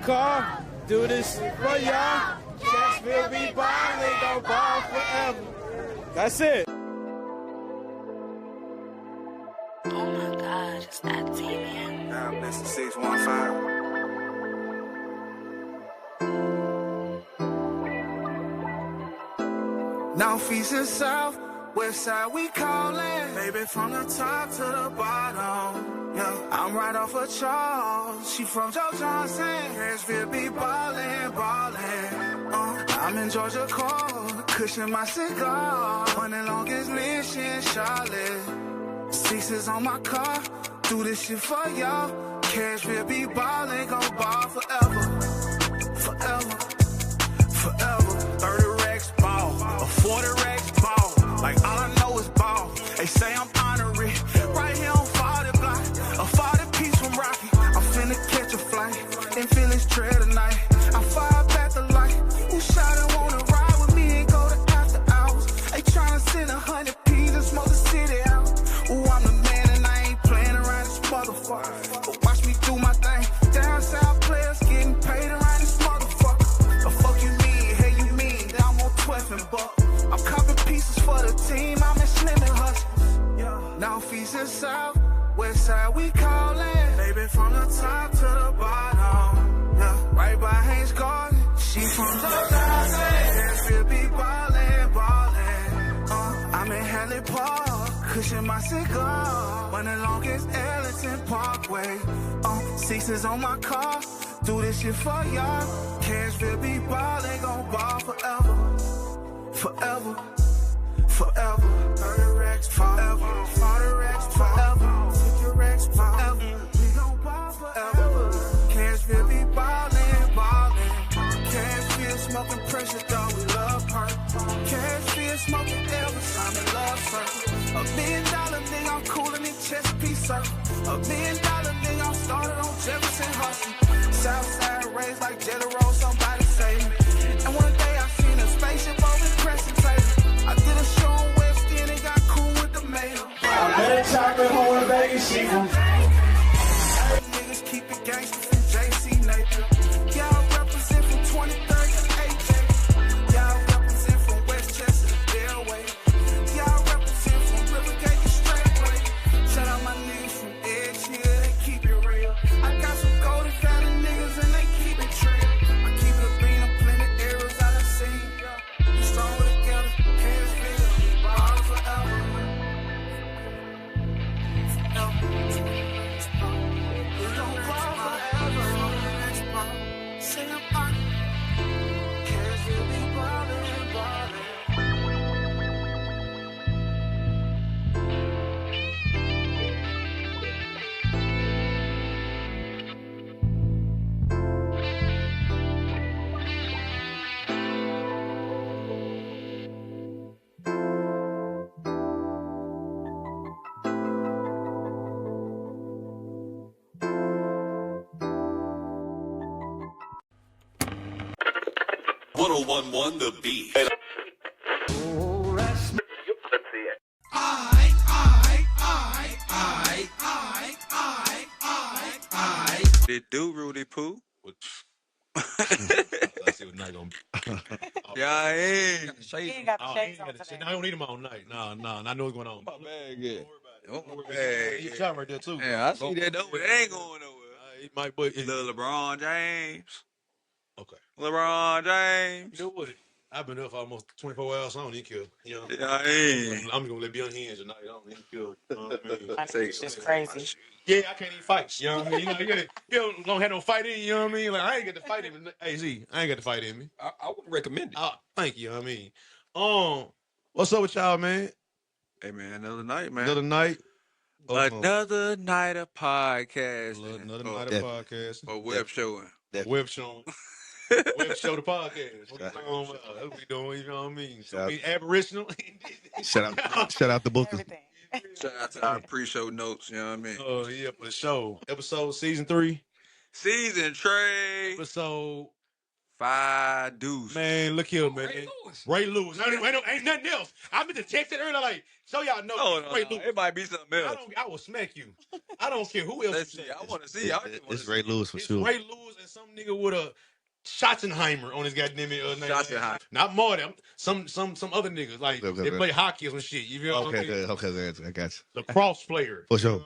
car, do this for y'all. Cats will be ballin', they gon' ball forever. That's it. Oh my God, it's that TV. Nah, Mr. 615. Now feast is south, west side we callin'. Baby from the top to the bottom. Yeah, I'm right off of Charles. She from Joe Johnson. Nashville be ballin', ballin'. I'm in Georgia Court, cushion my cigar. Running longest mission, Charlotte. Sixes on my car, do this shit for y'all. Cashville be ballin', gon' ball forever. Forever, forever. 30 racks ball, a 40 racks ball. Like all I know is ball. They say I'm honorary. Right here on 40 block, a 40 piece from Rocky. I'm finna catch a flight, and feel his trail tonight. I fire back the light. Who shot and wanna ride with me and go to after hours? They tryna send 100 P's and smoke the city out. Ooh, I'm the man and I ain't playing around this motherfucker. But watch me do my thing. Down south players getting paid around this motherfucker. The fuck you mean? Hey, you mean that I'm on 12 and buck? I'm copping pieces for the team. I'm in Slim and Hustlers. Now feast is south, west side we callin'. Baby from the top to the bottom. Yeah, right by Haynes Garden. She from the Nashville be ballin', ballin'. I'm in Hadley Park, cushion my cigar. Running longest Ellington Parkway. Sixes on my car, do this shit for y'all. Cashville be ballin', gon' ball forever. Forever, forever. 30 racks forever. 40 racks forever. 50 racks forever. We gon' ball forever. Cashville be ballin', ballin'. Cashville smoking pressure, dog, we love her. Cashville smoking Elvis, I'm in love, sir. $1 million nigga, I'm coolin' in Chesapeake Circle. $1 million nigga, I'm started on Jefferson Hustle. Southside raised like Jelly Roll, somebody save me. And one day I seen a spaceship over Crescent Table. I did a show on West End and got cool with the mayor. I met a chocolate home in Vegas, she from Niggas keep it gangster from JC Nathan. Y'all represent from 23rd to AJ. Y'all represent from Westchester to Delaware. Y'all represent from Rivergate to Straightway. Shout out my niggas from Edge Hill, they keep it real. I got some golden family niggas and they keep it trill. I keep it a bean, I'm plenty arrows I done seen. We stronger together, hands feel, ball forever. We gon' ball forever. Say I'm on. Cause we be ballin', ballin'. The beat. Did do Rudy Poo? I see what night gonna be. Yeah, I ain't. He ain't got the shades on I today. don't need him all night. No, I know what's going on. My bag, yeah. He's shot right there too. Yeah, I see that though, but it ain't going nowhere. He might, but Little LeBron James. okay. LeBron James. You know what? I've been up for almost 24 hours. I don't need to kill. You know? Yeah, I ain't. I'm gonna let be unhinged tonight. I don't need to kill. You know what I mean? It's just crazy. Yeah, I can't even fight. You know what I mean? You don't have no fight in you. You know what I mean? Like I ain't got to fight in me. Hey, Z, I ain't got to fight in me. I wouldn't recommend it. Thank you. You know what I mean, what's up with y'all, man? Hey man, another night, man. Another night. Another night of podcast. Another night of podcast. Or web showing. Web showing. Web show the podcast. What we doing? You know what I mean? So we aboriginal. Shout out the bookers. Everything. Shout out to our pre-show notes. You know what I mean? Oh yeah, for the show. Episode season 3. Season Trey. Episode 5 Deuce. Man, look here, man. Ray Lewis. Ain't nothing else. I meant to text it earlier, like, so y'all know. Ray Lewis. It might be something else. I will smack you. I don't care who else. Let's see. I want to see. It's Ray Lewis for It's sure. Ray Lewis and some nigga with a Schottenheimer on his goddamn name. Schottenheimer. Not Marty. Some other niggas like Okay, they play hockey or some shit. You feel what I mean? Okay, I got you. The cross player. For sure. You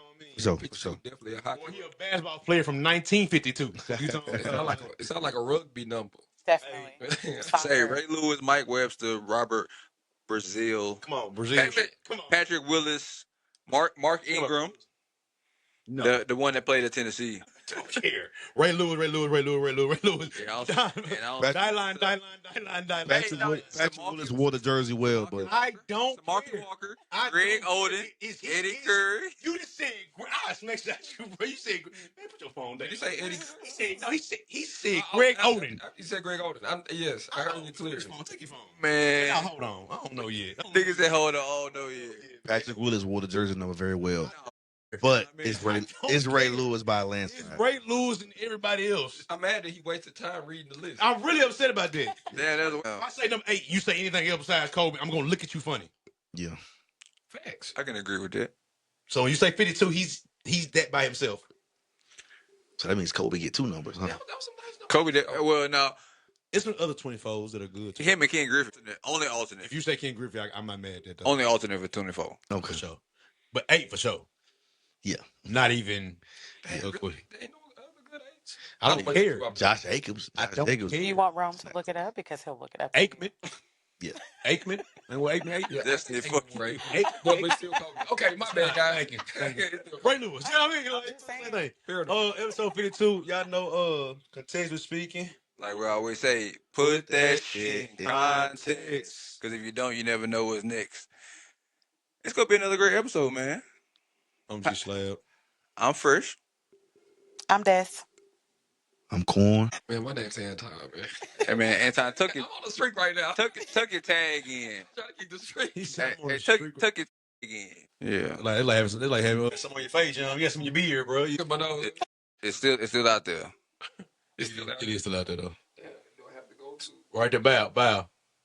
know what I mean? For sure. Definitely a hockey. Or he a basketball player from 1952. You talking It about? sound like a rugby number. Definitely. Say Ray Lewis, Mike Webster, Robert Brazil, Come on, Brazil. Come on. Patrick Willis, Mark Ingram, No. the one that played at Tennessee. Don't care. Ray Lewis. Yeah, Patrick Patrick Willis wore the jersey well, but I don't Marky care. Walker, I Greg don't Oden, care. Eddie Curry. You just said, I smacked at you, bro. You said, man, put your phone down. Did you say Eddie? He said Greg Oden. You said Greg Oden. Yes, I heard you clearly. Take your phone. Man, Now, hold on. I don't know yet. niggas said hold on, oh no, yeah. Patrick Willis wore the jersey number very well. But it's Ray Lewis by a landslide. It's Ray Lewis and everybody else. I'm mad that he wasted time reading the list. I'm really upset about that. Damn, If I say number 8, you say anything else besides Kobe, I'm going to look at you funny. Yeah. Facts. I can agree with that. So when you say 52, he's that by himself. So that means Kobe get 2 numbers, huh? That was some nice numbers. Kobe, well, now, It's some other 24s that are good, too. him and Ken Griffin, only alternate. If you say Ken Griffey, I'm not mad at that. Though. Only alternate for 24. Okay. For sure. But 8 for sure. Yeah. Not even. Really? Ain't no other good eights. I don't care. Josh Jacobs. I don't care. Do you want Rome to look it up? Because he'll look it up. Aikman. Yeah. Aikman. And what Aikman? Yeah, That's the fucking right. Aikman. But still Kobe. Okay, my bad, guys. Ray Lewis. You know what I mean? Like, Saying. same thing. Fair enough. Episode 52. Y'all know Contextually Speaking. Like we always say, put that shit in context. Because if you don't, you never know what's next. It's going to be another great episode, man. I'm G Slab. I'm Fresh. I'm Des. I'm Corn. Man, my name's Anton, man. Hey, man, Anton, tuck I'm your, on the streak right now. tuck your tag in. Trying to keep the streak. He said, Hey, tuck your tag in. Yeah. They like having some on your face, you know. You got some on your beard, bro. But no, It's still out there. it's still out It is still out there, though. there. You don't have to go to. Right there, bow.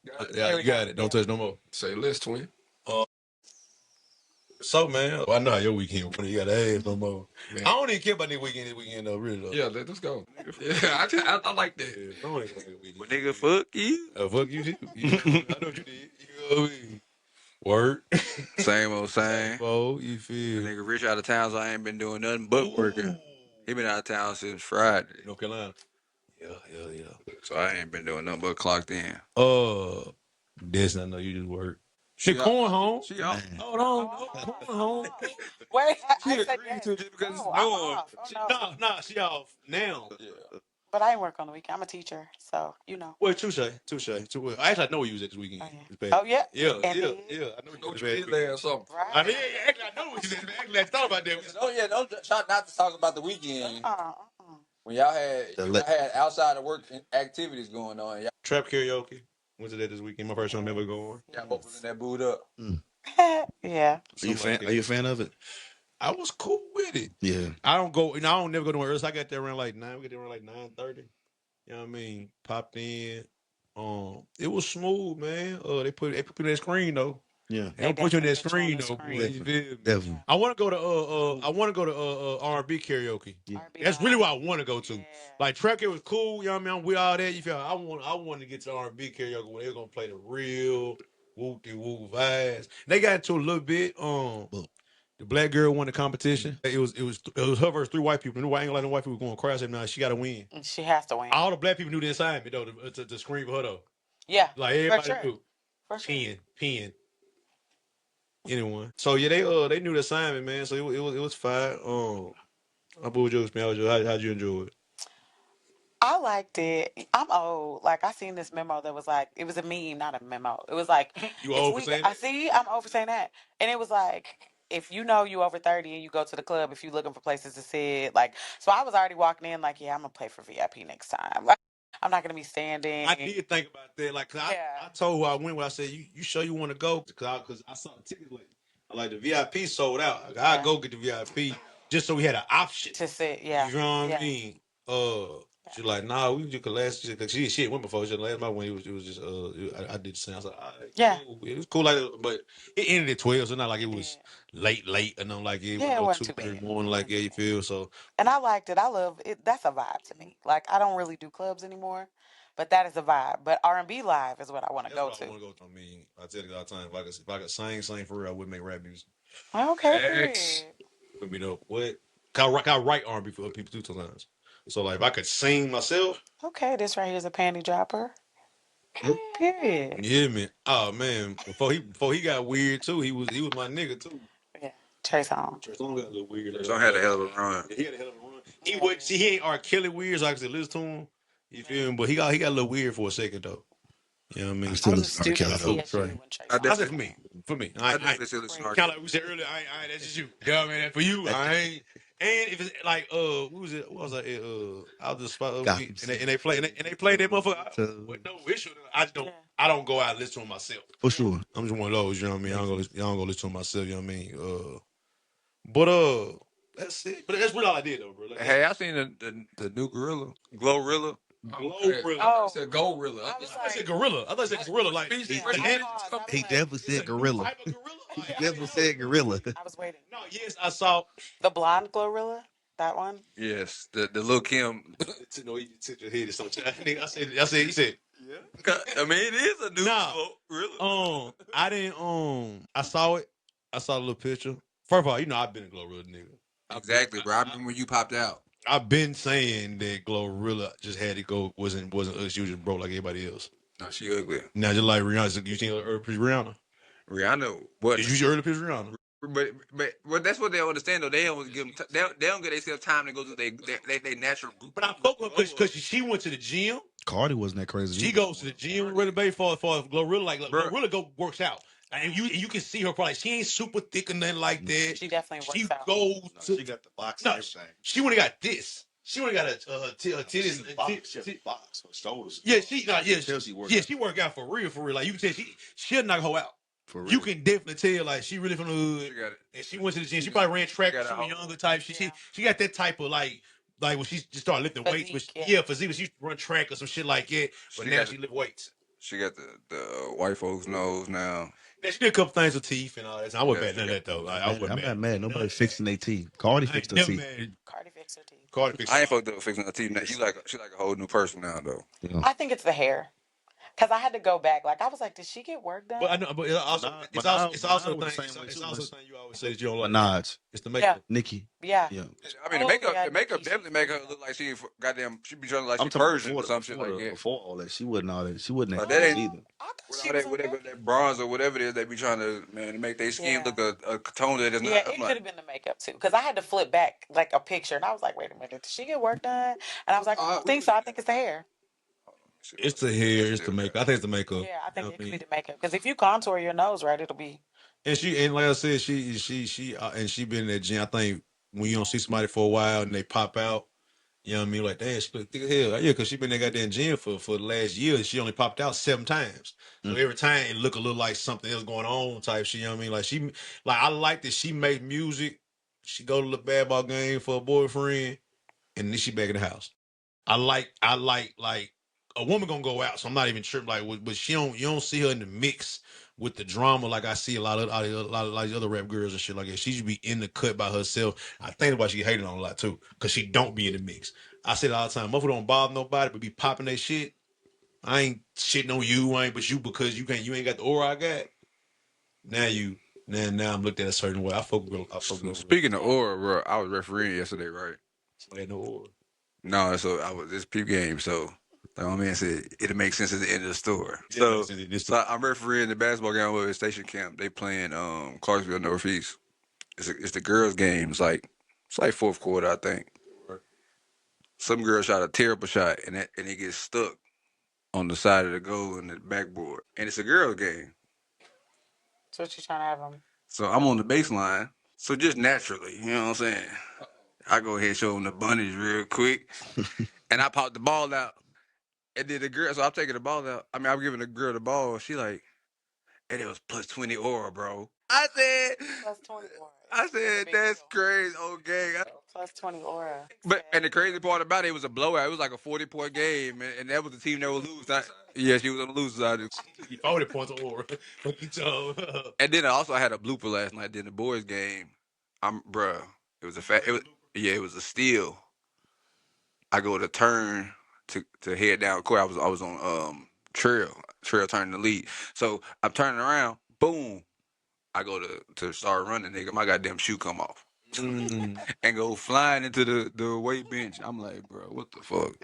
Got it. Yeah, you got it. Don't touch no more. Say less, twin. So, man, I know how your weekend when you got ass no more. Man. I don't even care about this weekend though, really, though. Yeah, let's go. Yeah, I like that. Yeah, I don't even care about this Well, weekend. nigga, fuck you. Fuck you, too. I know what you did. You know what I mean? Word. Same old same. Oh, you feel. Nigga Rich out of town, so I ain't been doing nothing but working. He been out of town since Friday. North Carolina. Yeah. So I ain't been doing nothing but clocked in. This I know you just work. Shit, Corn home. She off. Hold on. Corn home. Wait, She I said agreed yes. to it just because it's No, I'm norm. off. Oh, no. Nah, she off now. Yeah. But I ain't work on the weekend. I'm a teacher, so you know. Well, touche. Actually, I know where you was at this weekend. Oh, yeah. This past- Oh, yeah. Yeah. And I know Know you what was you at did this there or something. Right. I know what you did. Actually, I thought about that. Don't try not to talk about the weekend. When y'all had outside of work activities going on. Trap karaoke. Went to that this weekend. My first time ever going. Y'all both was in that booed up. Yeah. Are you a fan of it? I was cool with it. Yeah. I don't never go nowhere else. I got there around like 9. We got there around like 9:30. You know what I mean? Popped in. It was smooth, man. They put me in that screen though. Yeah. They don't put you in that screen definitely though. put you Boy. on the You feel me? Definitely. I want to go to R&B karaoke. Yeah. That's really what I want to go to. Yeah. Like trap it was cool. You know what I mean? I'm with all that. You feel? I want to get to R&B karaoke when they're gonna play the real whoop-de-whoop vibes. They got into a little bit. The black girl won the competition. It was her versus 3 white people. And I ain't gonna let the white people going cry. I said, nah, she got to win. She has to win. All the black people knew the assignment though to scream for her though. Yeah. Like everybody sure. knew. For sure. Pen. Anyone. So yeah, they knew the assignment, man. So it was fine. How was your experience? How'd you enjoy it? I liked it. I'm old. Like I seen this memo that was like, it was a meme, not a memo. It was like, You old for saying I that? see. I'm over saying that, and it was like, if you know you over 30 and you go to the club, if you looking for places to sit, like, so I was already walking in like, yeah, I'm gonna pay for VIP next time. Like, I'm not gonna be standing. I did think about that. Like, cause I told her I went. When I said, "You sure you want to go?" Because I saw the tickets late. Like the VIP sold out. I go get the VIP just so we had an option to sit. Yeah. You know what I mean? She's like, nah, we just last because she had went before. She last night when it was just I did the same. I was like, all right, Yeah. cool. It was cool like but it ended at 12, so not like it was late and nothing like it. Yeah, it was wasn't too 2 in the bad. morning, like you feel so. And I liked it. I love it. That's a vibe to me. Like I don't really do clubs anymore, but that is a vibe. But R&B live is what I want to go to. I want to go to. I mean, I tell you all the time, if I could sing for real, I would make rap music. Okay. Let me know what. I write R&B for other people too sometimes. So like, if I could sing myself. Okay, this right here is a panty dropper. Period. Yeah, man. Oh man, before he got weird too, he was my nigga too. Yeah, Trey Songz. Trey Songz got a little weird. Trey Songz had a hell of a run. Yeah, he had a hell of a run. He would see he ain't R. Kelly weird, so I could listen to him. You feel me? But he got a little weird for a second though. You know what I mean? I still listen to R. Kelly though. That's for me. I definitely listen to R. Kind of like we said earlier. I that's just you. Yeah, man. That's for you. I ain't. And if it's like what was it? What was I? I was just spot and they play that motherfucker. With no issue. I don't go out and listen to him myself. For sure. I'm just one of those. You know what I mean? I don't go listen to him myself. You know what I mean? But that's it. But that's really all I did though, bro. Like, hey, I seen the new Gorilla, Glorilla. Glorilla. I said Gorilla. I said Gorilla. I thought I said Gorilla. Like he definitely said Gorilla. He definitely said Gorilla. I was waiting. No, yes, I saw the blonde Glorilla. That one. Yes, the Lil Kim. You took your head or something. I said. He said. Yeah. I mean, it is a new Gorilla. I didn't. I saw it. I saw the little picture. First of all, I've been a Glorilla nigga. Exactly, bro. I remember when you popped out. I've been saying that Glorilla just had to go. Wasn't us. She was just broke like everybody else. No, she ugly. Now just like Rihanna. You seen her early picture Rihanna? Rihanna. What? Did you see early picture Rihanna? But that's what they don't understand though. They don't give them. They don't get themselves time to go through they natural group. But I fuck with her because she went to the gym. Cardi wasn't that crazy. She goes to the gym really big for Glorilla. Like Glorilla works out. And you can see her probably. She ain't super thick or nothing like that. She definitely works out. She got the box and everything. She would have got this. She would have got a titties. Box her shoulders. Yeah, she work out for real. Like you can tell she'll knock her out. For real. You can definitely tell like she really from the hood. She got it. And she went to the gym. She probably ran track. She was younger type. She got that type of like when she just started lifting weights. But physique. She used to run track or some shit like that. But now she lift weights. She got the white folks' nose now. Yeah, she did a couple things with teeth and all that. I wasn't mad at that though. I'm not mad. Nobody fixing their teeth. Cardi fixed her teeth. Cardi fixed her teeth. I ain't fucked up fixing her teeth. She like a whole new person now though. Yeah. I think it's the hair. Cause I had to go back. Like I was like, did she get work done? But I know, but it's also the thing you always say that you don't like. Minaj. It's the makeup. Yeah. Yeah. I mean, the makeup definitely make her look like she be trying like she Persian or some shit like that. Before all that, she wasn't all that. She wasn't that that ain't either. Whatever that bronze or whatever it is, they be trying to make their skin look a tone that is not. Yeah, it could have been the makeup too. Because I had to flip back like a picture, and I was like, wait a minute, did she get work done? And I was like, I don't think so. I think it's the hair. It's the hair. It's the makeup. I think it's the makeup. Yeah, I think it could be the makeup. Because if you contour your nose right, it'll be. And like I said, she been in that gym. I think when you don't see somebody for a while and they pop out, you know what I mean? Like, damn, she look thick as hell. Yeah, because she been in that goddamn gym for the last year. She only popped out 7 times. So every time it look a little like something else going on type shit. You know what I mean? Like I like that she make music. She go to the bad ball game for a boyfriend, and then she back in the house. I like a woman gonna go out, so I'm not even tripping. Like, but you don't see her in the mix with the drama like I see a lot of other rap girls and shit like that. She should be in the cut by herself. I think that's why she hated on a lot too, because she don't be in the mix. I say it all the time. Motherfucker don't bother nobody, but be popping that shit. I ain't shitting on you, but you because you ain't got the aura I got. Now I'm looked at a certain way. I fuck with Speaking of aura, bro, I was refereeing yesterday, right? I had no aura. No, so I was this peep game, so. Like my man said, it'll make sense at the end of the story. So I'm refereeing the basketball game over at Station Camp. They playing Clarksville Northeast. It's the girls' game. It's like fourth quarter, I think. Some girl shot a terrible shot, and it gets stuck on the side of the goal and the backboard. And it's a girls' game. So what you trying to have them? So I'm on the baseline. So just naturally, you know what I'm saying? I go ahead and show them the bunnies real quick, and I pop the ball out. And then the girl, so I'm taking the ball out. I mean, I'm giving the girl the ball. She like, and it was plus 20 aura, bro. I said, plus 20 aura. I said, that's crazy. Okay. Plus 20 aura. But and the crazy part about it was a blowout. It was like a 40-point game, and that was the team that would lose. Yeah, she was on the losers side. 40 points over. And then I also had a blooper last night. Then the boys game, bruh, it was a fact. It was a steal. I go to turn to head down court. I was on trail turning the lead. So I'm turning around. Boom. I go to start running. Nigga, my goddamn shoe come off. And go flying into the weight bench. I'm like, bro, what the fuck?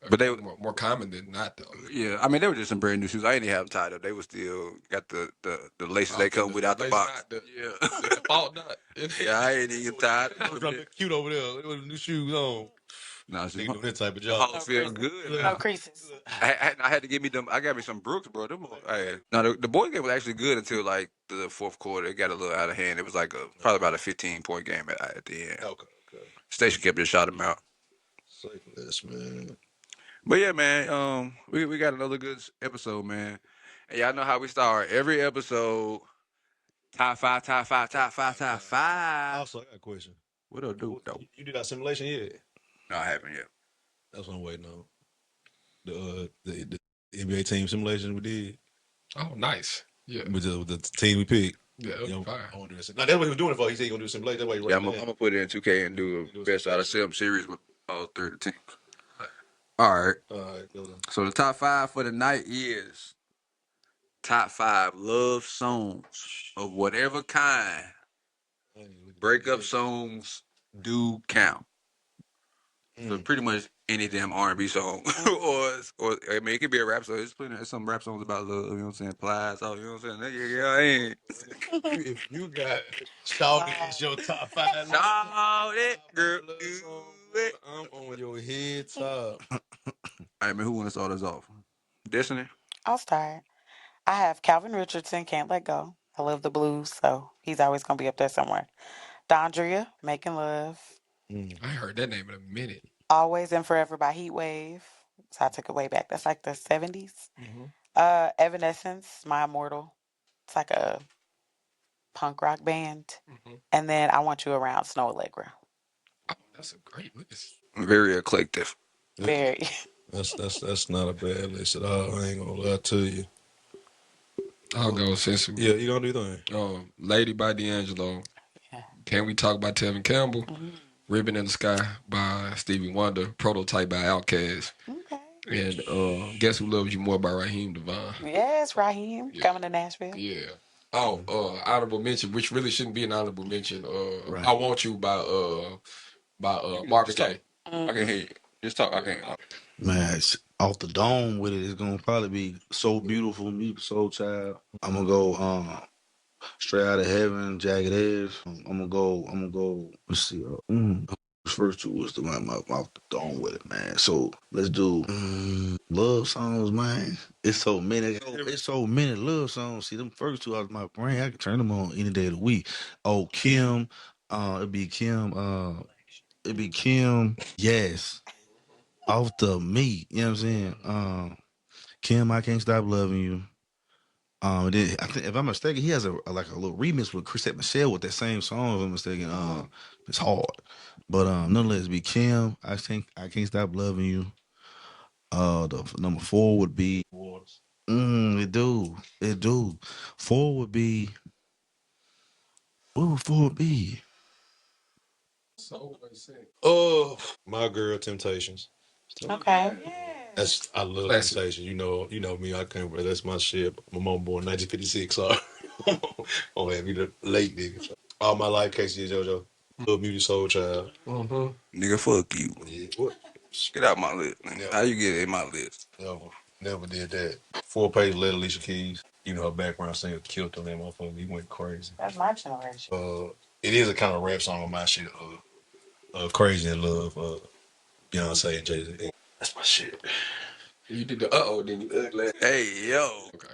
But they were more common than not, though. Yeah, I mean they were just some brand new shoes. I didn't have them tied up. They were still got the laces they come without the box. Yeah, the fault nut. Yeah, I ain't even tied. Cute over there. It was new shoes on. Nah, she doing that type of Hall job. feel good. No creases. I had to give me them. I got me some Brooks, bro. Now the boy game was actually good until like the fourth quarter. It got a little out of hand. It was like probably about a 15-point game at the end. Okay. Station kept just shot him out. Say this, man. But yeah, man. We got another good episode, man. And y'all know how we start every episode. Top five. Also, I got a question. What do I do, though? You did that simulation yet? No, I haven't yet. That's what I'm waiting on. The NBA team simulation we did. Oh, nice. Yeah. With the team we picked. Yeah, You know, fire. I want to do this. No, that's what he was doing it for. He said he gonna do a simulation. That's why he Yeah, wrote I'm gonna put it in 2K and do a best out of Sim series with all 30 teams. All right. So the top 5 for the night is top 5 love songs of whatever kind. Breakup songs do count. So pretty much any damn R&B song, or I mean, it could be a rap song. There's some rap songs about love. You know what I'm saying? Plies, you know what I'm saying? Yeah, I ain't. If you got Shawty as your top 5, Shawty, girl, I'm on your head top. All right, man. Who want to start us off? Destiny. I'll start. I have Calvin Richardson, Can't Let Go. I love the blues, so he's always going to be up there somewhere. Dondria, Making Love. I heard that name in a minute. Always and Forever by Heat Wave. So I took it way back. That's like the 70s. Evanescence, My Immortal. It's like a punk rock band. And then I Want You Around, Snow Allegra. Oh, that's a great list. Very eclectic. Very. That's not a bad list at all. I ain't gonna lie to you. I'll go since Yeah, you gonna do that? Lady by D'Angelo. Yeah. Can We Talk by Tevin Campbell? Ribbon in the Sky by Stevie Wonder. Prototype by Outkast. Okay. And Guess Who Loves You More by Raheem Devine. Yes, Raheem. Coming to Nashville. Yeah. Honorable mention, which really shouldn't be an honorable mention. I Want You by Marvin Gaye. I can hear you. Just talk. I can't. Man, it's off the dome with it. It's gonna probably be So Beautiful, me, Soul Child. I'm gonna go Straight Out of Heaven, Jagged Edge. I'm gonna go. Let's see. First two was the one off the dome with it, man. So let's do love songs, man. It's so many. It's so many love songs. See, them first two out of my brain, I can turn them on any day of the week. Oh, Kim. It'd be Kim. Yes. Off the meat, you know what I'm saying? Kim, I Can't Stop Loving You. Then I think if I'm mistaken, he has a little remix with Chrisette Michele with that same song. If I'm mistaken, it's hard, but nonetheless, it'd be Kim. I Can't Stop Loving You. The number 4 would be. It do. 4 would be. What would 4 be? My Girl, Temptations. Okay. I love Temptation. You know me. I can't. That's my shit. My mom born 1956, so oh man, be the late nigga. All my life, Casey and JoJo. Little Beauty Soul Child. Nigga, fuck you. Yeah, what? Get out my list. How you get in my list? Never did that. 4-page letter, Alicia Keys. You know her background singer killed on that motherfucker. He went crazy. That's my generation. It is a kind of rap song on my shit. Crazy in Love. Beyonce and Jay-Z. That's my shit. You did the then you ugly. Hey, yo. Okay,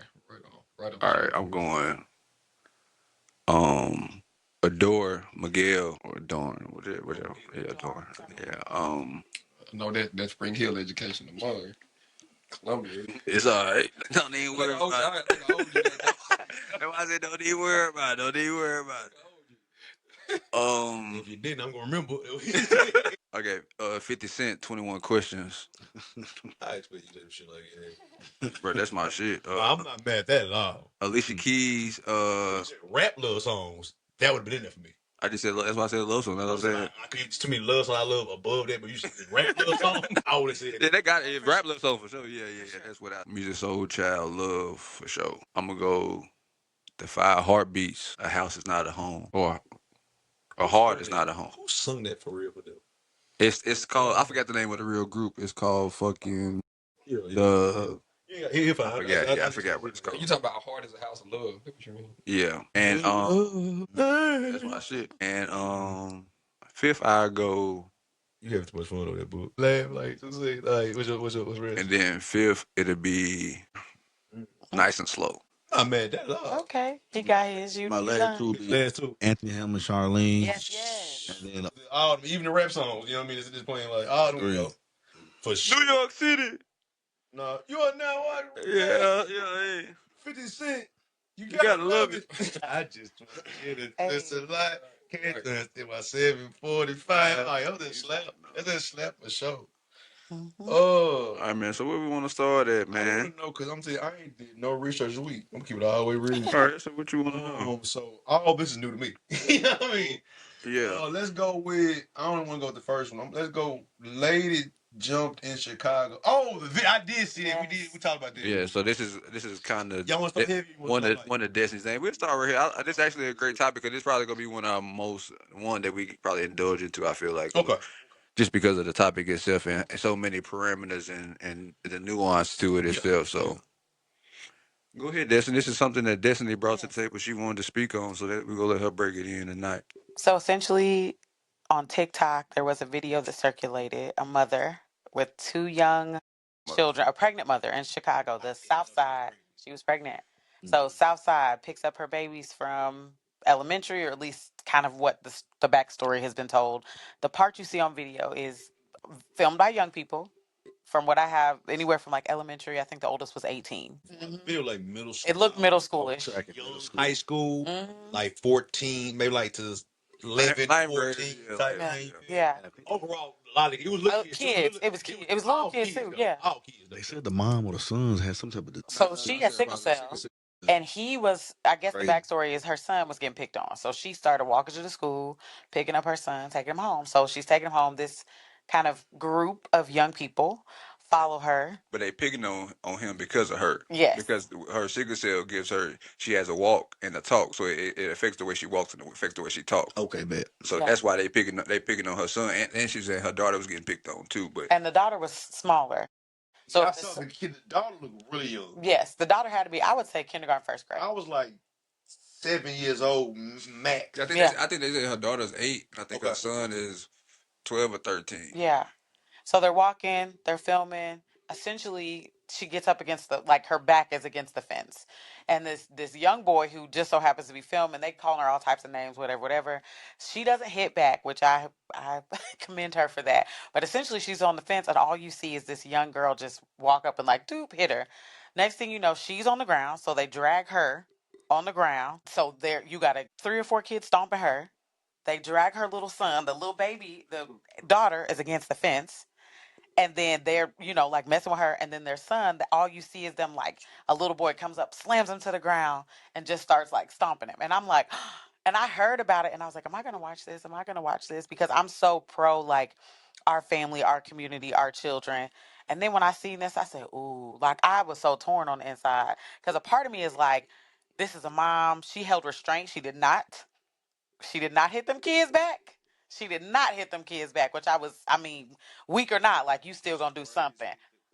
right on. All right, I'm going. Adore Miguel or Adorn, whatever. Yeah, Adorn. Yeah. No, that Spring Hill education tomorrow. Columbia. It's all right. Don't even worry about it. I said, don't even worry about it. Don't even worry about it. If you didn't, I'm gonna remember. Okay, 50 Cent, 21 Questions. I expect you to do shit like that. Bro, that's my shit. I'm not mad at that at all. Alicia Keys, Rap love songs, that would have been in there for me. I just said, that's why I said love song. That's what I'm saying. It's too many love songs I love above that, but you said rap love song, I would have said. Yeah, they got it. Rap love song for sure. Yeah. That's what I. Music Soul Child Love for sure. I'm gonna go The 5 Heartbeats. A house is not a home, or a heart is not a home. Who sung that for real for them? It's called. I forgot the name of the real group. It's called fucking the. I forgot what it's called. You talking about Heart is a House of Love? That's what you mean? Yeah, and that's my shit. And fifth, I go. You have too much fun on that book. Laugh like what's real? And then fifth, it'll be Nice and Slow. I'm mad at that. Okay, he got his. My last two be Anthony Hamlin, Charlene. Yes. And then all even the rap songs. You know what I mean? It's just playing like all them. Yo, for sure. New York City. No, you are now what? Yeah. 50 Cent. You gotta love it. I just it's a lot. Can't in my 745. Oh, that just slap for sure. All right, man. So where we want to start at, man? I want to know because I'm saying I ain't did no research this week. I'm gonna keep it all the way real. All right. So what you want to know? So all this is new to me. You know what I mean? Yeah. Let's go with. I don't want to go with the first one. Let's go. Lady jumped in Chicago. Oh, I did see it. We talked about this. Yeah. So this is kind of y'all want to start heavy? One of Destiny's things. We'll start right here. This is actually a great topic because this is probably gonna be one that we could probably indulge into. I feel like. Okay. Just because of the topic itself and so many parameters and the nuance to it itself. So go ahead, Destiny. This is something that Destiny brought to the table she wanted to speak on, so that we're going to let her break it in tonight. So essentially, on TikTok, there was a video that circulated, a mother with 2 young children, a pregnant mother in Chicago, the South Side. She was pregnant. So South Side picks up her babies from elementary, or at least kind of what the backstory has been told. The part you see on video is filmed by young people. From what I have, anywhere from like elementary, I think the oldest was 18. Feel like middle school. It looked middle schoolish. High school, like 14, maybe like to 11, 14 type thing. Yeah. Overall, a lot of it was little kids. It was kids. It was little kids too. Yeah. All kids. They said the mom or the sons had some type of. So she had sickle cell. And he was, I guess the backstory is her son was getting picked on. So she started walking to the school, picking up her son, taking him home. So she's taking him home. This kind of group of young people follow her. But they picking on him because of her. Yes. Because her sickle cell she has a walk and a talk. So it affects the way she walks and it affects the way she talks. Okay, bet. So that's why they picking on her son. And she said her daughter was getting picked on too. And the daughter was smaller. So I saw the daughter look really young. Yes, the daughter had to be, I would say, kindergarten, first grade. I was like 7 years old max. I think they said her daughter's 8. I think her son is 12 or 13. Yeah. So they're walking, they're filming. Essentially, she gets up against her back is against the fence. And this young boy who just so happens to be filming, they call her all types of names, whatever. She doesn't hit back, which I commend her for that. But essentially, she's on the fence, and all you see is this young girl just walk up and doop, hit her. Next thing you know, she's on the ground, so they drag her on the ground. So there, you got 3 or 4 kids stomping her. They drag her little son, the little baby, the daughter is against the fence. And then they're, messing with her. And then their son, all you see is them, a little boy comes up, slams him to the ground, and just starts, stomping him. And I'm like, and I heard about it, and I was like, am I going to watch this? Am I going to watch this? Because I'm so pro, our family, our community, our children. And then when I seen this, I said, ooh, I was so torn on the inside. Because a part of me is this is a mom. She held restraint. She did not hit them kids back. She did not hit them kids back, which weak or not, you still gonna do something.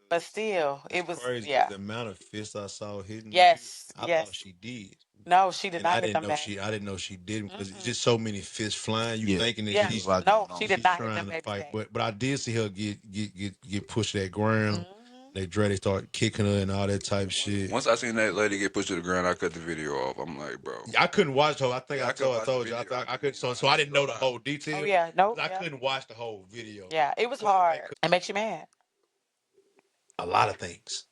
But still, it was crazy. Yeah. The amount of fists I saw hitting. Yes, I thought she did. No, she did not hit them back. I didn't know she didn't because it's just so many fists flying. You thinking that she's she did not hit them to fight, but I did see her get pushed to that ground. They start kicking her and all that type of shit. Once I seen that lady get pushed to the ground, I cut the video off. I'm like, bro. I couldn't watch her. I think I told you. I couldn't. So I didn't know the whole detail. Oh yeah, no. I couldn't watch the whole video. Yeah, it was hard. It makes you mad. A lot of things.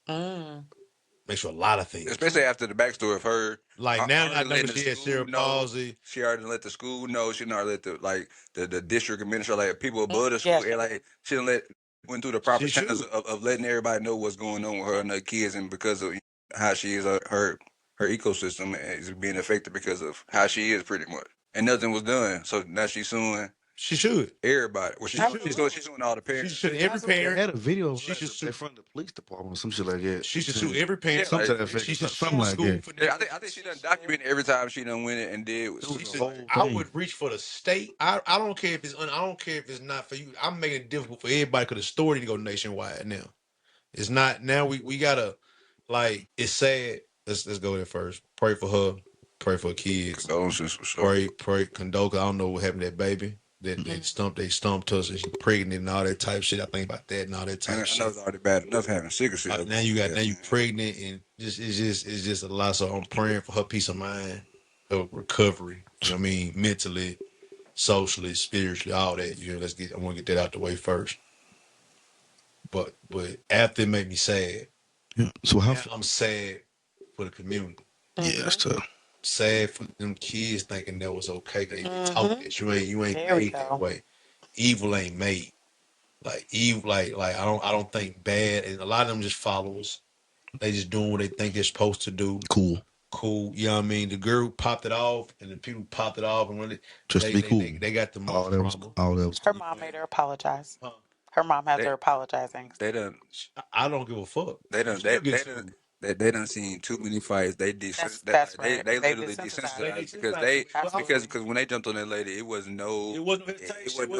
Makes you a lot of things. Especially after the backstory of her. Like now, I know letting she the had school cerebral know. palsy. She already let the school know. She already let the district administrator, like people above the Yeah. school, and like she done went through the proper She channels should. of letting everybody know what's going on with her and her kids, and because of how she is, her ecosystem is being affected because of how she is, pretty much. And nothing was done, so now she's suing She should. everybody. Well, she's suing all the She parents. should. Every They parent. had a video of She her should sue. in front of the police department or some shit like that. She should sue every parent. Yeah, Something to that like, effect. She should Something sue like school that. for I think she done document every time she done win it and did. I would reach for the state. I don't care if it's I don't care if it's not for you. I'm making it difficult for everybody because the story need to go nationwide now. It's not now. We gotta like. It's sad. Let's go there first. Pray for her. Pray for her kids. Condolences for sure. Pray condole. I don't know what happened to that baby. That they stumped her, and she pregnant and all that type shit. I think about that and all that type I shit. know it's already bad enough having secrecy. Now you pregnant and it's just a lot. So I'm praying for her peace of mind, her recovery. You know what I mean, mentally, socially, spiritually, all that. You know, I want to get that out the way first. But after it made me sad. Yeah. So how? I'm sad for the community. Yeah, that's tough. Sad for them kids thinking that was okay. They talk that you ain't made that way. Evil ain't made. Like evil, like I don't think bad, and a lot of them just followers. They just doing what they think they're supposed to do. Cool. You know what I mean? The girl popped it off, and the people popped it off, and when Just to be cool. they got the most all that was Her mom made her apologize. Her mom has her apologizing. They done. I don't give a fuck. They done seen too many fights. They That's right. They They literally desensitized. desensitized because when they jumped on that lady, it was no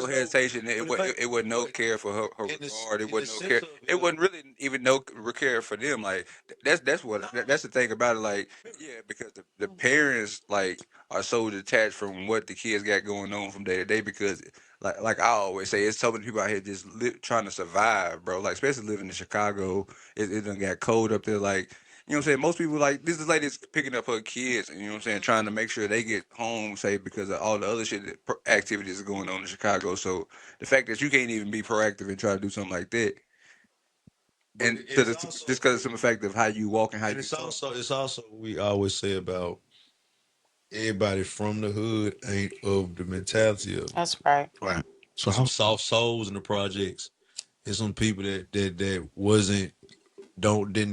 hesitation. It was no care for her regard. It was no care. It wasn't really even no care for them. Like that's the thing about it. Like yeah, because the parents like are so detached from what the kids got going on from day to day because. Like I always say, it's so many people out here just trying to survive, bro. Like especially living in Chicago, it done got cold up there. Like you know what I'm saying. Most people like this lady's picking up her kids, and you know what I'm saying, trying to make sure they get home safe because of all the other shit activities going on in Chicago. So the fact that you can't even be proactive and try to do something like that, and just because of some fact of how you walk and how you talk. It's also we always say about. Everybody from the hood ain't of the mentality of. That's right. Right. So some soft souls in the projects. There's some people that didn't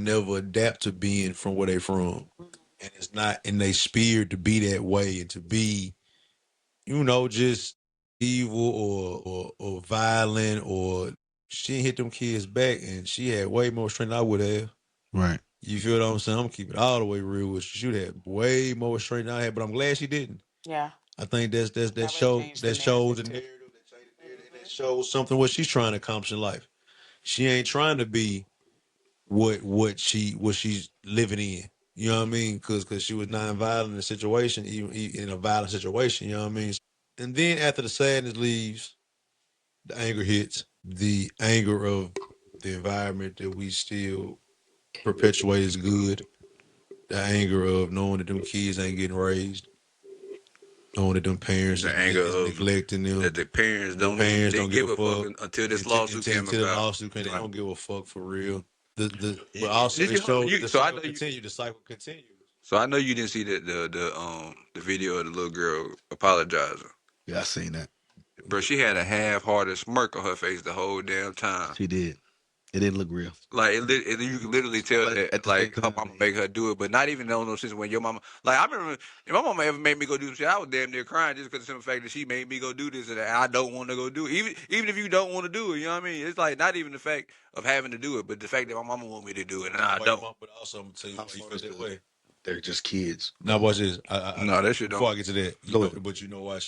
never adapt to being from where they from, and it's not in their spirit to be that way and to be, just evil or violent or she hit them kids back and she had way more strength than I would have. Right. You feel what I'm saying? I'm keeping it all the way real with you. She would have way more strength than I had, but I'm glad she didn't. Yeah. I think that shows the narrative. That shows something what she's trying to accomplish in life. She ain't trying to be what she's living in. You know what I mean? Because she was non-violent in a situation, even in a violent situation. You know what I mean? And then after the sadness leaves, the anger hits. The anger of the environment that we still perpetuate is good. The anger of knowing that them kids ain't getting raised. Knowing that them parents The anger of neglecting them. That the parents don't give a fuck until this lawsuit came about. They don't give a fuck for real. But also the cycle continues. So I know you didn't see the video of the little girl apologizing. Yeah, I seen that. Bro, she had a half-hearted smirk on her face the whole damn time. She did. It didn't look real. Like you can literally tell that like her mama make her do it, but not even on those situations when your mama. Like I remember, if my mama ever made me go do some shit, I was damn near crying just because of the fact that she made me go do this and I don't want to go do it. Even if you don't want to do it, you know what I mean? It's like not even the fact of having to do it, but the fact that my mama want me to do it and I don't. But also, I'm gonna tell you why you feel that way. They're just kids. Now watch this. No, that shit don't. Before I get to that, but you know why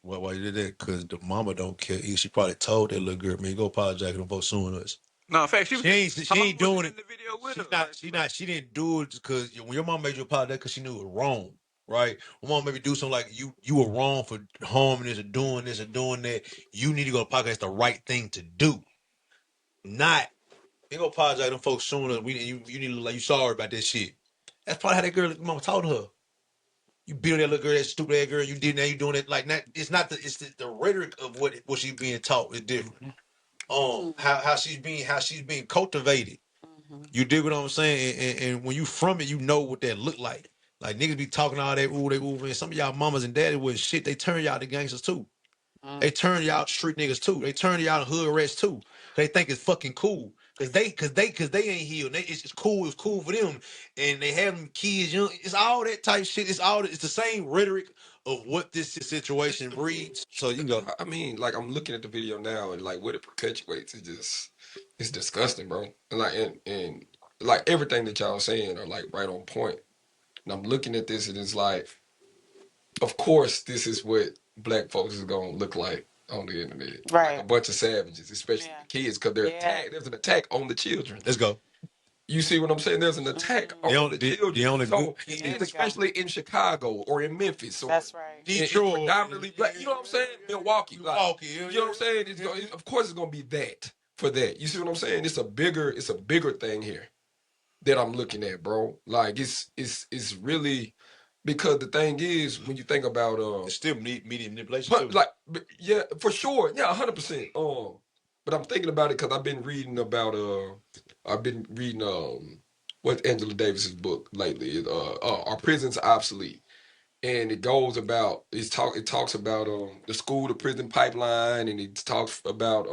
why you did that? Because the mama don't care. She probably told that little girl, man, go apologize to them folks suing us. No, in fact, she ain't doing it. The video with She didn't do it because when your mom made you apologize because she knew it was wrong, right? When mom maybe do something like you were wrong for harming this or doing that. You need to go apologize. That's the right thing to do. Not you go apologize to them folks suing us. You need to look like you sorry about that shit. That's probably how that girl mama talked to her. You beat on that little girl, that stupid ass girl. You did now. You doing it like that. It's not the rhetoric of what she's being taught is different. How she's being cultivated. You dig what I'm saying? And when you from it, you know what that look like. Like niggas be talking all that ooh, they ooh, and some of y'all mamas and daddy with shit, they turn y'all to gangsters too. They turn y'all street niggas too. They turn y'all to hood rats too. They think it's fucking cool. Cause they ain't healed. It's cool for them. And they have them kids young. It's all that type shit. It's the same rhetoric of what this situation breeds. So you can go. I mean, like I'm looking at the video now, and like what it perpetuates is just it's disgusting, bro. And like everything that y'all saying are like right on point. And I'm looking at this, and it's like, of course, this is what black folks is gonna look like on the internet, like a bunch of savages, especially the kids, because they're attacked. There's an attack on the children. Let's go. You see what I'm saying? There's an attack on the children. And especially in Chicago or in Memphis. Or that's right. Detroit. Predominantly black. You know what I'm saying? Milwaukee. Like, you know what I'm saying? Of course it's gonna be that for that. You see what I'm saying? It's a bigger thing here that I'm looking at, bro. Like it's really, because the thing is, when you think about it's still media manipulation too. Like, yeah, for sure. Yeah, 100%. But I'm thinking about it because I've been reading what Angela Davis's book lately. Our Prisons Obsolete. And it goes about it talks about the school to prison pipeline, and it talks about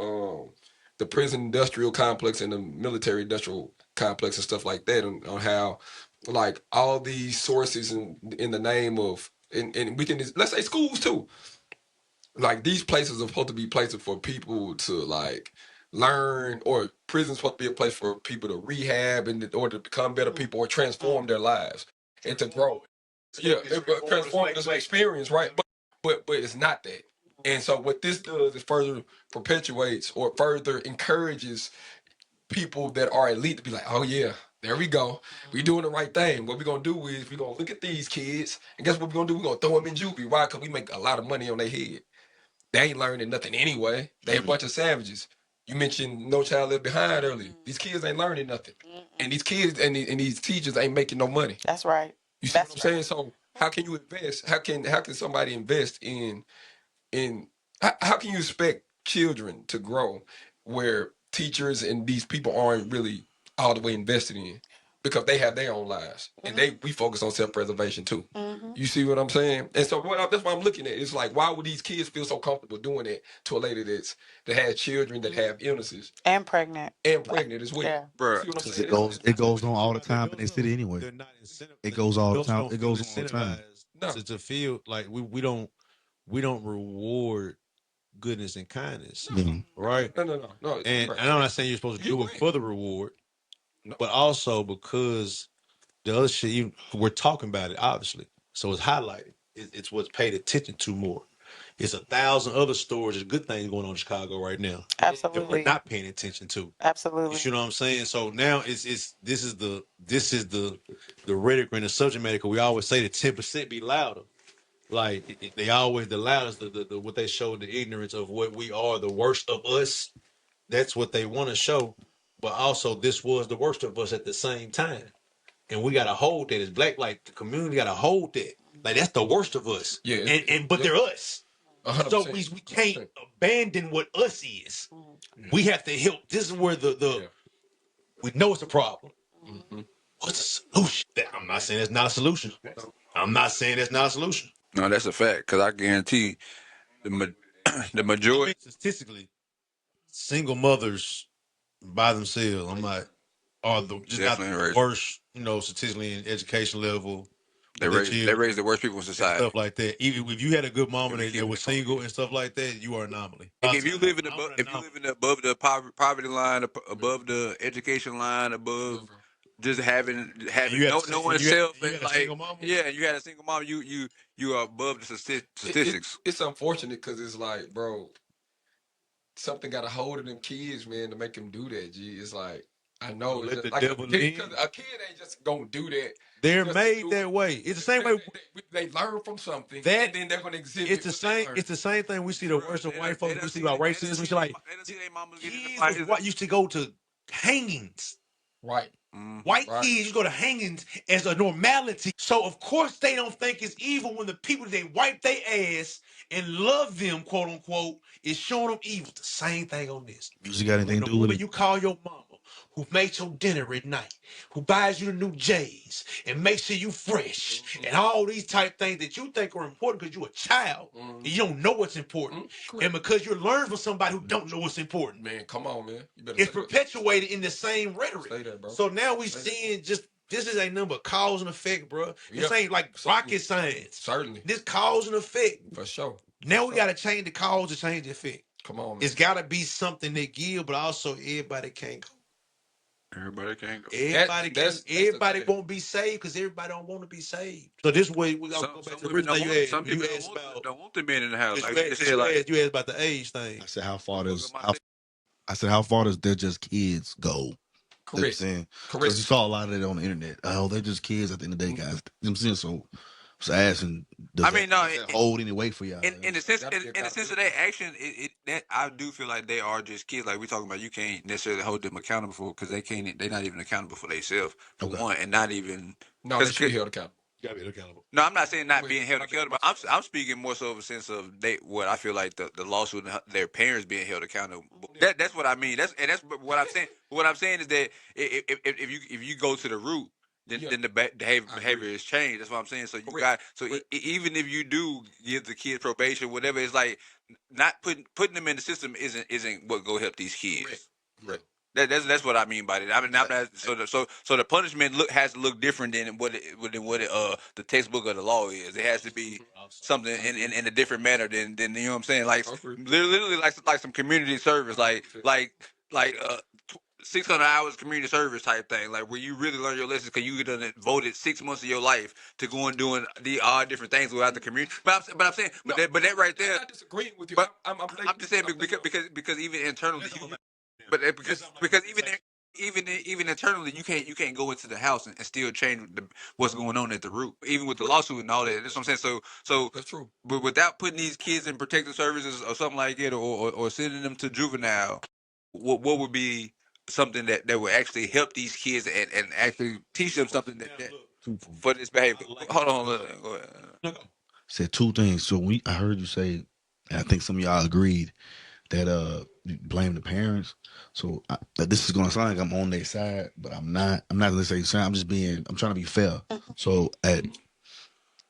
the prison industrial complex and the military industrial complex and stuff like that, on how like all these sources in the name of and within this, let's say schools too, like these places are supposed to be places for people to like learn, or prison's supposed to be a place for people to rehab and in order to become better people or transform their lives and to grow. Yeah, transform this experience, right? But it's not that. And so what this does is further perpetuates or further encourages people that are elite to be like, oh yeah, there we go. We doing the right thing. What we're gonna do is we're gonna look at these kids, and guess what we're gonna do? We're gonna throw them in juvie. Why? Because we make a lot of money on their head. They ain't learning nothing anyway. They a bunch of savages. You mentioned No Child Left Behind earlier. These kids ain't learning nothing. And these kids and these teachers ain't making no money. That's right. You see what I'm saying? So how can you invest? How can somebody invest in how can you expect children to grow where teachers and these people aren't really all the way invested in, because they have their own lives and we focus on self-preservation too. You see what I'm saying? And so that's what I'm looking at. It's like, why would these kids feel so comfortable doing it to a lady that has children that have illnesses and pregnant as well? Yeah. Bro, it goes on all the time in the city anyway. It goes all the time. It goes on all the time. To feel like we don't reward goodness and kindness, right? No. And I'm not saying you're supposed to do it for the reward, but also because the other shit, we're talking about it, obviously. So it's highlighted. It's what's paid attention to more. It's 1,000 other stories of good things going on in Chicago right now. Absolutely. That we're not paying attention to. Absolutely. You know what I'm saying? So now this is the rhetoric and the subject matter. We always say the 10% be louder. Like they always the loudest, the what they show, the ignorance of what we are, the worst of us. That's what they want to show. But also, this was the worst of us at the same time. And we gotta hold that as black, like the community gotta hold that. Like that's the worst of us. Yeah. But they're us. 100%. So we can't abandon what us is. We have to help. This is where we know it's a problem. What's the solution? I'm not saying it's not a solution. I'm not saying it's not a solution. No, that's a fact. Because I guarantee the majority, statistically, single mothers by themselves, are not the worst, statistically in education level. They raise the worst people in society. Stuff like that. Even if you had a good mama that was single and stuff like that, you are an anomaly. If you live above the poverty line, above the education line, above just having no oneself, and like you had a single mom, you are above the statistics. It's unfortunate because it's like, bro, something got a hold of them kids, man, to make them do that. G, it's like, I know, let the like devil in. A kid ain't just gonna do that. They're made that way. It's the same way they learn from something, and then they're gonna exhibit. It's the same. It's the same thing. We see the worst of white folks. We see about racism. We see like kids what used to go to hangings. Right. White kids go to hangings as a normality. So of course they don't think it's evil when the people they wipe their ass and love them, quote unquote, is showing them evil. The same thing on this. Music got anything to do with it? You call your mama who makes your dinner at night, who buys you the new J's and makes sure you fresh, and all these type things that you think are important because you're a child and you don't know what's important, and because you're learning from somebody who don't know what's important. Man, come on, man. You better It's perpetuated in the same rhetoric. Say that, bro. So now we seeing just this is a number of cause and effect, bro. This ain't like rocket science. Certainly. This cause and effect. For sure. Now we got to change the cause to change the effect. Come on, man. It's got to be something that give, but also everybody can't go. Everybody can't go. Everybody won't be saved because everybody don't want to be saved. So this way we gotta go back to the original thing you asked. Some people don't want the men in the house. You asked about the age thing. I said, how far does they're just kids go? Correct. Saying, because you saw a lot of that on the internet. Oh, they're just kids at the end of the day, guys. You know what I'm saying? So I was asking, does that hold any weight for y'all? In the sense of that action, that I do feel like they are just kids. Like we talking about, you can't necessarily hold them accountable for because they're not even accountable for themselves for one, and not even they should be held accountable. Gotta be held accountable. No, I'm not saying not being held accountable. I'm speaking more so of a sense of what I feel like the lawsuit and their parents being held accountable. That's what I mean. That's what I'm saying. What I'm saying is that if you go to the root, then the behavior is changed. That's what I'm saying. So even if you do give the kids probation, whatever, it's like not putting them in the system isn't what go help these kids. Right. That's what I mean by that. I mean, I'm not, so the punishment has to look different than what the textbook of the law is. It has to be something in a different manner than you know what I'm saying. Like literally like some community service, like 600 hours community service type thing, like where you really learn your lessons because you done voted 6 months of your life to go and doing the odd different things without the community. But I'm saying, that right there. I'm not disagreeing with you. But I'm just saying because even internally. Because even internally, you can't go into the house and still change what's going on at the root, even with the lawsuit and all that. That's what I'm saying. So that's true. But without putting these kids in protective services or something like it, or sending them to juvenile, what would be something that would actually help these kids and actually teach them something that for this behavior? Hold on, go ahead. Said two things. So I heard you say, and I think some of y'all agreed that you blame the parents. So this is gonna sound like I'm on their side, but I'm not. I'm not gonna say side. I'm trying to be fair. So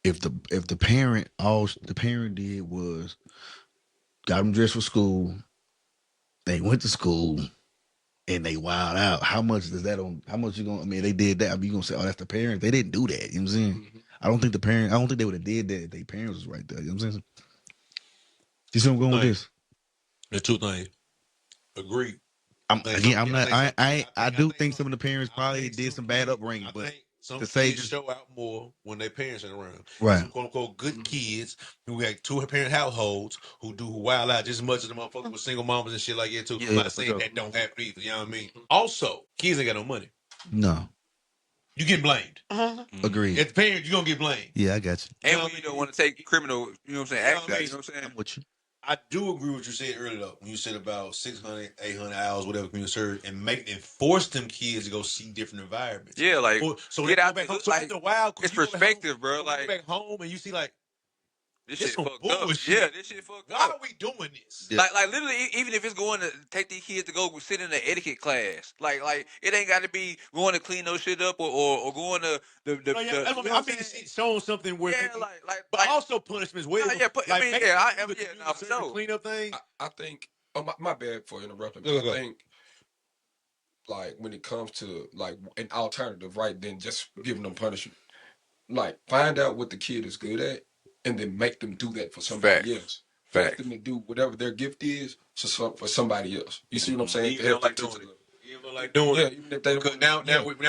if the parent, all the parent did was got them dressed for school, they went to school, and they wild out. How much does that on? How much you gonna? I mean, they did that. I mean, you gonna say, oh, that's the parents? They didn't do that. You know what I'm saying? Mm-hmm. I don't think they would have did that if their parents was right there. You know what I'm saying? You see where I'm going with this? The two things. Agreed. I do think some of the parents probably did some bad upbringing, but some kids show out more when their parents ain't around. Right. Some quote unquote good kids who had two parent households who wild out just as much as the motherfuckers with single mamas and shit like that too. I'm not saying that don't happen either. You know what I mean? Also, kids ain't got no money. No. You get blamed. Agreed. As the parent, you're gonna get blamed. Yeah, I got you. And when you don't want to take criminal, you know what I'm saying, action, you know what I'm saying? I'm with you. I do agree with what you said earlier, though, when you said about 600, 800 hours, whatever, community service, and force them kids to go see different environments. Yeah, like, so get out back home. So like, after a while, it's perspective, bro. Like, back home and you see, like, this shit fucked bullshit. up. Yeah, this shit fucked up. Why are we doing this? Yeah. Like literally, even if it's going to take these kids to go sit in the etiquette class, like it ain't got to be going to clean those shit up or going to I mean, showing something where, but also punishments. Where for sure. Clean up things. I think. Oh, my bad for interrupting. I think, like, when it comes to like an alternative, right? Then just giving them punishment. Like, find out what the kid is good at, and then make them do that for somebody else. Force them to do whatever their gift is for somebody else. You see what I'm saying? Even like doing it. Even like doing it. Even if they because now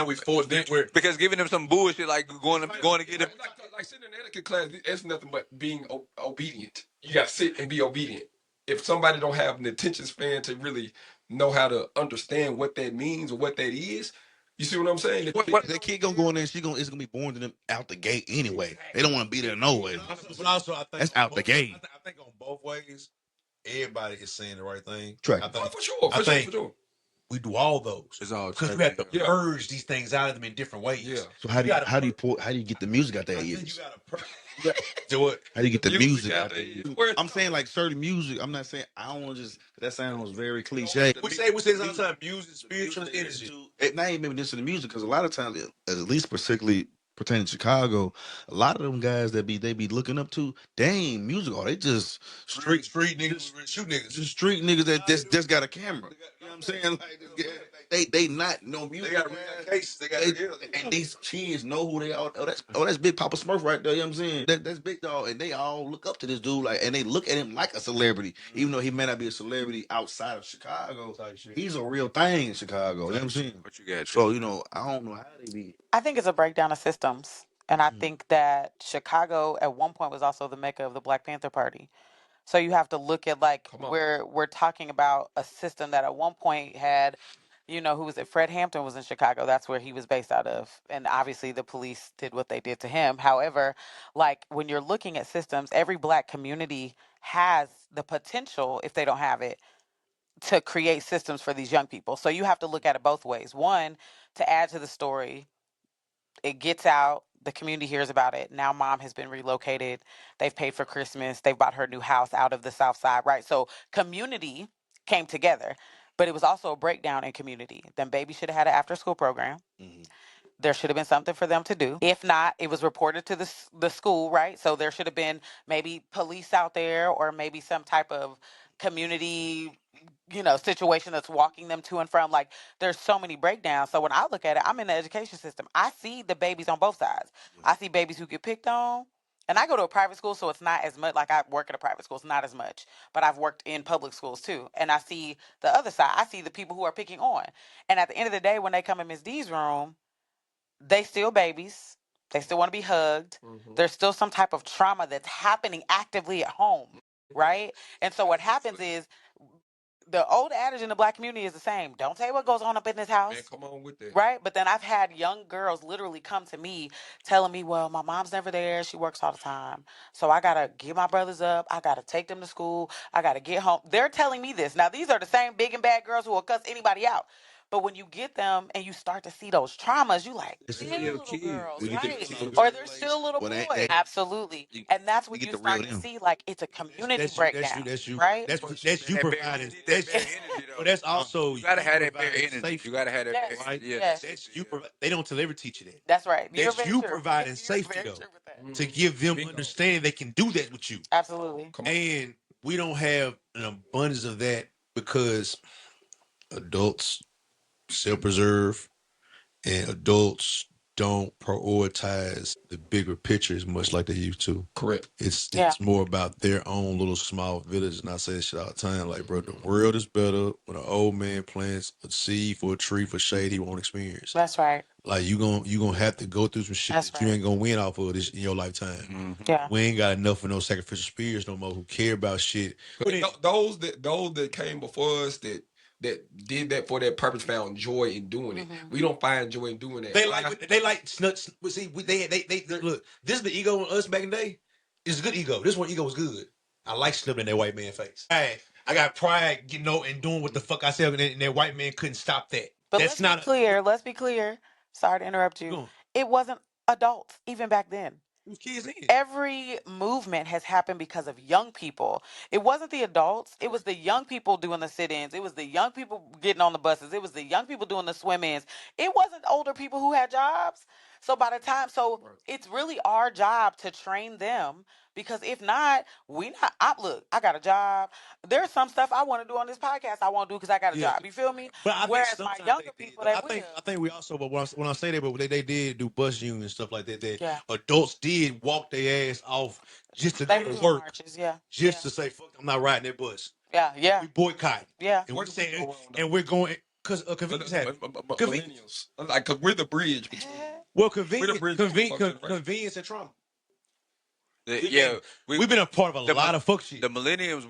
we force them because giving them some bullshit like going to get them like sitting in etiquette class. It's nothing but being obedient. You got to sit and be obedient. If somebody don't have an attention span to really know how to understand what that means or what that is. You see what I'm saying? The kid gonna go in there, it's gonna be born to them out the gate anyway. They don't want to be there no way. But also, I think that's out the gate. I think on both ways, everybody is saying the right thing. Right. For sure. We do all those. It's all because we have to purge these things out of them in different ways. Yeah. So how do you get the music out there? You gotta So what? How do you get the music out out there. there? I'm saying like certain music. I'm not saying I don't want to just. That sounds very cliche. We say this all the time. Music, spiritual energy. It not even just to the music, because a lot of times, at least particularly pertaining to Chicago, a lot of them guys that they be looking up to, they ain't musical. They just Street niggas, shoot niggas. just street niggas that just got a camera. You know what I'm saying? Like they not no music. They got real cases. They got And these kids know who they are. That's Big Papa Smurf right there. You know what I'm saying? That's Big Dog, and they all look up to this dude, like, and they look at him like a celebrity, even though he may not be a celebrity outside of Chicago. He's a real thing in Chicago. You know what I'm saying? What you got? So I don't know how they be. I think it's a breakdown of systems. And I think that Chicago at one point was also the mecca of the Black Panther Party. So you have to look at like where we're talking about a system that at one point had, who was it? Fred Hampton was in Chicago. That's where he was based out of. And obviously the police did what they did to him. However, like when you're looking at systems, every Black community has the potential, if they don't have it, to create systems for these young people. So you have to look at it both ways. One, to add to the story, it gets out, the community hears about it. Now mom has been relocated. They've paid for Christmas. They've bought her new house out of the South Side, right? So community came together, but it was also a breakdown in community. Them babies should have had an after school program. There should have been something for them to do. If not, it was reported to the school, right? So there should have been maybe police out there, or maybe some type of community, situation that's walking them to and from. Like, there's so many breakdowns. So when I look at it, I'm in the education system. I see the babies on both sides. I see babies who get picked on. And I go to a private school, so it's not as much. Like, I work at a private school, it's not as much. But I've worked in public schools too. And I see the other side. I see the people who are picking on. And at the end of the day, when they come in Miss D's room, they still babies. They still want to be hugged. There's still some type of trauma that's happening actively at home, right? And so what happens is, the old adage in the Black community is the same. Don't tell you what goes on up in this house. Man, come on with that. Right? But then I've had young girls literally come to me telling me, well, my mom's never there. She works all the time. So I got to get my brothers up. I got to take them to school. I got to get home. They're telling me this. Now, these are the same big and bad girls who will cuss anybody out. But when you get them and you start to see those traumas, you like, It's they're still little kids. girls, When you get right? to see those Or they're places, still little when boys. they- Absolutely. And that's when you you get the start real to them. see, like, it's a community That's breakdown. you, right? That's you That providing. bare energy, though. But that's also You gotta have that bare providing energy. safety. You gotta have that Yes, bare right? Yeah. yes. That's you. They don't ever teach you that. That's right. You're That's very you true. providing You're safety, very though, true with that. to give them Bingo. understanding they can do that with you. Absolutely. And we don't have an abundance of that because adults self-preserve and adults don't prioritize the bigger picture as much like they used to. Correct. It's Yeah. more about their own little small village. And I say this shit all the time. Like, bro, the world is better when an old man plants a seed for a tree for shade he won't experience. That's right. Like, you gonna have to go through some shit That's that you right. ain't gonna win off of this in your lifetime. Yeah. We ain't got enough of no sacrificial spirits no more who care about shit. Those that came before us that did that for that purpose found joy in doing it. We don't find joy in doing that. They like snuts. See, they look. This is the ego in us back in the day. It's a good ego. This one ego was good. I like slipping in that white man face. Hey, I got pride, and doing what the fuck I said, and that white man couldn't stop that. But That's let's be clear. Let's be clear. Sorry to interrupt you. Go on. It wasn't adults even back then. It was kids in. Every movement has happened because of young people. It wasn't the adults. It was the young people doing the sit-ins. It was the young people getting on the buses. It was the young people doing the swim-ins. It wasn't older people who had jobs. So by the time, it's really our job to train them, because if not, look, I got a job. There's some stuff I want to do on this podcast I won't do because I got a job. You feel me? But I Whereas think my sometimes younger people, they I will. think we also, but when I say that, but they did do bus union and stuff like that. Yeah. Adults did walk their ass off just to They go were to doing work, marches, yeah. just to say, "Fuck, I'm not riding that bus." Yeah. We boycott. Yeah. And we're saying, and we're going because convenience happened. Millennials, like, cause we're the bridge between. Well, We're the bridge between fuck shit, right? convenience and trauma. We've We've been a part of a lot of fuck shit. The millenniums, a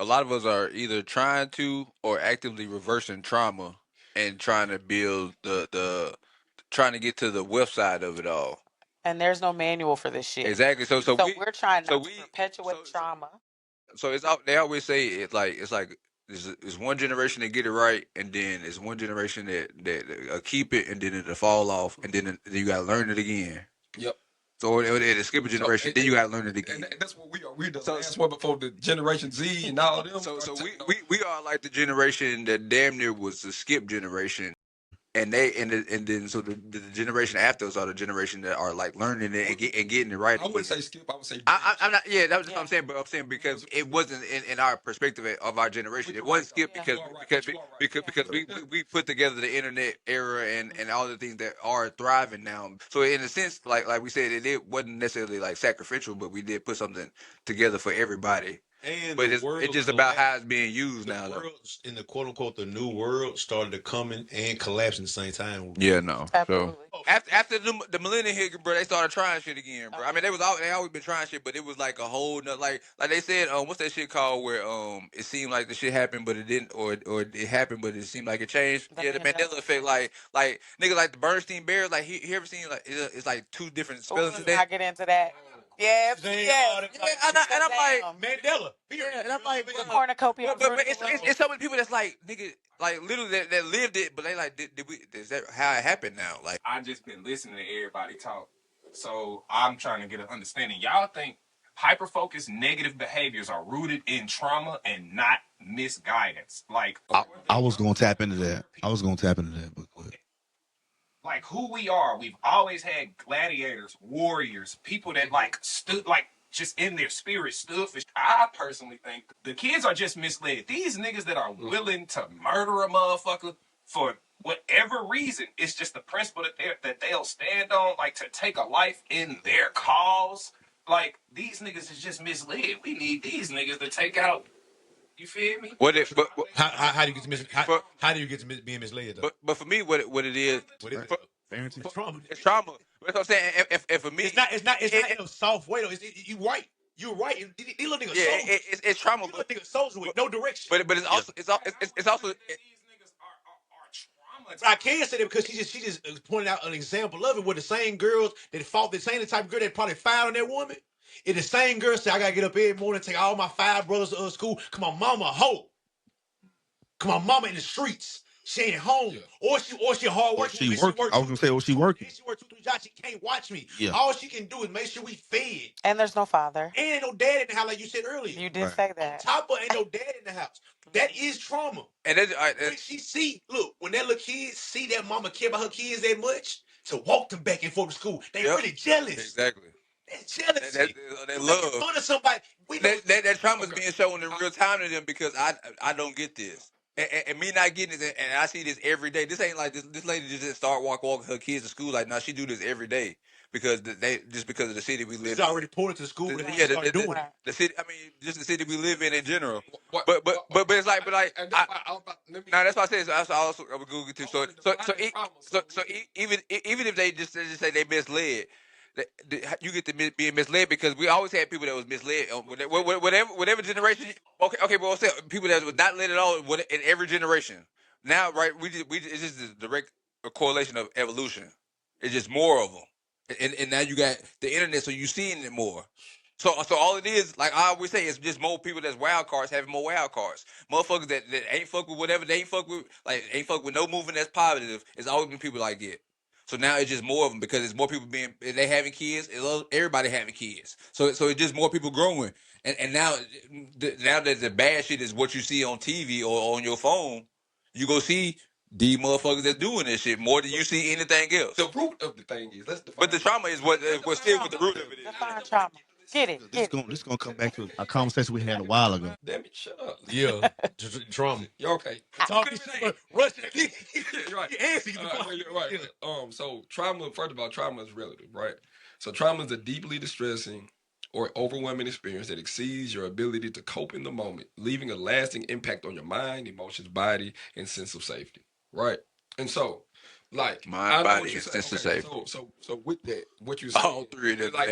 lot of us are either trying to or actively reversing trauma and trying to build trying to get to the west side of it all. And there's no manual for this shit. Exactly. So we're trying not to perpetuate trauma. So they always say it's like it's one generation that get it right, and then it's one generation that keep it, and then it'll fall off, and then you gotta learn it again. Yep. So it'll skip a generation. Then you got to learn it again. And that's what we are. We're the last one before the Generation Z and all of them. So we are like the generation that damn near was the skip generation. And then so the generation after us are the generation that are like learning it and getting it right. I wouldn't say skip. I would say. I'm not. Yeah, that's what I'm saying. But I'm saying because it wasn't in our perspective of our generation. It wasn't skip because we put together the internet era and all the things that are thriving now. So in a sense, like we said, it wasn't necessarily like sacrificial, but we did put something together for everybody. And but it's just about how it's being used now. In the quote unquote the new world started to come in and collapse at the same time. Yeah, no. Absolutely. So after the millennium hit, bro, they started trying shit again, bro. I mean, they always been trying shit, but it was like a whole nother, like they said, what's that shit called where it seemed like the shit happened but it didn't, or it happened but it seemed like it changed. The Mandela effect, like nigga, like the Bernstein Bears, like he ever seen like it's like two different spellings of that. I get into that. Yes, yes. And I'm like Mandela. Yeah, and I'm like, the cornucopia. But it's so many people that's like nigga, like literally that lived it, but they like, did we? Is that how it happened now? Like I just been listening to everybody talk, so I'm trying to get an understanding. Y'all think hyper-focused negative behaviors are rooted in trauma and not misguidance? Like I was gonna tap into that. But like who we are. We've always had gladiators, warriors, people that like stood like just in their spirit stood for. I personally think the kids are just misled. These niggas that are willing to murder a motherfucker for whatever reason, it's just the principle that they'll stand on, like to take a life in their cause. Like these niggas is just misled. We need these niggas to take out. You feel me? How do you get to how do you get to being misled though? But for me, what it is, It's trauma. It's trauma. That's what I'm saying. If for me, it's not in a soft way though. You right. You're right. These little niggas. Yeah, it's trauma. These little niggas soldier with no direction. But it's also it's also. These niggas are traumatized. I can't say that because she just pointed out an example of it with the same girls that fought the same type of girl that probably fired on that woman. And the same girl said, I gotta get up every morning, take all my 5 brothers to school. Come on, mama, a hoe. Come on, mama in the streets. She ain't home. Yeah. Or she hard working. She working. I was gonna say, she working. She work 2-3 jobs. She can't watch me. Yeah. All she can do is make sure we fed. And there's no father. And ain't no dad in the house like you said earlier. You did say that. On top of ain't no dad in the house. That is trauma. And she see, look, when that little kids see that mama care about her kids that much, to walk them back and forth to school, they really jealous. Exactly. They're jealous. They love. Fun of somebody. That trauma's being shown in real time to them because I don't get this. And me not getting this, and I see this every day. This ain't like this lady just didn't start walking her kids to school. Like, now she do this every day because because of the city we live in. She's already pulled to school. The city. I mean, just the city we live in general. But it's like, that's why I say I also I would Google too. So even if they just say they misled. You get to being misled because we always had people that was misled. Whatever generation. Okay, but I'll say people that was not led at all in every generation. Now, right? It's just a direct correlation of evolution. It's just more of them, and now you got the internet, so you seeing it more. So all it is, like I always say, it's just more people that's wild cards having more wild cards. Motherfuckers that ain't fuck with whatever they ain't fuck with, like ain't fuck with no movement that's positive. It's always been people like that. So now it's just more of them because it's more people they having kids. Everybody having kids. So it's just more people growing. And now that the bad shit is what you see on TV or on your phone, you go see these motherfuckers that's doing this shit more than you see anything else. The root of the thing is, but the trauma is what's still with the root of it. Define trauma. Get it. This gonna come back to a conversation we had a while ago. Damn it, shut up. Yeah, trauma. You're okay. Talk this shit. Russian. Right. Right. So trauma. First of all, trauma is relative, right? So trauma is a deeply distressing or overwhelming experience that exceeds your ability to cope in the moment, leaving a lasting impact on your mind, emotions, body, and sense of safety. Right. And so, like, mind, body, and sense of safety. So with that, what you say, all three of them, like,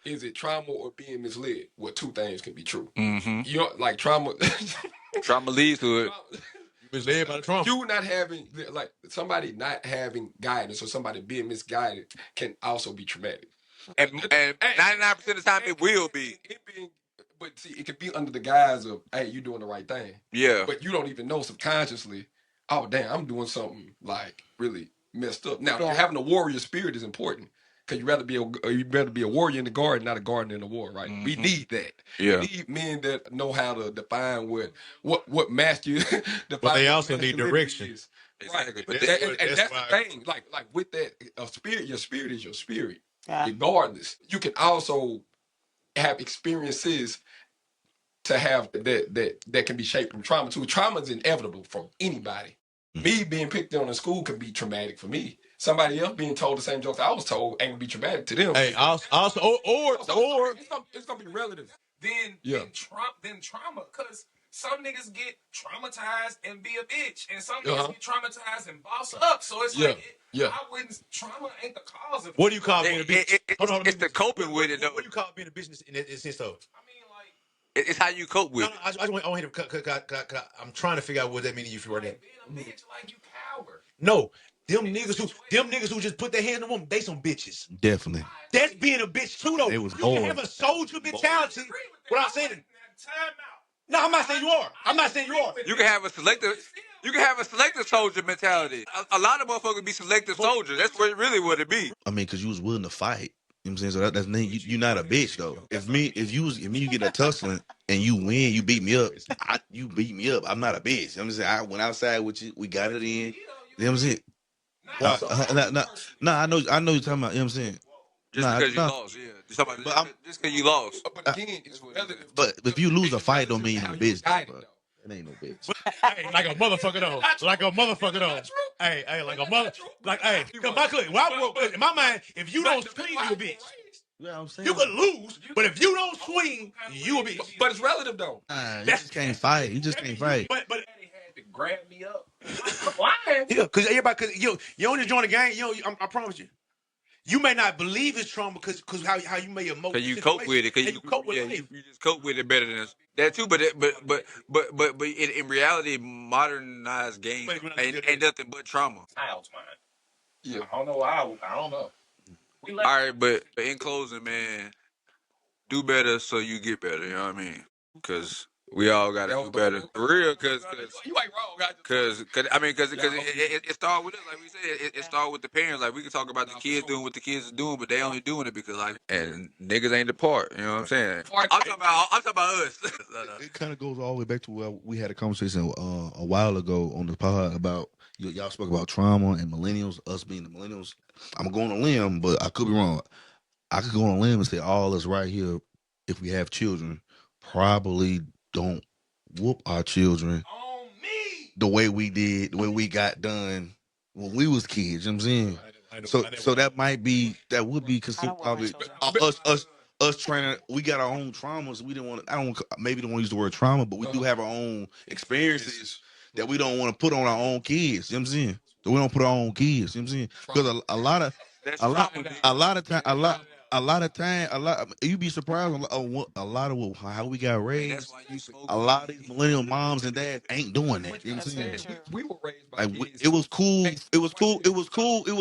is it trauma or being misled? Well, two things can be true. Mm-hmm. You know, like trauma. Trauma leads to it. Misled by the trauma. You not having, like, somebody not having guidance or somebody being misguided can also be traumatic. And 99% of the time it will be. But see, it could be under the guise of, hey, you doing the right thing. Yeah. But you don't even know subconsciously, oh, damn, I'm doing something, like, really messed up. Now, having a warrior spirit is important. Because you rather be a warrior in the garden, not a gardener in the war, right? We need that. Yeah. We need men that know how to define what masculine. But they also need direction. Is. Exactly. Right. But And that's the thing. Like with that, your spirit is your spirit. Yeah. Regardless, you can also have experiences to have that can be shaped from trauma too. Trauma is inevitable from anybody. Me being picked on in school can be traumatic for me. Somebody else being told the same jokes I was told ain't gonna be traumatic to them. Hey, also, or it's gonna be relative. Then trauma, because some niggas get traumatized and be a bitch, and some niggas get traumatized and boss up. So it's I wouldn't. Trauma ain't the cause of. What do you call being a bitch? It's the coping with it though. What do you call being a bitch in that sense though? I mean, like, It's how you cope with it. I want him to. I'm trying to figure out what that means if you were that. Being a bitch, like you coward. No, them niggas who just put their hand on woman, they some bitches. Definitely. That's being a bitch too, though. It was you can have a soldier mentality. What I'm saying. No, I'm not saying you are. I'm not saying you are. You can have a selective soldier mentality. A lot of motherfuckers be selective soldiers. That's what it be. I mean, because you was willing to fight. You know what I'm saying? So that's you're not a bitch though. If you get a tussling and you win, you beat me up. You beat me up. I'm not a bitch. You know what I'm saying? I went outside with you. We got it in. You know what I'm saying? I know you're talking about. You know what I'm saying? Just because you lost, yeah. Just because you lost. But again, it's relative. But if you lose a fight, don't mean you're a bitch. It ain't no bitch. Hey, like a motherfucker though. Like a mother. Hey, like a mother. Like, hey, in my mind, if you don't swing, you a bitch. Yeah, I'm saying You could lose, but if you don't swing, you a bitch. But it's relative though. You just can't fight. You just can't fight. But Daddy had to grab me up. Why? yeah, because you only join the game. I promise you. You may not believe it's trauma because how you may emote. Because you cope with it. Because you cope with it. You just cope with it better than us. That too. But in reality, modernized games ain't nothing but trauma. Child's mind. Yeah. I don't know why. I don't know. All right, but in closing, man, do better so you get better. You know what I mean? Because we all got to do better for real. Because you ain't wrong, guys. Because it started with us, like we said. It started with the parents. Like we can talk about the kids doing what the kids are doing, but they only doing it because like and niggas ain't the part. You know what I'm saying? I'm talking about us. It kind of goes all the way back to where we had a conversation a while ago on the pod about y'all spoke about trauma and millennials, us being the millennials. I'm going on a limb, but I could be wrong. I could go on a limb and say all us right here, if we have children, probably don't whoop our children the way we did, the way we got done when we was kids. You know what I'm saying? So that would be considered probably us training. We got our own traumas. We didn't want to. Maybe don't want to use the word trauma, but we do have our own experiences that we don't want to put on our own kids. You know what I'm saying? That we don't put our own kids. You know what I'm saying? Because a lot of time, you'd be surprised a lot of how we got raised. A lot of these millennial moms and dads ain't doing that. You know what I'm saying? We were raised by kids. It was cool. It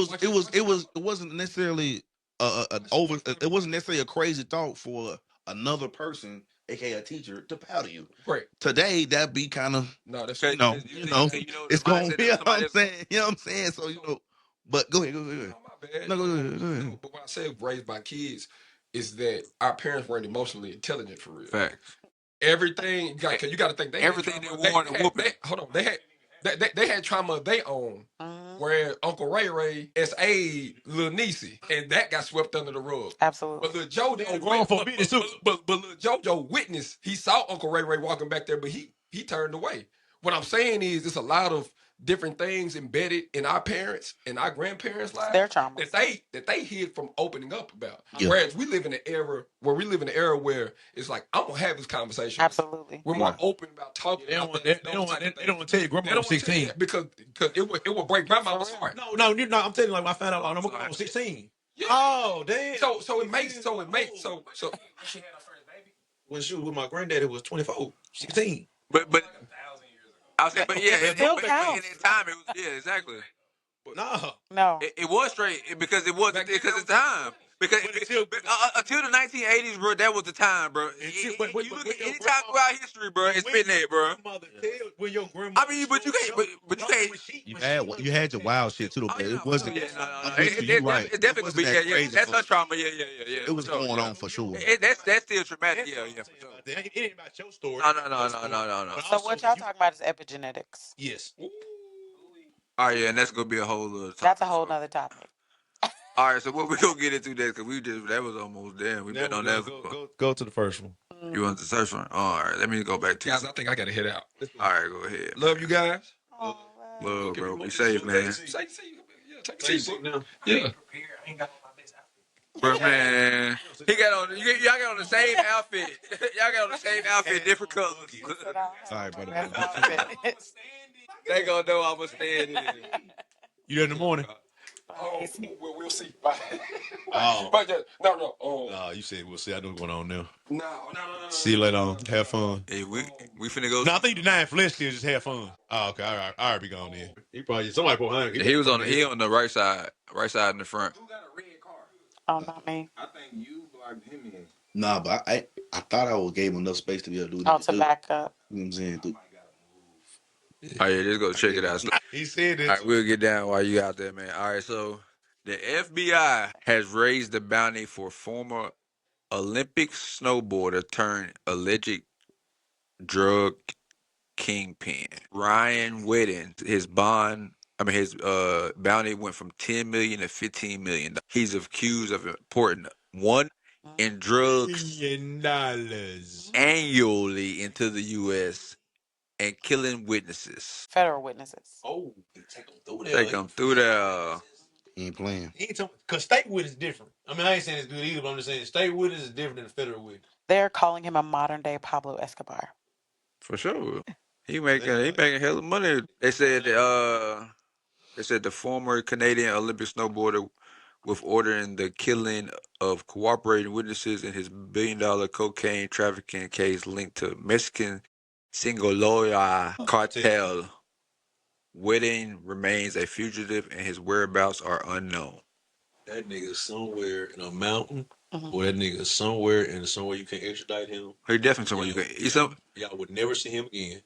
wasn't necessarily it wasn't necessarily a crazy thought for another person, aka a teacher, to powder you. Right. Today that be kind of that's it's gonna be. You know what I'm saying? You know what I'm saying? So but go ahead. No, my bad. No, go ahead. No, but when I say raised by kids, is that our parents weren't emotionally intelligent for real. Facts. Everything you got to think everything they wanted to whoop it. Hold on, they had trauma of their own. Where Uncle Ray S.A. Lil Niecy, and that got swept under the rug. Absolutely. But Lil JoJo, but Lil JoJo witnessed. He saw Uncle Ray walking back there, but he turned away. What I'm saying is, there's a lot of different things embedded in our parents and our grandparents' lives their trauma that they hid from opening up about. Yeah. Whereas we live in an era where it's like, I'm gonna have this conversation. Absolutely. We're more open about talking. They don't want to tell you grandma was 16 because it will break grandma's heart. No, I'm telling you, like when I found out I'm 16. Yeah. Oh damn. So it makes so. She had her first baby when she was with my granddad. It was 24, 16. But I was saying, but yeah, in time it was exactly. No. It was straight because it was because it's time. Because until the 1980s, bro, that was the time, bro. You look at any time throughout history, bro, it's been there, bro. When your grandmother, I mean, but you can't. You had your wild shit too, but it wasn't. Yeah, I'm with you. You right. It's definitely It wasn't that crazy. that's her trauma. Yeah. It was going on for sure. That's still traumatic. Yeah, for sure. It ain't about your story. No. So what y'all talking about is epigenetics. Yes. All right, yeah, and that's gonna be a whole other topic. That's a whole nother topic. All right, so what we gonna get into that because that was almost there. We've been on that. Go to the first one. You want the first one? All right, let me go back to Guys, I think I gotta head out. All right, go ahead. Love you guys. Love, bro. Be safe, man. Take a seat now. Yeah. I ain't got my best outfit. Bro, man, he got on. Y'all got on the same outfit. Y'all got on the same outfit, different colors. All right, brother. They gonna know I'm gonna stand in. You there in the morning? Oh, we'll see. Bye. Oh. But no. No, you said we'll see. I know what's going on now. No. See you later on. Have fun. Hey, we finna go. No, I think you denying flesh still just have fun. Oh, okay. All right, be gone then. He probably somebody behind. He was on the right side in the front. Who got a red car? Oh, not me. I think you blocked him in. Nah, but I thought I gave him enough space to be able to do Oh, that. to back up. You know what I'm saying? All right, let's go check it out. He said that. All right, we'll get down while you out there, man. All right, so the FBI has raised the bounty for former Olympic snowboarder turned alleged drug kingpin Ryan Whitten. His bounty went from $10 million to $15 million. He's accused of importing in drugs $1 million annually into the U.S. and killing witnesses. Federal witnesses. Oh, take them through there. Take them through there. He ain't playing. Because state witness is different. I mean, I ain't saying it's good either, but I'm just saying state witness is different than federal witness. They're calling him a modern day Pablo Escobar. For sure. He making hell of money. They said the former Canadian Olympic snowboarder with ordering the killing of cooperating witnesses in his billion-dollar cocaine trafficking case linked to Mexican Sinaloa cartel. Whitten remains a fugitive and his whereabouts are unknown. That nigga somewhere in a mountain, or that nigga somewhere you can extradite him. He definitely somewhere you can. Y'all would never see him again.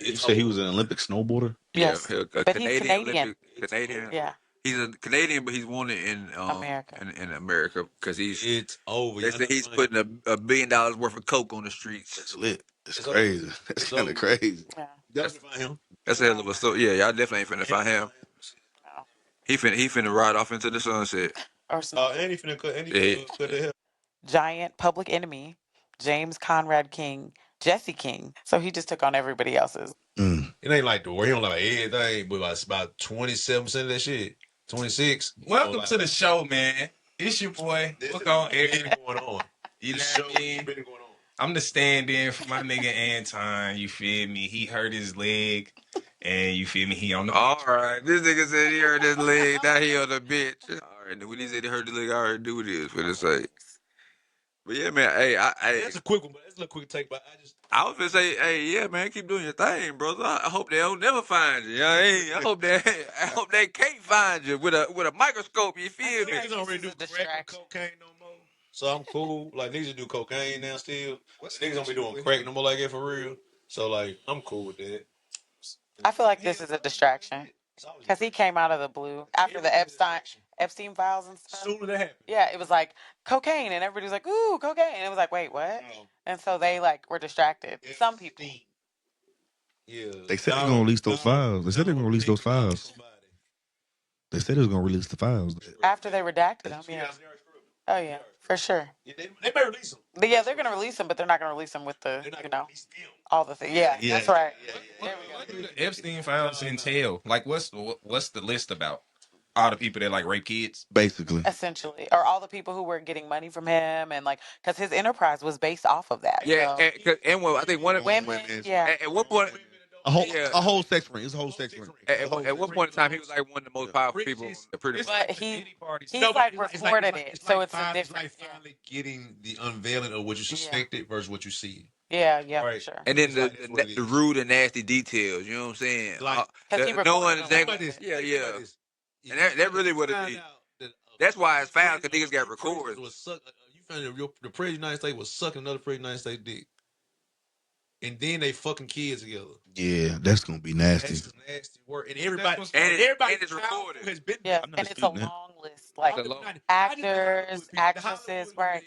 You said he was an Olympic snowboarder? Yes, but he's Canadian. Canadian. Yeah. He's a Canadian, but he's wanted in America. In America because it's over. They say he's putting $1 billion worth of coke on the streets. That's lit. It's crazy. That's kind of crazy. Yeah. Definitely find him. That's a hell of a story. Yeah, y'all definitely ain't finna find him. No. He finna ride off into the sunset. Or and he finna cut the hell. Giant public enemy, James Conrad King, Jesse King. So he just took on everybody else's. It ain't like the war. He don't like everything, but about 27% of that shit. 26. Welcome to the show, man. It's your boy. Look on everything going on. You know what I mean? I'm the stand-in for my nigga Anton. You feel me? He hurt his leg, and you feel me? He on the. All right, this nigga said he hurt his leg. Now he on the bitch. All right, when he said he hurt his leg, I already do what it is for the sake. But yeah, man. Hey, that's a quick one, but that's a little quick take. But I was gonna say, hey, yeah, man, keep doing your thing, brother. I hope they don't never find you. You know what I mean? I hope they can't find you with a microscope. You feel me? Niggas don't really do crack or cocaine no more. So I'm cool. Like niggas do cocaine now still. Niggas don't be doing crack no more like that for real. So like I'm cool with that. I feel like this is a distraction because he came out of the blue after the Epstein files and stuff. Soon as that happened. Yeah, it was like cocaine, and everybody was like, "Ooh, cocaine!" And it was like, "Wait, what?" Oh. And so they like were distracted. Some people. Yeah. They said they're gonna release those files. They said they're gonna release those files. They said they was gonna release the files after they redacted them. Yeah. Oh yeah, for sure. Yeah, they may release them. Yeah, they're gonna release them, but they're not gonna release them with the all the things. Yeah, that's right. There we go. What do the Epstein files entail? Like, what's the list about? All the people that like rape kids, basically. Essentially, or all the people who were getting money from him, and like, because his enterprise was based off of that. Yeah, so. and I think one of women. Yeah. At one point. A whole sex ring. It's a whole sex ring. At one point in time, he was like one of the most powerful people. But he's like reported it, so it's a different. Like finally getting the unveiling of what you suspected versus what you see. Yeah, right. For sure. And then the rude and nasty details. You know what I'm saying? Like, because he no one. Yeah. And that really what it is. The That's why it's foul because niggas got recorded. You found the president of the United States was sucking another president of the United States dick, and then they fucking kids together. Yeah, that's gonna be nasty. That's nasty work, and everybody it's recorded. has been. Yeah, and it's a long list, like actors, actresses, right?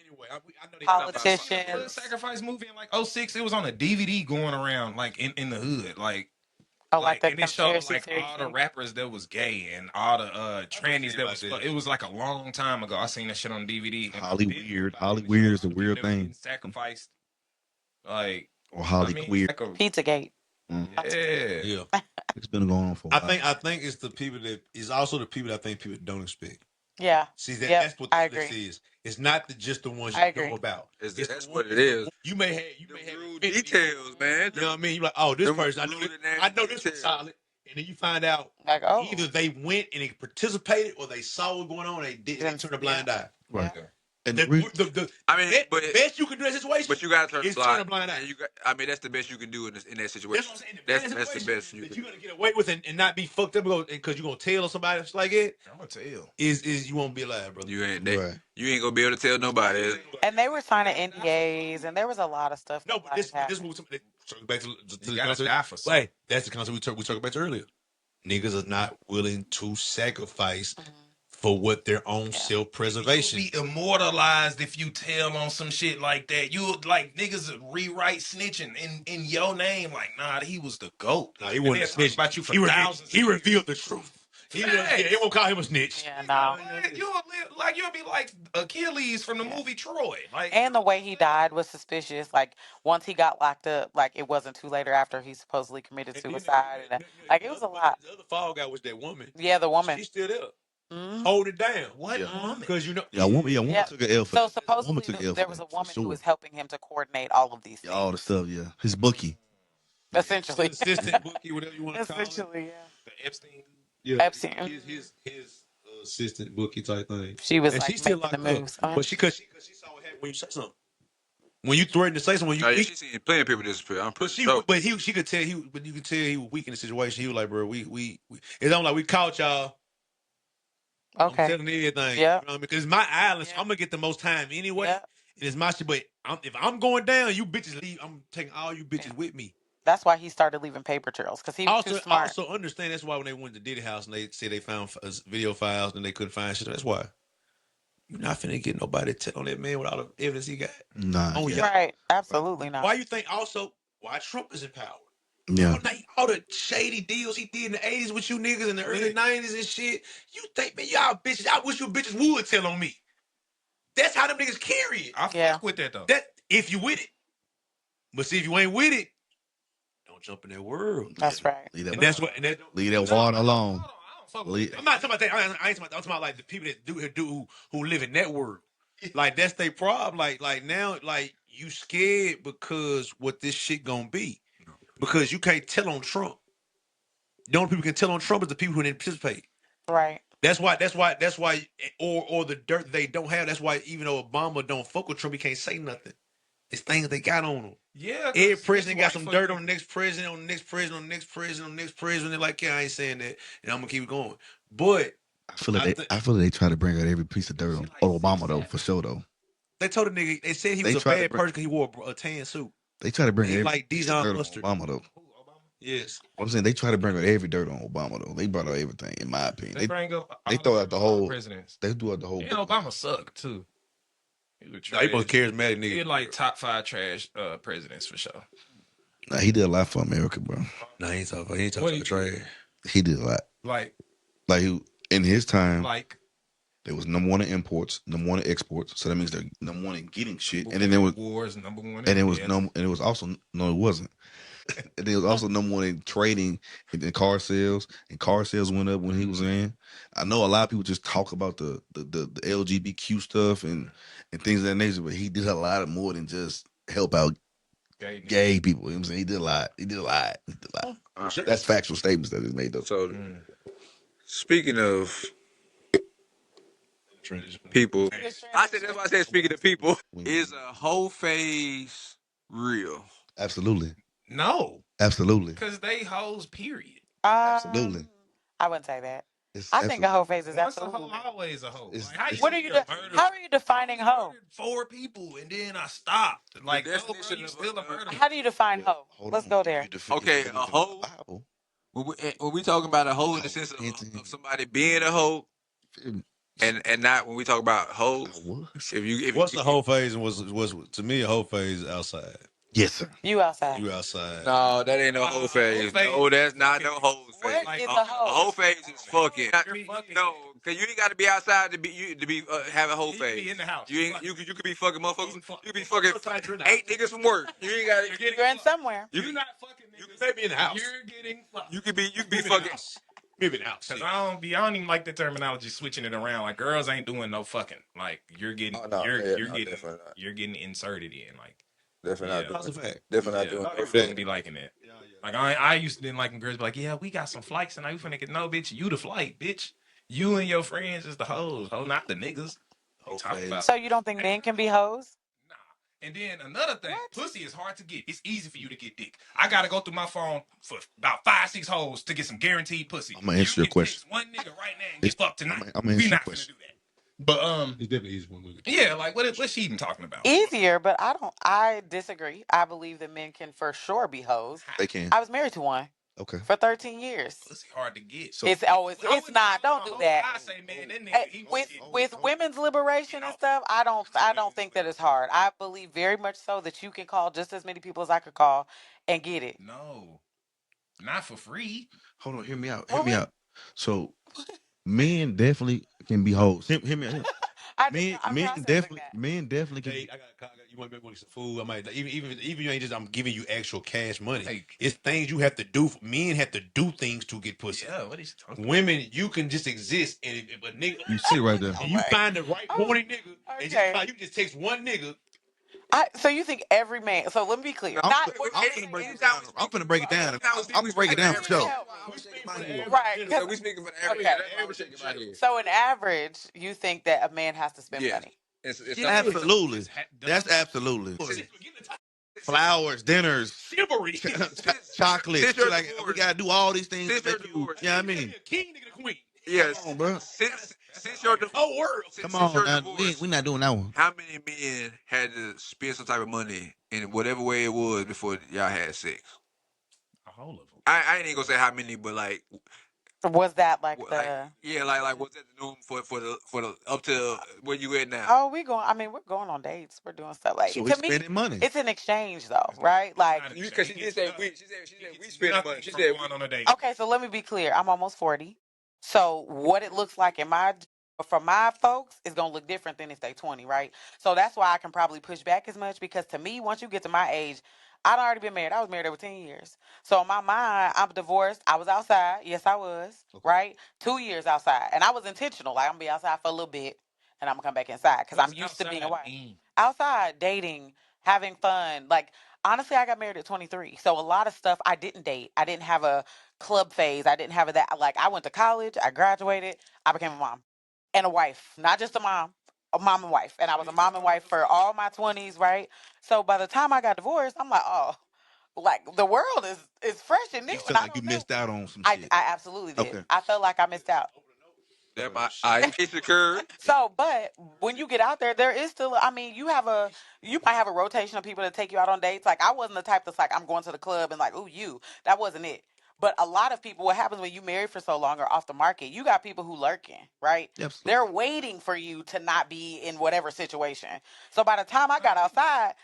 Politicians. Sacrifice movie in like 06. It was on a DVD going around like in the hood, like. The and it showed conspiracy like theory all the thing. rappers that was gay and all the trannies that was. It was like a long time ago. I seen that shit on DVD. Holly Weird is the weird thing. Sacrificed, like or Holly Queer. Like Pizzagate. Yeah. It's been going on for a while. I think it's the people that is also the people that I think people don't expect. Yeah. See, that's what this list is. It's not just the ones you know about. That's what it is. You may have details, man. You know what I mean? You're like, oh, this person, I know this was solid. And then you find out either they went and they participated or they saw what going on and they turn a blind eye. Right. Yeah. And the best you can do in that situation, but you gotta turn a blind eye. That's the best you can do in that situation. That's the best you can. You're gonna get away with and not be fucked up because you're gonna tell somebody like it. I'm gonna tell. Is you won't be alive, brother. You ain't gonna be able to tell nobody. And they were signing NDAs, and there was a lot of stuff. No, but this was back to the concept. Wait, that's the concept we talked about earlier. Niggas are not willing to sacrifice for what their own self-preservation. You'll be immortalized if you tell on some shit like that. You like niggas rewrite snitching in your name. Like, nah, he was the GOAT. Nah, he wasn't snitch about you for thousands. He revealed the truth. He won't call him a snitch. Yeah, no. You'll be like Achilles from the movie Troy. Like, and the way he died was suspicious. Like once he got locked up, like it wasn't too later after he supposedly committed suicide. It was a lot. The other fall guy was that woman. Yeah, the woman. She's still there. Hold it down. What woman? Because woman took an L for so supposedly there was a woman who was helping him to coordinate all of these things. All the stuff, his bookie. Essentially. Assistant bookie, whatever you want to call it. Essentially, yeah. The Epstein. Yeah. Epstein. His assistant bookie type thing. She was she's still locked the moves. But she saw what happened when you say something. When you threaten to say something, she's seen plenty of people disappear. She could tell you could tell he was weak in the situation. He was like, bro, we it's not like we caught y'all. Okay. I'm telling you everything. Yeah. You know what I mean? Because it's my island, so I'm gonna get the most time anyway. Yeah. And it's my shit. But if I'm going down, you bitches leave. I'm taking all you bitches with me. That's why he started leaving paper trails because he was too smart. Also understand that's why when they went to Diddy house and they said they found video files and they couldn't find shit. That's why you're not finna get nobody to tell on that man with all the evidence he got. Nah. Right. Absolutely not. Why you think also why Trump is in power? Yeah. All the shady deals he did in the 80s with you niggas in the early 90s and shit. You think, man, y'all bitches, I wish you bitches would tell on me. That's how them niggas carry it. I fuck with that though. That if you with it. But see if you ain't with it, don't jump in that world. That's right. Leave that water alone. I'm not talking about that. I ain't talking about like the people that who live in that world. Like that's their problem. Like now, like you scared because what this shit gonna be. Because you can't tell on Trump. The only people who can tell on Trump is the people who didn't participate. Right. That's why, or the dirt they don't have. That's why even though Obama don't fuck with Trump, he can't say nothing. It's things they got on him. Yeah. Every president got some dirt on the next president, on the next president, on the next president, on the next president. They're like, yeah, I ain't saying that, and I'm gonna keep going. But I feel like they try to bring out every piece of dirt on Obama though, for sure though. They told the nigga, they said he was a bad person because he wore a tan suit. They try to bring every like Dijon mustard on Obama though. Yes. I'm saying they try to bring out every dirt on Obama though. They brought out everything, in my opinion. They bring up. They throw out the whole presidents. They threw out the whole. And Obama sucked too. He was charismatic nigga. He like top 5 trash presidents for sure. Nah, he did a lot for America, bro. Nah, he ain't talking about trash. He did a lot. Like he, in his time, like there was number one in imports, number one in exports. So that means they're number one in getting shit. And then there was wars, number one. And it was it was also it wasn't. And it was also number one in trading in car sales, and car sales went up when he was in. I know a lot of people just talk about the LGBTQ stuff and things of that nature, but he did a lot more than just help out gay people. You know what I'm saying? He did a lot. He did a lot. That's factual statements that he made though. So speaking of people, that's why I said speaking of people, is a whole phase real? Absolutely. No. Absolutely. Because they hoes, period. Absolutely. I wouldn't say that. I think a hoe phase is Once a absolutely. hoe, always a hoe. It's- Like, how you What are you? How are you defining hoe? murdered 4 people and then I stopped. Like, no, bro, definition you of still a murderer. How do you define hoe? Hold Let's on. go there. Okay, a hoe. Bible. When we talking about a hoe in the sense of somebody being a hoe, and not when we talk about hoes. If What's the whole phase? And was to me a whole phase outside. Yes, sir. You outside. You outside. No, that ain't no hoe phase. No, that's not no hoe phase. What is A a hoe? hoe phase is fucking. No, cause you ain't got to be outside to be have a hoe You phase. can be in the house. You could be fucking motherfuckers. You could be fucking 8 niggas from work. You ain't got to. You're in somewhere. You're not fucking niggas. You may be in the house. You're getting fucked. You could be fucking. Maybe in the house. Cause I don't even like the terminology switching it around. Like, girls ain't doing no fucking. Like, you're getting you're getting inserted in. Like, Definitely that's not doing. a fact. Definitely not I doing. don't be liking that. Like, I used to didn't like when girls be like, yeah, we got some flights and I finna get no bitch. You the flight, bitch. You and your friends is the hoes, not the niggas. Talk about. So you don't think men can be hoes? And then another thing, pussy is hard to get. It's easy for you to get dick. I gotta go through my phone for about 5-6 hoes to get some guaranteed pussy. I'm gonna answer your question. Text one nigga right now and get fucked tonight. I'm gonna answer your question. Gonna do that. But it's definitely easy for women. Yeah, like what's she even talking about? Easier, but I disagree. I believe that men can for sure be hoes. They can. I was married to one. Okay. For 13 years. Pussy hard to get. So it's not. Don't do that. I say, man, that nigga, with women's liberation and stuff, I don't think that it's hard. I believe very much so that you can call just as many people as I could call and get it. No, not for free. Hold on, hear me out. Hear me out. So, men definitely can be hoes. Hear me out. Men definitely can. You want me to some food? I might even you ain't just. I'm giving you actual cash money. Hey, it's things you have to do. Men have to do things to get pussy. Yeah, what is you talking about? Women, you can just exist, and if a nigga, You sit right there. and you find the right horny nigga, and you just text one nigga. So you think every man? So let me be clear. I'm gonna break it down. I'm gonna break it down. I'm gonna break it down for sure. Right. So we speaking for the average. So an average, you think that a man has to spend money? It's absolutely. That's absolutely. Flowers, dinners, chivalry, chocolate. Like we gotta do all these things to make you. You know what I mean? King, nigga, the queen. Yes, come on, bro. Since your whole world. Come on, now, we not doing that one. How many men had to spend some type of money in whatever way it was before y'all had sex? A whole of them. I ain't even gonna say how many, but like. Was that like the? Like was that the norm for the up to where you at now? Oh, we're going on dates. We're doing stuff like. So we spending money. It's an exchange, though, right? Like because she did say we spending money. She said going on a date. Okay, so let me be clear. I'm almost 40. So what it looks like from my folks is gonna look different than if they 20, right? So that's why I can probably push back as much because to me, once you get to my age, I'd already been married. I was married over 10 years. So in my mind, I'm divorced. I was outside. Yes, I was. Okay. Right? 2 years outside. And I was intentional. Like I'm gonna be outside for a little bit and I'm gonna come back inside because I'm used to being a wife. Outside, dating, having fun. Like honestly, I got married at 23. So a lot of stuff I didn't date. I didn't have a club phase. I didn't have that. Like I went to college, I graduated, I became a mom and a wife, not just a mom and wife. And I was a mom and wife for all my 20s, right? So by the time I got divorced, I'm like, oh, like the world is fresh and new. You feel like you missed out on some shit. I absolutely did. Okay. I felt like I missed out. It's occurred. So, but when you get out there is still. I mean, you might have a rotation of people that take you out on dates. Like I wasn't the type that's like I'm going to the club and like, ooh, that wasn't it. But a lot of people, what happens when you marry for so long or off the market, you got people who lurking, right? Absolutely. They're waiting for you to not be in whatever situation. So by the time I got outside,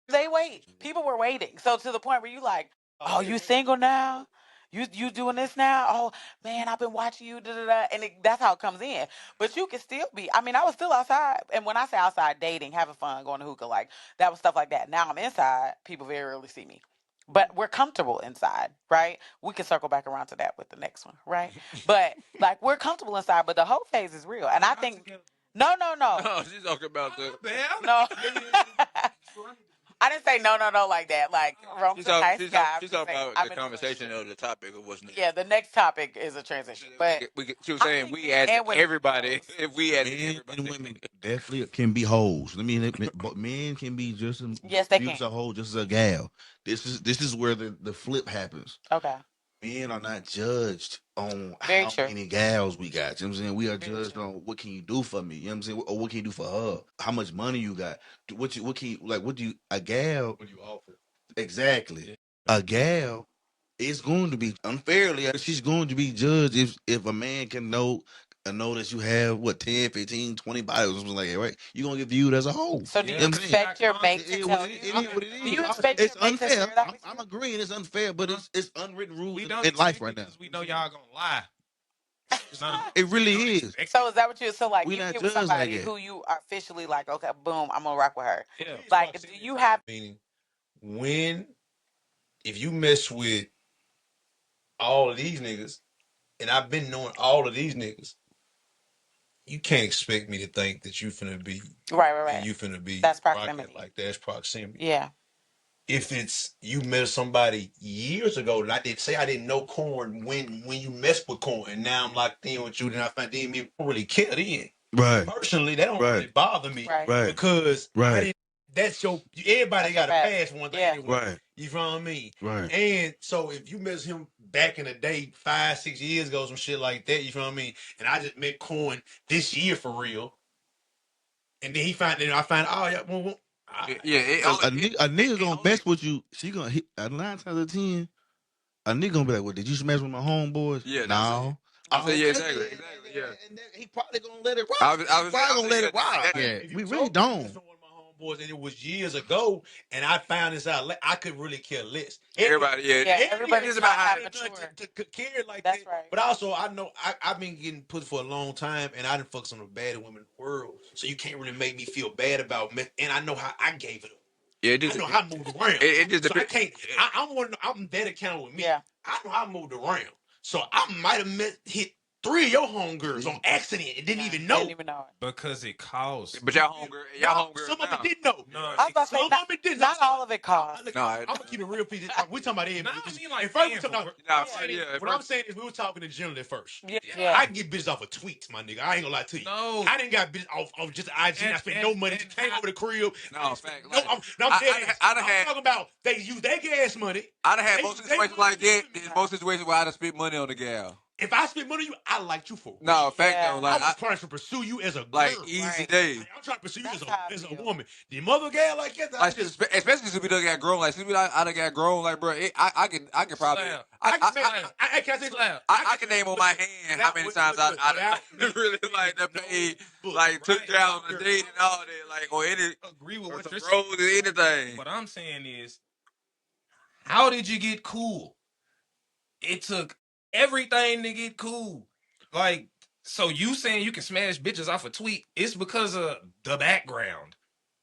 they wait. People were waiting. So to the point where you like, oh, you single now? You doing this now? Oh man, I've been watching you. And that's how it comes in. But you can still be. I mean, I was still outside, and when I say outside, dating, having fun, going to hookah, like that was stuff like that. Now I'm inside. People very rarely see me, but we're comfortable inside, right? We can circle back around to that with the next one, right? But like we're comfortable inside, but the whole phase is real, and I think no. No, she's talking about the no. I didn't say no like that. Like, she's talking about the conversation of the topic of what's next. Yeah, the next topic is a transition. But she was saying we as everybody, if we as men and women definitely can be hoes. I mean, but men can be just as yes, they can. A hoe, just as a gal. This is where the flip happens. Okay. men are not judged on Very how true. many gals we got. You know what I'm saying? We are judged on what can you do for me. You know what I'm saying? Or what can you do for her? How much money you got? What can you like? What do you a gal? What do you offer? Exactly. Yeah. A gal is going to be unfairly. She's going to be judged if a man can know that you have what 10, 15, 20 bodies or something like that, right? You're gonna get viewed as a hoe. So do Yeah, you You know what I'm saying? expect your mate It to is tell what you? it is. What it Do you is. expect It's your mate to unfair. share that with I'm you? agreeing it's unfair, but it's unwritten rules We in don't life expect right it now. because we know y'all gonna lie. It's not- It really we don't is. expect So is that what you? So like We you not get with judged like somebody that. who you are officially like, okay, boom, I'm gonna rock with her. it. Yeah. Like, do you have? Meaning, if you mess with all of these niggas, and I've been knowing all of these niggas, you can't expect me to think that you finna be Right. and you finna be That's rocking proximity. like that's proximity. Yeah. If it's you met somebody years ago that I didn't know Corn when you messed with Corn, and now I'm locked in with you, then I find then I don't really care then. Right. Personally, that don't Right. really bother me Right. Right. because Right. I didn't. That's your everybody got to That's pass one thing yeah. anyway. Right. You feel what I mean? Right. And so if you miss him back in the day, 5-6 years ago, some shit like that, you feel what I mean? And I just met Corn this year for real, and then I find oh yeah, well, A nigga gonna mess with you. She gonna hit 9 times out of 10. A nigga gonna be like, "Well, did you smash with my homeboys?" Yeah, no. I'm saying, yeah, Okay, exactly, and- exactly, and- yeah. and he probably gonna let it rock. I was Probably gonna saying, let it yeah, rock. that- Yeah, if you we told really me don't. this from one of my homeboys, and it was years ago, and I found this out, I could really care less. Everybody, yeah, everybody's it's about how not mature. to care like That's that. right. But also, I know I've been getting put for a long time, and I done fucked some of the baddest women in the world. So you can't really make me feel bad about me. And I know how I gave it up. Yeah, I know how I moved around. It just so I depends. can't. I'm that accountable with me. Yeah. I know how I moved around. So I might have hit 3 of your homegirls on accident and didn't even know. Didn't even know it. Because it costs. But y'all homegirl, Some of it didn't know. No, I was about to say, Some of it didn't. not all of it costs. I'm gonna keep it real. We talking about everybody. No, I mean, like, At first, we man, talking about. at What I'm first- saying is, we were talking to general at first. Yeah. I can get bitches off of tweets, my nigga. I ain't gonna lie to you. No. I didn't got bitches off just IG. I spent no money. She came over the crib. No, fact. No, I'm dead ass. I done I'm had- talking about they use their gas money. I done had They- most they situations really like that. do. There's most situations where I done spent money on the gal. If I spend money on you, I like you for. No, fact Yeah. though, I like was trying to pursue you as a girl. like easy Right. days. I'm trying to pursue you That's how I as a feel. woman. The mother gal like that, I Like just especially since we done got grown. Like since I done got grown, like bro, I can probably Slap. I can say Slap. I can name on my hand how many times I really like to pay, like took you out on a date and all that, like or any Agree with or what some you're saying. roses, anything. What I'm saying is, how did you get cool? It took everything to get cool. Like, so you saying you can smash bitches off a tweet? It's because of the background.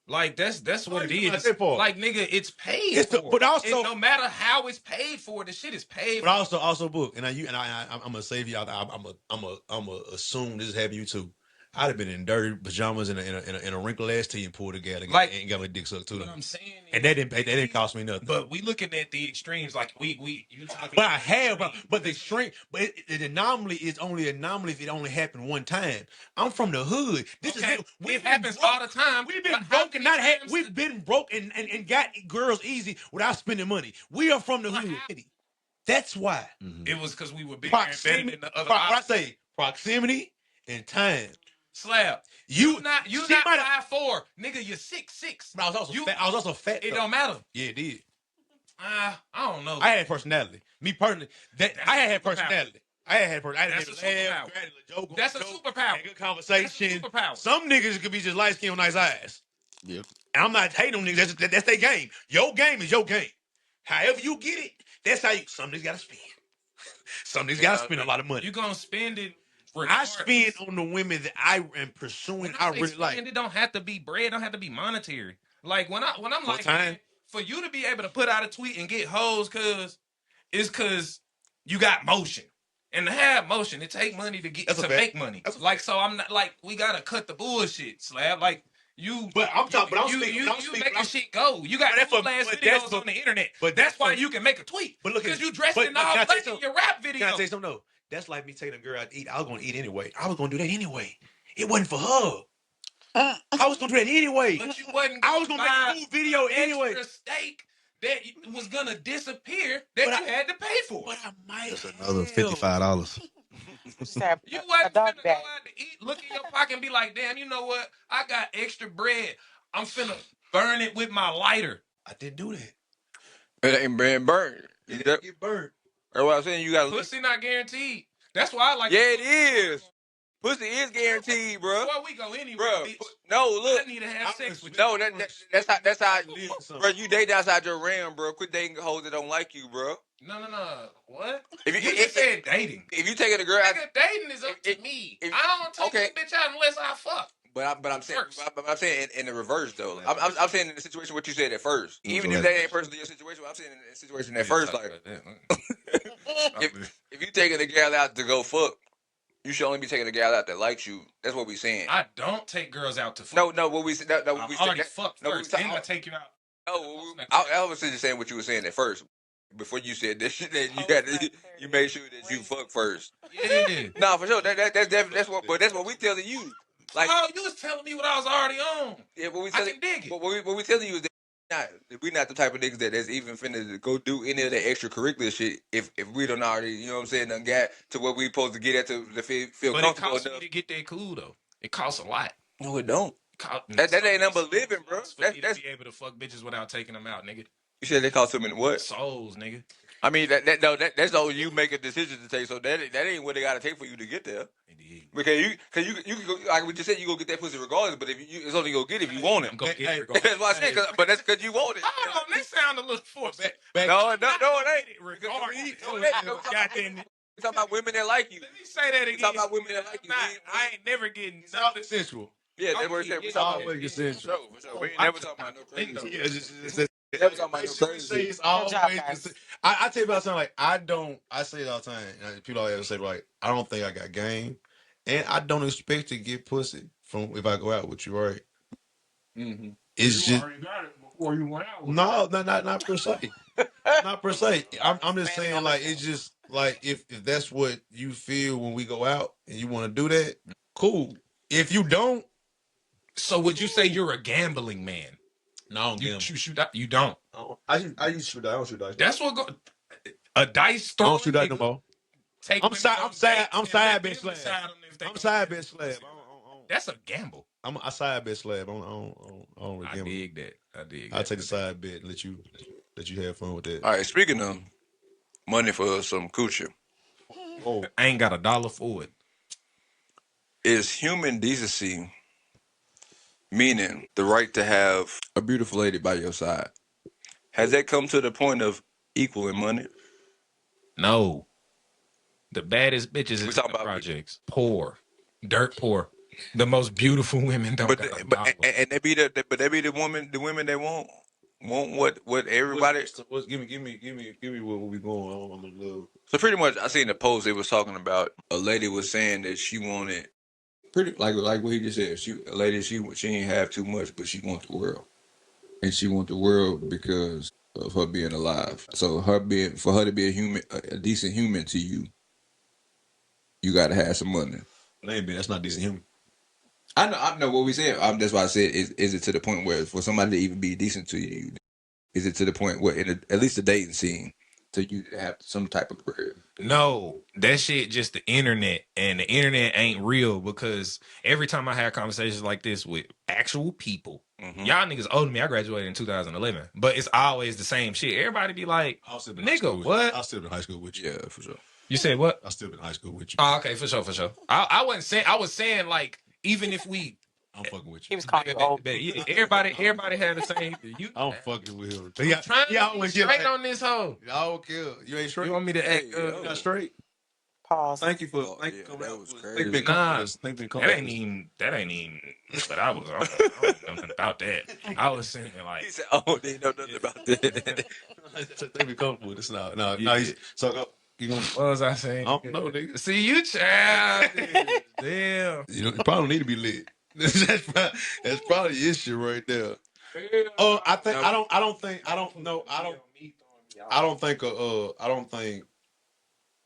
Like that's what it is. Like nigga, it's paid for. but also and no matter how it's paid for, the shit is paid. But also book, and I'm gonna save you. I'm gonna assume this is happening to you too. I'd have been in dirty pajamas and a wrinkled ass tee and pulled a gal and got my dick sucked too. What I'm saying is, And that didn't cost me nothing. But we looking at the extremes, like you talking. But I have, but the shrink, but the anomaly is only anomaly if it only happened one time. I'm from the hood. This Okay, is it happens all the time. We've been But how broke and many not had. times- We've been broke and got girls easy without spending money. We are from the But hood. That's why. It was because we were bigger and better Proximity. than the other. What I say, proximity and time. Slab. You not she 5'4", nigga. You're 6'6". But I was also fat. It though. don't matter. Yeah, it did. I don't know. I had personality. Me personally, I had personality. I had personality. I That's had a laugh, superpower. joke. That's a superpower. Had good conversation. That's a superpower. Some niggas could be just light skin with nice eyes. Yeah. And I'm not hating on niggas. That's their game. Your game is your game. However you get it, that's how you. Some niggas gotta spend. Some niggas gotta spend a lot of money. You gonna spend it. I spend on the women that I am pursuing. I really like. It don't have to be bread. It don't have to be monetary. Like when I'm like, time? man, for you to be able to put out a tweet and get hoes, cause you got motion. And to have motion, it take money to make money. Like so, I'm not like we gotta cut the bullshit, Slab. Like you, but I'm talking. But I'm speaking. You making shit go. You got cool ass videos on the internet. But that's why you can make a tweet. But look, because you dressed in all black in your rap video. Can I say something? No, that's like me taking a girl out to eat. I was gonna eat anyway. I was gonna do that anyway. It wasn't for her. I was gonna do that anyway. But you wasn't. I was gonna make a food video anyway. Steak that was gonna disappear that you had to pay for. But I might That's another $55. You wasn't finna go out to eat, look in your pocket and be like, damn, you know what? I got extra bread. I'm finna burn it with my lighter. I didn't do that. It ain't being burnt. It didn't get burnt. That's what I'm saying. You got Pussy not guaranteed. That's why I like. Yeah, it is. Pussy is guaranteed, bro. Before we go anywhere, Bro, bitch. no, look. I need to have sex with you. No, that's how. Bro, you date outside your realm, bro. Quit dating hoes that don't like you, bro. No. What? If You just said dating. If you taking a girl out, Nigga, dating is up to me. I don't take this bitch out unless I fuck. But I'm saying in the reverse though. I'm saying in the situation what you said at first. Even if that ain't personally your situation, I'm saying in the situation at first, like if you taking a girl out to go fuck, you should only be taking a girl out that likes you. That's what we saying. I don't take girls out to fuck. No, what we said. No, I already fucked first. Then I take you out. No, I was just saying what you were saying at first. Before you said this shit, that you made sure that you fuck first. Yeah. No, for sure. That's what we telling you. Like, oh, you was telling me what I was already on. Yeah, but I can dig it. What we telling you is that we not the type of niggas that's even finna to go do any of that extracurricular shit if we don't already, you know what I'm saying, done got to what we supposed to get at to feel but comfortable enough. But it costs me to get that cool though. It costs a lot. No, it don't. That ain't nothing but living, bro. That's be able to fuck bitches without taking them out, nigga. You said they cost them in what? Souls, nigga. I mean that's all you make a decision to take. So that ain't what they gotta take for you to get there. Indeed. Because you can go, like we just said, you go get that pussy regardless. But if it's only go get it if you want it. That's what I said. But that's because you want it. Hold on, they sound a little forced. No, it ain't. Regardless, goddamn. We talking about women that like you. Let me say that again. We talking about women that like you. I ain't never getting nothing sensual. Yeah, that's what it said. It's always consensual. For sure. We ain't never talking about no crazy. Never talking about no crazy. It's always. I tell you about something like I say it all the time. People always say like I don't think I got game, and I don't expect to get pussy from if I go out with you, right? Mm-hmm. It's you just already got it before you went out. No, not per se. Not per se. I'm just saying like it's just like if that's what you feel when we go out and you want to do that, cool. If you don't. So would you say you're a gambling man? No, I don't gamble. You shoot out. You don't. I used to shoot dice. I don't shoot dice. That's what a dice throw. I don't shoot dice no more. I'm side bet slab. I'm side bet slab. That's a gamble. I'm a side bet slab. I don't really gamble. I dig that. I'll take the side bet and let you have fun with that. All right. Speaking of money for some coochie. Oh, I ain't got $1 for it. Is human decency, meaning the right to have a beautiful lady by your side, has that come to the point of equaling money? No. The baddest bitches in the projects. Poor. Dirt poor. The most beautiful women don't got and they be the women they want what everybody. Give me where we going. I'm a little. So pretty much, I seen the post. It was talking about a lady was saying that she wanted pretty like what he just said. She ain't have too much, but she want the world, and she want the world because of her being alive. So for her to be a decent human to you, you got to have some money. That's not decent human. I know what we said. That's why I said, is it to the point where for somebody to even be decent to you, is it to the point where at least the dating scene, to you have some type of career? No, that shit just the internet, and the internet ain't real because every time I have conversations like this with actual people, y'all niggas older than me. I graduated in 2011, but it's always the same shit. Everybody be like, nigga, what? I'll still be in high school with you. Yeah, for sure. You said what? I'll still be in high school with you. Oh, okay, for sure. I wasn't saying. I was saying like even if we. I'm fucking with you. He was calling you old. Everybody had the same. I'm fucking with him. I'm trying to be straight on this hoe. I don't care. You ain't straight. You want me to act? You not straight. Pause. Thank you for coming that out. was crazy. That ain't even. But I don't know nothing about that. I was saying like. He said, "Oh, they know nothing about that." They be comfortable with this now. No. So. What was I saying? I don't know, nigga. See you, child. Damn. You probably don't need to be lit. That's probably the issue right there. Oh, I think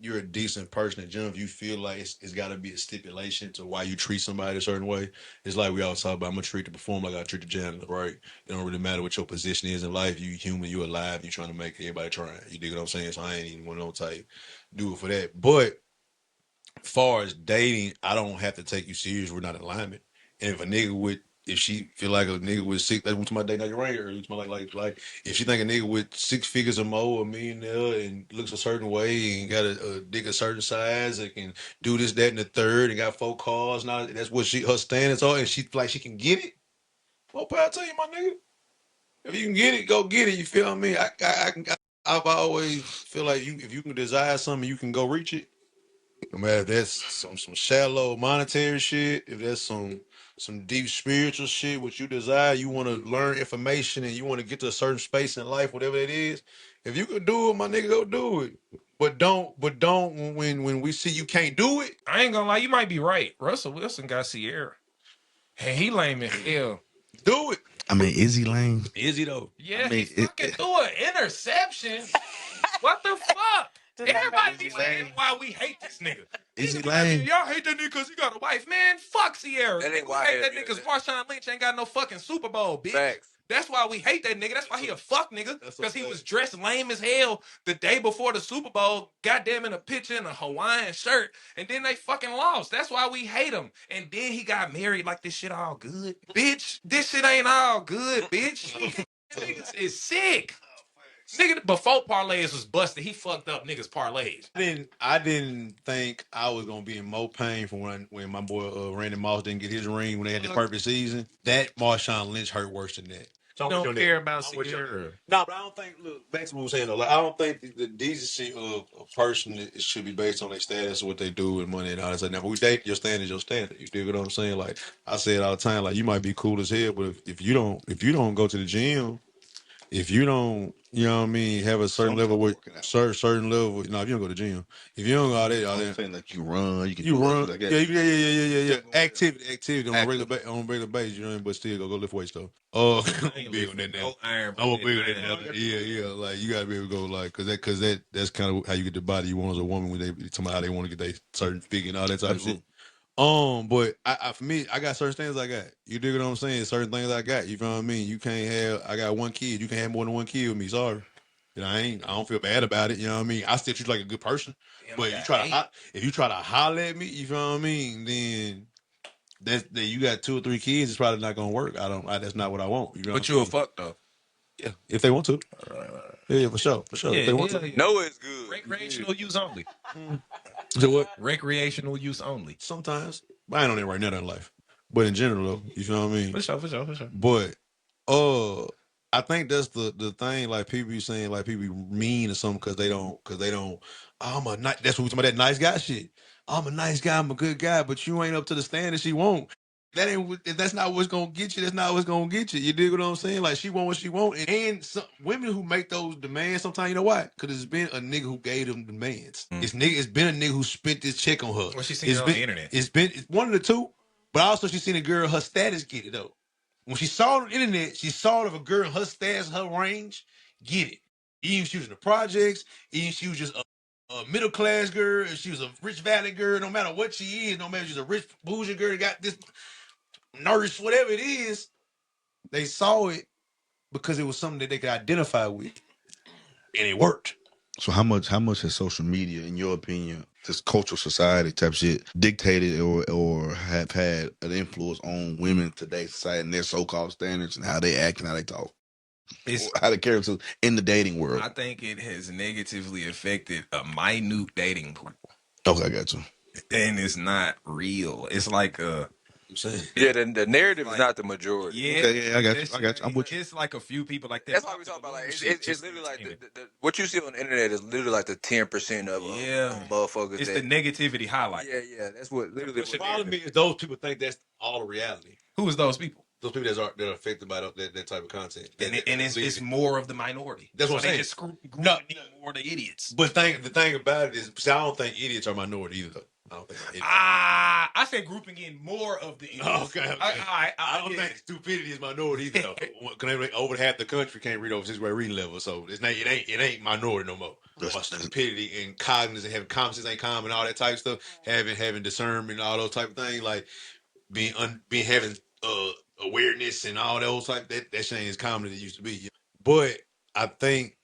you're a decent person in general, if you feel like it's got to be a stipulation to why you treat somebody a certain way, it's like we always talk about, I'm going to treat the performer like I treat the janitor, right? It don't really matter what your position is in life. You human, you alive, you trying to make everybody trying. You dig what I'm saying? So I ain't even one of those type do it for that. But far as dating, I don't have to take you serious. We're not in alignment. And if she feel like a nigga with six, that's what my date night right here. Like if she think a nigga with 6 figures or more, a millionaire, and looks a certain way and got a dick a certain size and can do this, that, and the third, and got 4 cars, now that's what her standards are, and she feel like she can get it. Well, I'll tell you, my nigga, if you can get it, go get it. You feel me? I've always feel like if you can desire something, you can go reach it. No matter if that's some shallow monetary shit, if that's some deep spiritual shit, what you desire, you want to learn information and you want to get to a certain space in life, whatever it is. If you could do it, my nigga, go do it. But don't when we see you can't do it. I ain't gonna lie, you might be right. Russell Wilson got Sierra. Hey, he lame as hell. Do it. I mean, is he lame? Is he though? Yeah, I mean, he fucking threw an interception. What the fuck? Everybody be saying why we hate this nigga. Is he lame? Y'all hate that nigga because he got a wife. Man, fuck Sierra. That ain't We why hate that I- nigga because Marshawn Lynch ain't got no fucking Super Bowl, bitch. Facts. That's why we hate that nigga. That's why he a fuck nigga. Because he was dressed lame as hell the day before the Super Bowl. Goddamn, in a picture in a Hawaiian shirt. And then they fucking lost. That's why we hate him. And then he got married like this shit all good. Bitch, this shit ain't all good, bitch. Niggas is sick. Nigga, before parlays was busted, he fucked up niggas parlays. I didn't think I was gonna be in more pain from when my boy Randy Moss didn't get his ring when they had the perfect season. That Marshawn Lynch hurt worse than that. So don't care about Sierra. No, but I don't think. Look, back to what we were saying though. Like, I don't think the decency of a person it should be based on their status, what they do, and money and all that stuff. Now, when we date, your standard is your standard. You dig what I'm saying? Like I say it all the time. Like you might be cool as hell, but if you don't go to the gym. If you don't, you know what I mean, have a certain level with certain level. No, if you don't go to the gym, if you don't go out there, I'm saying like you run, you run. Like Yeah. Activity on a regular basis. You know what I mean, but still go lift weights though. I'm big on that now. I'm a big on that now. Yeah. Like you gotta be able to go like, cause that's kind of how you get the body you want as a woman when they talking about how they want to get their certain figure and all that type of shit. But I for me, I got certain standards I got. You dig what I'm saying? Certain things I got. You feel what I mean? You can't have. I got 1 kid. You can't have more than 1 kid with me. Sorry. You know, I don't feel bad about it. You know what I mean? I still treat you like a good person. But if you try to holler at me, you feel what I mean? Then that you got 2 or 3 kids, it's probably not gonna work. That's not what I want. You know But you a fuck though. Yeah, if they want to. Yeah, for sure. Yeah, if they want to. No, it's good. Recreational use only. So what? Recreational use only. Sometimes. But I ain't on it right now in life. But in general though, you feel what I mean? For sure. But I think that's the thing. Like people be saying, like people be mean or something because they don't. I'm a nice. That's what we talking about, that nice guy shit. I'm a nice guy. I'm a good guy, but you ain't up to the standard she want. That's not what's gonna get you. That's not what's gonna get you. You dig what I'm saying? Like she want what she want, and some women who make those demands sometimes, you know why? Because it's been a nigga who gave them demands. It's been a nigga who spent this check on her. Well, she seen it on the internet. It's one of the two, but also she seen a girl her status get it though. When she saw it on the internet, she saw it of a girl her status, her range, get it. Even if she was in the projects, even if she was just a middle class girl, if she was a rich valley girl, no matter what she is, no matter if she's a rich bougie girl that got this nurse, whatever it is, they saw it because it was something that they could identify with, and it worked. So how much has social media, in your opinion, this cultural society type shit, dictated or have had an influence on women today's society and their so-called standards and how they act and how they talk, how they carry themselves in the dating world? I think it has negatively affected a minute dating pool. Okay, I got you. And it's not real. It's like yeah, the narrative is not the majority. Yeah, okay, yeah, I got you. I'm with you. It's like a few people like that. That's why we talk about like it's literally like what you see on the internet is literally like the 10% of motherfuckers. It's the negativity highlight. Yeah. That's what literally. The problem is those people think that's all the reality. Who is those people? Those people that are affected by that type of content. And it's more of the minority. That's what I'm saying. They just more of the idiots. But the thing about it is, I don't think idiots are minority either. Though. don't think I said grouping in more of the idiots. Okay. I don't think stupidity is minority either. Over half the country can't read over 6th grade reading level, so it ain't minority no more. But stupidity and cognizance, having conversations ain't common, all that type of stuff, having discernment, all those type of things, like having awareness and all those type that shit ain't as common as it used to be. But I think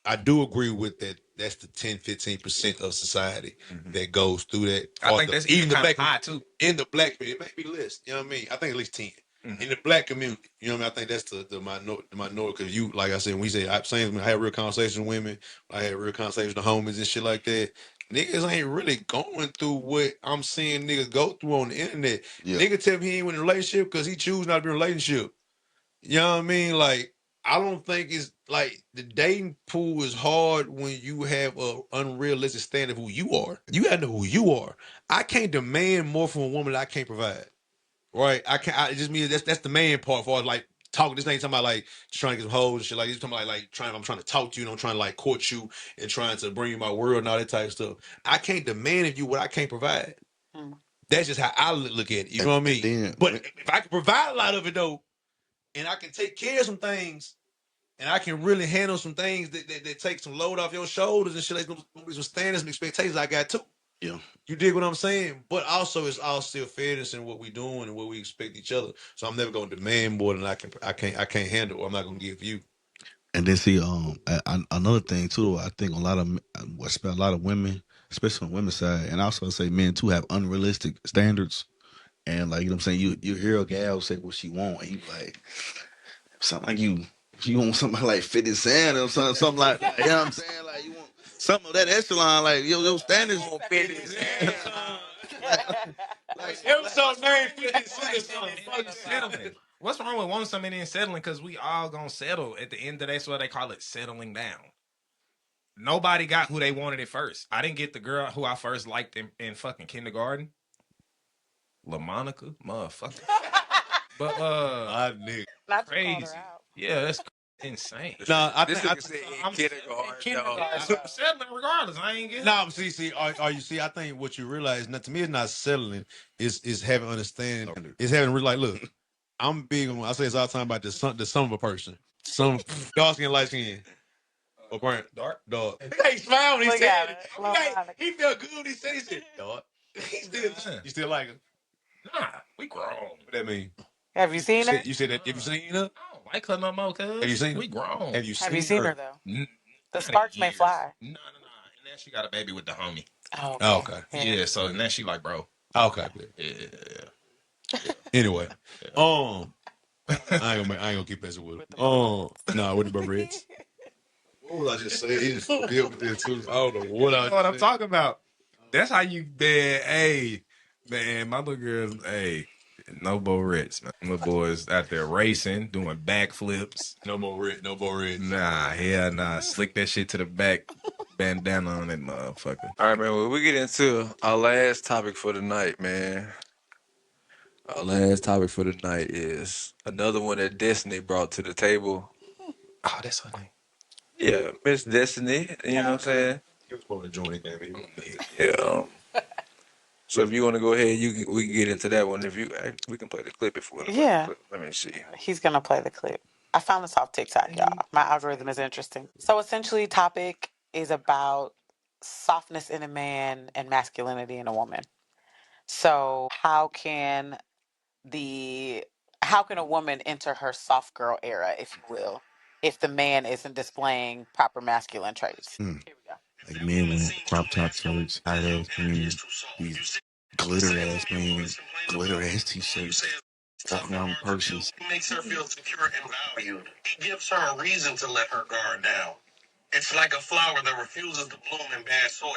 I do agree with that. That's the 10-15% of society that goes through that. I think that's even the black high too. In the black community, it may be less. You know what I mean? I think at least 10 in the black community. You know what I mean? I think that's the minority. Because you, like I said, when we say I had real conversations with women, I had real conversations with homies and shit like that. Niggas ain't really going through what I'm seeing niggas go through on the internet. Yeah. Nigga tell me he ain't in a relationship because he choose not to be in a relationship. You know what I mean? Like, I don't think it's like the dating pool is hard when you have a unrealistic standard of who you are. You gotta know who you are. I can't demand more from a woman that I can't provide. Right? I can't. It just means that's the man part for like talking. This ain't talking about like trying to get some hoes and shit. Like, it's talking about like I'm trying to talk to you and I'm trying to like court you and trying to bring you my world and all that type of stuff. I can't demand of you what I can't provide. That's just how I look at it. You know what I mean? But if I can provide a lot of it though, and I can take care of some things, and I can really handle some things that take some load off your shoulders and shit, like some standards and expectations I got too. Yeah. You dig what I'm saying? But also it's all still fairness in what we doing and what we expect each other. So I'm never gonna demand more than I can't handle, or I'm not gonna give you. And then see, another thing too, I think a lot of women, especially on the women's side, and also I say men too, have unrealistic standards. And like, you know what I'm saying, you hear a gal say what she want, and you like something like you want somebody like 50 Cent or something like that. You know what I'm saying? Like, you want something of that echelon, like your standards. 50 Cent. What's wrong with wanting somebody and settling? Because we all gonna settle at the end of the day. So they call it settling down. Nobody got who they wanted at first. I didn't get the girl who I first liked in fucking kindergarten. LaMonica, motherfucker. But Not crazy. Yeah, that's insane. No, I'm kindergarten. settling regardless. I ain't getting. No, see, are you see? I think what you realize, to me, it's not settling. Is having understanding. It's having like, look, I'm big on. I say it's all the time about the sum of a person. Some dark skin, light skin. Or burnt, dark. He smiled when he said it. He felt good when he said dark. You still like him? Nah, we grown. What that mean? Have you seen her? You said that. Have you seen her? I don't like her no more, cuz. Have you seen her? We grown. Have you seen her though? The sparks may fly. No. And then she got a baby with the homie. Oh, okay. Yeah, so then she like, bro. Okay. Yeah. Anyway, I ain't gonna keep messing with it. Nah, with the Reds. What was I just saying? He just deal with this too. I don't know what I'm talking about. That's how you, man. Hey, man, my little girl. Hey, no more Reds, man. My boys out there racing, doing backflips. No more Reds. Nah, hell nah. Slick that shit to the back. Bandana on that motherfucker. All right, man. Well, we get into our last topic for the night, man. Our last topic for the night is another one that Destiny brought to the table. Oh, that's her name. Yeah, Miss Destiny. You know what I'm saying? He was supposed to join it, baby. Yeah. So if you want to go ahead, we can get into that one. We can play the clip if we want to. Yeah. Let me see. He's gonna play the clip. I found this off TikTok, y'all. My algorithm is interesting. So essentially, topic is about softness in a man and masculinity in a woman. So how can a woman enter her soft girl era, if you will, if the man isn't displaying proper masculine traits? Here we go. Like men with crop top shirts, high ass pants, these glitter ass pants, glitter ass t-shirts, walking around with purses. He makes her feel secure and valued. He gives her a reason to let her guard down. It's like a flower that refuses to bloom in bad soil.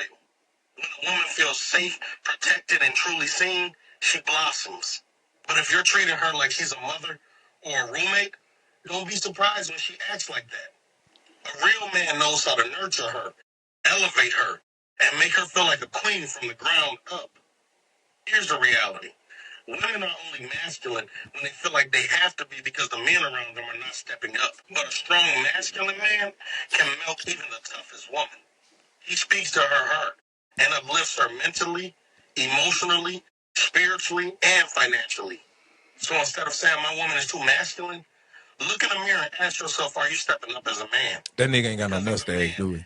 When a woman feels safe, protected, and truly seen, she blossoms. But if you're treating her like she's a mother or a roommate, don't be surprised when she acts like that. A real man knows how to nurture her, elevate her, and make her feel like a queen from the ground up. Here's the reality. Women are only masculine when they feel like they have to be because the men around them are not stepping up. But a strong masculine man can melt even the toughest woman. He speaks to her heart and uplifts her mentally, emotionally, spiritually, and financially. So instead of saying my woman is too masculine, look in the mirror and ask yourself, are you stepping up as a man? That nigga ain't got no mustache, do he?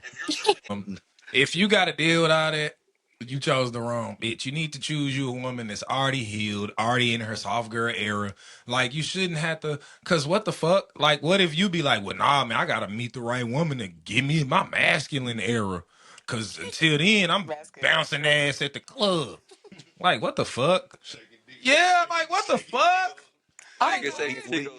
If you got to deal with all that, you chose the wrong bitch. You need to choose you a woman that's already healed, already in her soft girl era. Like, you shouldn't have to, because what the fuck? Like, what if you be like, well, nah, man, I got to meet the right woman to give me my masculine era. Because until then, I'm bouncing ass at the club. Like, what the fuck? Yeah, like, what the fuck?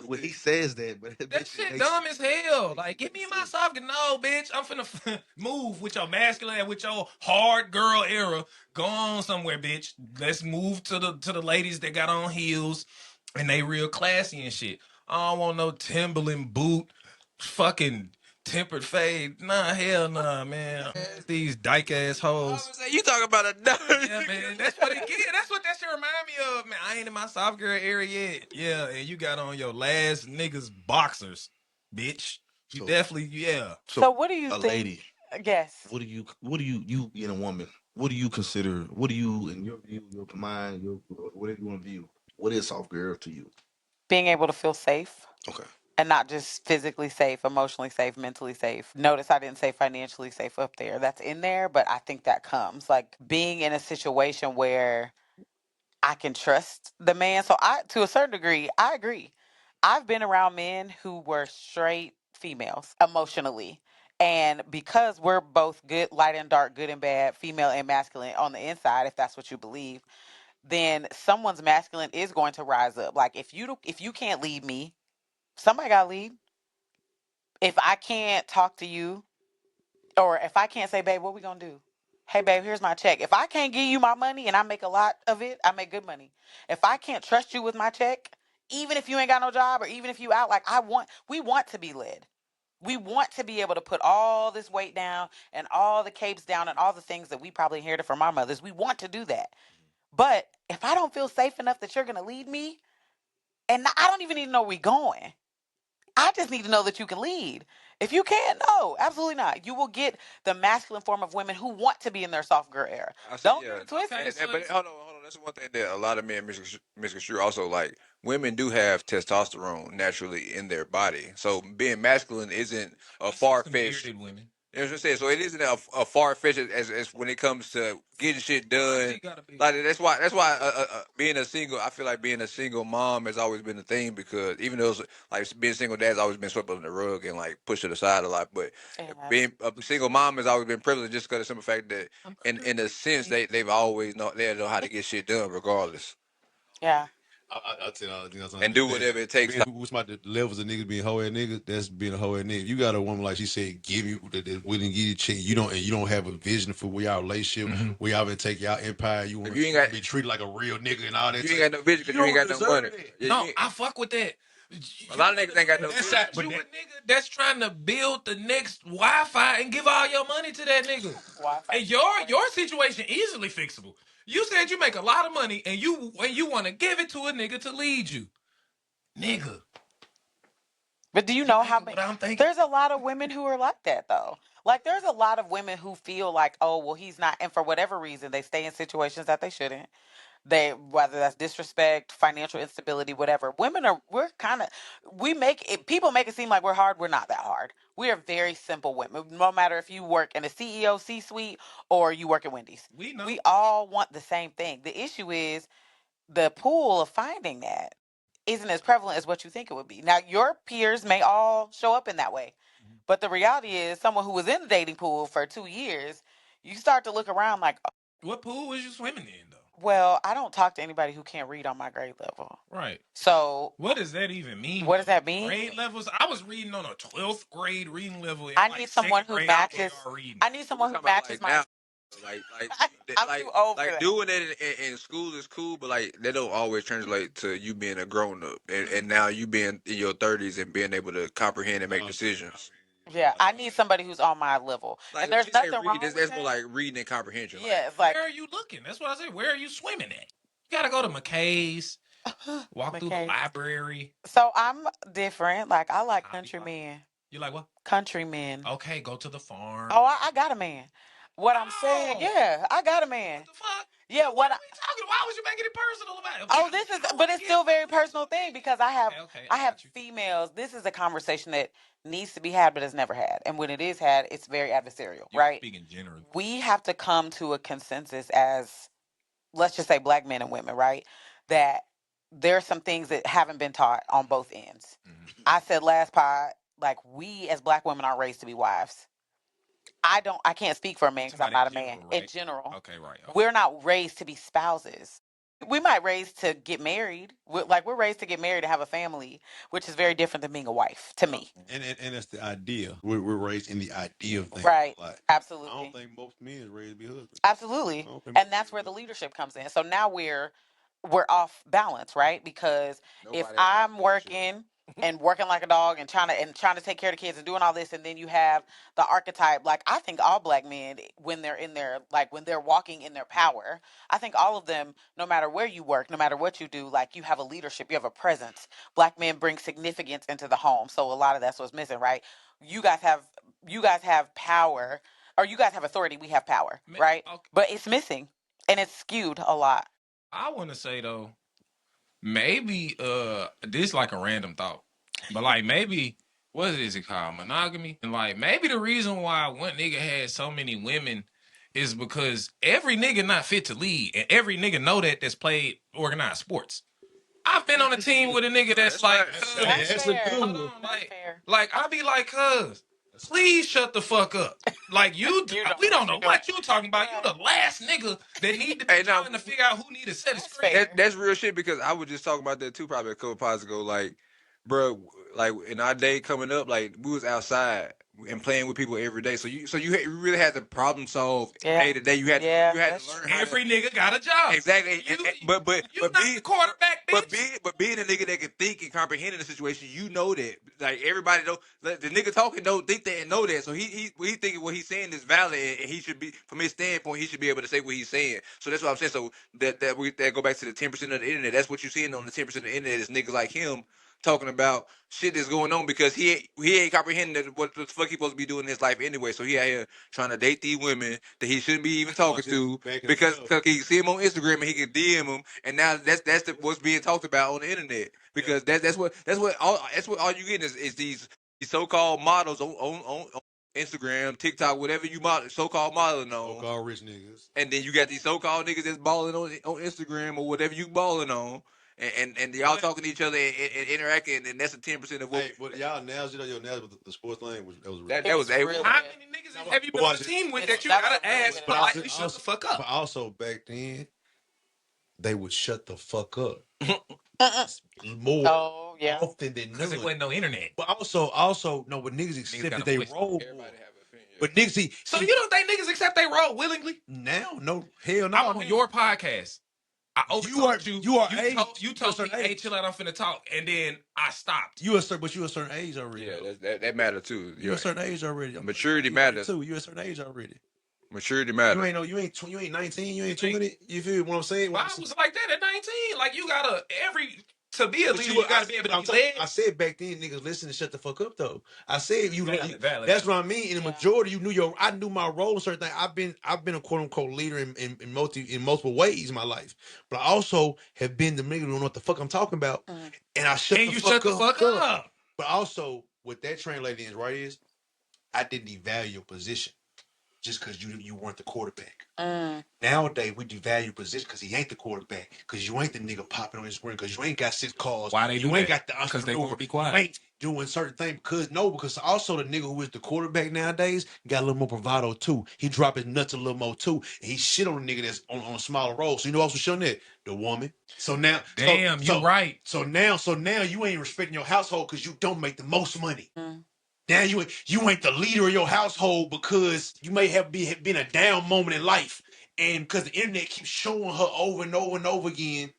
When he says that, but That shit dumb as hell. Like, give me my soft. No, bitch. I'm finna move with your masculine, with your hard girl era. Go on somewhere, bitch. Let's move to the ladies that got on heels and they real classy and shit. I don't want no Timberland boot, fucking tempered fade. Nah, hell nah, man. These dyke ass hoes. You talking about a Yeah, man. That's what it get. That's what that shit remind me of, man. I ain't in my soft girl area yet. Yeah, and you got on your last niggas boxers, bitch. You definitely, yeah. So what do you think? Lady. Yes. What do you being a woman? What do you consider? What do you, in your view, your mind, your whatever you want to view? What is soft girl to you? Being able to feel safe. Okay. And not just physically safe, emotionally safe, mentally safe. Notice I didn't say financially safe up there. That's in there, but I think that comes like being in a situation where I can trust the man. So to a certain degree, I agree. I've been around men who were straight females emotionally. And because we're both good, light and dark, good and bad, female and masculine on the inside, if that's what you believe, then someone's masculine is going to rise up. Like if you can't lead me, somebody got to lead. If I can't talk to you, or if I can't say, babe, what we gonna do? Hey, babe, here's my check. If I can't give you my money and I make a lot of it, I make good money. If I can't trust you with my check, even if you ain't got no job or even if you out, like we want to be led. We want to be able to put all this weight down and all the capes down and all the things that we probably inherited from our mothers. We want to do that. But if I don't feel safe enough that you're gonna lead me, and I don't even need to know where we going. I just need to know that you can lead. If you can't, no, absolutely not. You will get the masculine form of women who want to be in their soft girl era. Don't get it twisted. But hold on. That's one thing that a lot of men misconstrue. Also, like, women do have testosterone naturally in their body, so being masculine isn't a far fetched. Women. You know what I'm saying? So it isn't a far fetched as when it comes to getting shit done. Like that's why being a single, I feel like being a single mom has always been a thing, because even though like being a single dad's always been swept under the rug and like pushed to the side a lot, but being a single mom has always been privileged just because of the simple fact that in a sense they've always they know how to get shit done regardless. Yeah. I tell you, and do whatever it takes. What's my levels of niggas being hoe ass niggas? That's being a hoe ass nigga. You got a woman like she said, give you that willing to give you a check. You don't have a vision for where y'all relationship, where y'all gonna take y'all empire. You want to be treated like a real nigga and all that. You ain't got no vision because you ain't got no money. No, I fuck with that. A lot of niggas ain't got no vision. You a nigga that's trying to build the next Wi-Fi and give all your money to that nigga. And your situation easily fixable. You said you make a lot of money and you want to give it to a nigga to lead you. Nigga. But do you know how many? There's a lot of women who are like that, though. Like, there's a lot of women who feel like, oh, well, he's not. And for whatever reason, they stay in situations that they shouldn't. Whether that's disrespect, financial instability, whatever. People make it seem like we're hard. We're not that hard. We are very simple women. No matter if you work in a CEO C-suite or you work at Wendy's. We all want the same thing. The issue is the pool of finding that isn't as prevalent as what you think it would be. Now, your peers may all show up in that way. But the reality is, someone who was in the dating pool for 2 years, you start to look around like, what pool was you swimming in, though? Well, I don't talk to anybody who can't read on my grade level. Right. So what does that even mean? What does that mean? Grade levels? I was reading on a 12th grade reading level. I need someone who matches. I need someone who matches my. Like doing it in school is cool, but like they don't always translate to you being a grown up and now you being in your 30s and being able to comprehend and make decisions. Yeah, I need somebody who's on my level. Like, and there's nothing wrong with that's more like reading and comprehension. Yeah, it's like, where are you looking? That's what I said. Where are you swimming at? You gotta go to McKay's, walk through the library. So I'm different. Like, I like country men. You like what? Country men. Okay, go to the farm. Oh, I got a man. What I'm saying, yeah, I got a man. What the fuck? Yeah, what I, Why was you making it personal about it? oh, this is, but it's still a very personal thing because I have, Okay, I have got you. females. This is a conversation that needs to be had, but is never had. And when it is had, it's very adversarial, right? Speaking generally. We have to come to a consensus as, let's just say, black men and women, right? That there are some things that haven't been taught on both ends. Mm-hmm. I said last pod, like, we as black women are raised to be wives. I can't speak for a man because I'm not a man. Right? In general, Okay, right. Okay. we're not raised to be spouses. We might raised to get married. We're raised to get married to have a family, which is very different than being a wife to me. And that's the idea. We're raised in the idea of things. Right. Like, Absolutely. I don't think most men is raised to be husbands. Absolutely. And that's where the leadership comes in. So now we're off balance, right? Because if I'm working and working like a dog and trying to take care of the kids and doing all this, and then you have the archetype, like, I think all black men, when they're in their, like, when they're walking in their power, I think all of them, no matter where you work, no matter what you do, like, you have a leadership, you have a presence. Black men bring significance into the home. So a lot of that's what's missing, right? You guys have power, or you guys have authority, we have power, right? Okay. But it's missing and it's skewed a lot. I want to say though, maybe this like a random thought, but like maybe what is it called, monogamy? And like maybe the reason why one nigga has so many women is because every nigga not fit to lead, and every nigga know that that's played organized sports. I've been on a team with a nigga that's like, that's fair. Like I be like, cuz, please shut the fuck up. Like we don't know what you talking about. You the last nigga that need to be trying to figure out who need to set it straight. That's real shit because I was just talking about that too probably a couple pods ago. Like, bro, like in our day coming up, like we was outside and playing with people every day. So you really had to problem solve day to day. You had to learn how every nigga got a job. Exactly. But not the quarterback, bitch. But being a nigga that can think and comprehend the situation, you know that. Like everybody know the nigga talking don't think that and know that. So he thinking what he's saying is valid and he should be, from his standpoint, he should be able to say what he's saying. So that's what I'm saying. So that go back to the 10% of the internet. That's what you're seeing on the 10% of the internet is niggas like him talking about shit that's going on because he ain't comprehending what the fuck he supposed to be doing in his life anyway. So he out here trying to date these women that he shouldn't be even talking to because he see him on Instagram and he can DM them, and now that's what's being talked about on the internet because that's what all you get is these so-called models on Instagram, TikTok, whatever you so-called modeling on. So-called rich niggas. And then you got these so-called niggas that's balling on Instagram or whatever you balling on. And y'all talking to each other and interacting, and that's a 10% of what. Hey, but y'all analogy, your analogy with the sports thing was that was real. How many niggas have you been on a team with that you gotta ask politely shut the fuck up? But also back then, they would shut the fuck up more often than because there wasn't no internet. But also no, but niggas accepted they roll. But niggas see. So you don't think niggas accept they roll willingly? Now, no, hell no. I'm on your podcast. You told me, hey, chill out, I'm finna talk, and then I stopped. But you a certain age already. Yeah, that matter too. You a certain age already. Maturity matters too. You a certain age already. Maturity matters. You ain't 19. You ain't 20. You feel what I'm saying? Well, I was like that at 19. Like you gotta to be a leader, you gotta be able to be led. I said back then, niggas listen and shut the fuck up though. I said valid. That's what I mean. In the majority, I knew my role in certain things. I've been a quote unquote leader in multiple ways in my life, but I also have been the nigga who don't know what the fuck I'm talking about, and I shut the fuck up. But also, what that translated is I didn't devalue your position just because you weren't the quarterback. Nowadays, we devalue position because he ain't the quarterback, because you ain't the nigga popping on his screen, because you ain't got 6 calls. Why they you ain't got the because they won't be quiet. You ain't doing certain things because also the nigga who is the quarterback nowadays got a little more bravado too. He drop his nuts a little more too, and he shit on a nigga that's on a smaller role. So you know what's showing that? The woman. So now, you're right. So now you ain't respecting your household because you don't make the most money. Now you ain't the leader of your household because you may have been a down moment in life, and because the internet keeps showing her over and over and over again.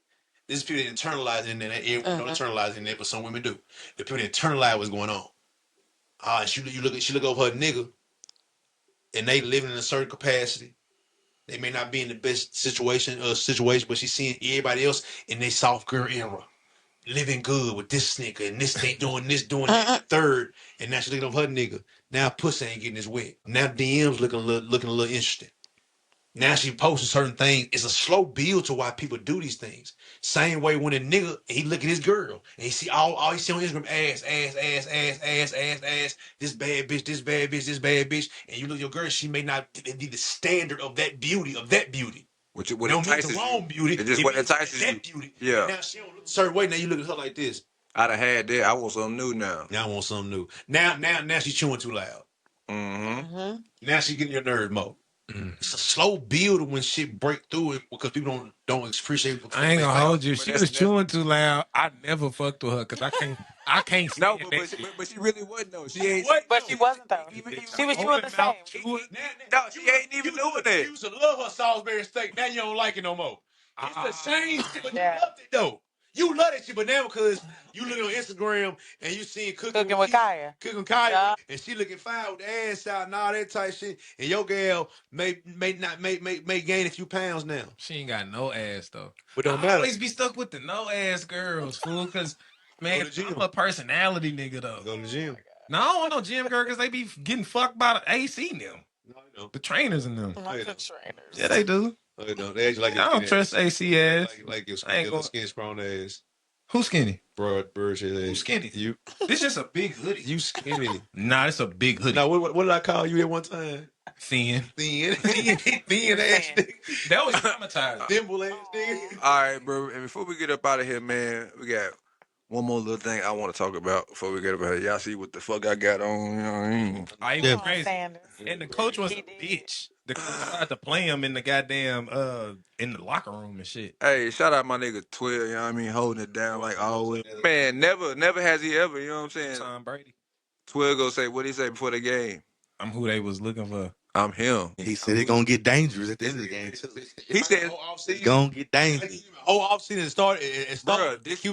This is people that internalize in that. Don't internalize in that, but some women do. The people that internalize what's going on. She look over her nigga, and they living in a certain capacity. They may not be in the best situation, but she's seeing everybody else in their soft girl era. Living good with this nigga and this they doing that third, and now she looking up her nigga. Now pussy ain't getting as wet. Now DMs looking a little interesting. Now she posting certain things. It's a slow build to why people do these things. Same way when a nigga, he look at his girl and he see all he see on Instagram ass, this bad bitch, this bad bitch, this bad bitch, and you look at your girl, she may not be the standard of that beauty. Which what Don't mean the entices wrong you. beauty. It's just It what means entices you. that beauty. Yeah. And now she don't look a certain way. Now you look at her like this. I'd have had that. I want something new now. Now I want something new. Now she's chewing too loud. Mm-hmm. Now she getting your nerve mode. It's a slow build when shit break through it because people don't appreciate it. I ain't gonna hold you. But She that's- was chewing too loud. I never fucked with her because I can't No, stand but that shit. she really wasn't though. She ain't. But she wasn't though. Even She was doing the Open mouth same. chewing. No, she ain't even doing that. You used to love her Salisbury steak. Now you don't like it no more. It's the same shit, but Yeah. you loved it though. You love that shit, but now because you look on Instagram and you seeing Cooking with Kaya. Cooking Kaya, Yeah. and she looking fine with the ass out and all that type shit, and your girl may gain a few pounds now. She ain't got no ass though. But don't I matter. always be stuck with the no ass girls, fool. Because man, Go to gym. I'm a personality nigga though. Go to the gym. No, I don't want no gym girl because they be getting fucked by the AC in them, No, you know. the trainers in them. Not yeah. the trainers. Yeah, they do. No, you don't. They actually like I don't trust AC ass. like your I ain't gonna- skin sprawn ass. Who's skinny? Bird shit ass. Who's skinny? You. This just a big hoodie. You skinny. Nah, it's a big hoodie. Now what did I call you at one time? Thin. Thin ass nigga. That was traumatizing. Thimble ass nigga. All right, bro. And before we get up out of here, man, we got one more little thing I want to talk about before we get up out of here. Y'all see what the fuck I got on? You know what I mean? I Come was on, crazy. Sanders. And the coach was He a did. bitch. The coach tried to play him in the goddamn in the locker room and shit. Hey, shout out my nigga 12, you know what I mean? Holding it down like always. Man, never has he ever, you know what I'm saying? Tom Brady. 12 go say, what he say before the game? I'm who they was looking for. I'm him. He said it's gonna get dangerous at the end of the game too. He said, It's gonna get dangerous. Offseason started. bruh, this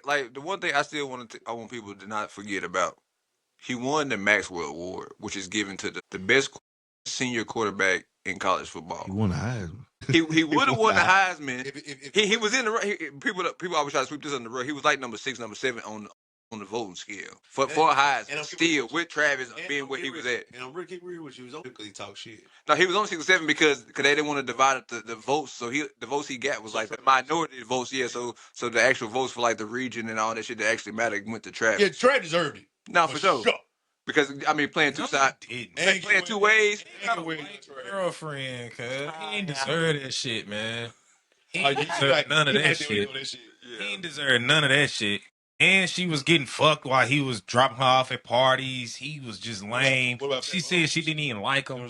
like the one thing I still I want people to not forget about. He won the Maxwell Award, which is given to the best senior quarterback in college football. He won the Heisman. He would have won the Heisman. If He was in the people always try to sweep this under the rug. He was like number 6, number 7 on the voting scale for a Heisman. Still with Travis being where he was at. And I'm really keep real with you. It was only because he talked shit. No, he was only 6 or 7 because they didn't want to divide up the votes. So the votes he got was like the minority votes. Yeah, so the actual votes for like the region and all that shit that actually mattered went to Travis. Yeah, Trey deserved it. No, for sure. Because I mean, playing two sides, playing two ways. He got a white girlfriend, cuz he ain't deserve that shit, man. He ain't deserve none of that shit. He ain't deserve none of that shit. And she was getting fucked while he was dropping her off at parties. He was just lame. She said she didn't even like him.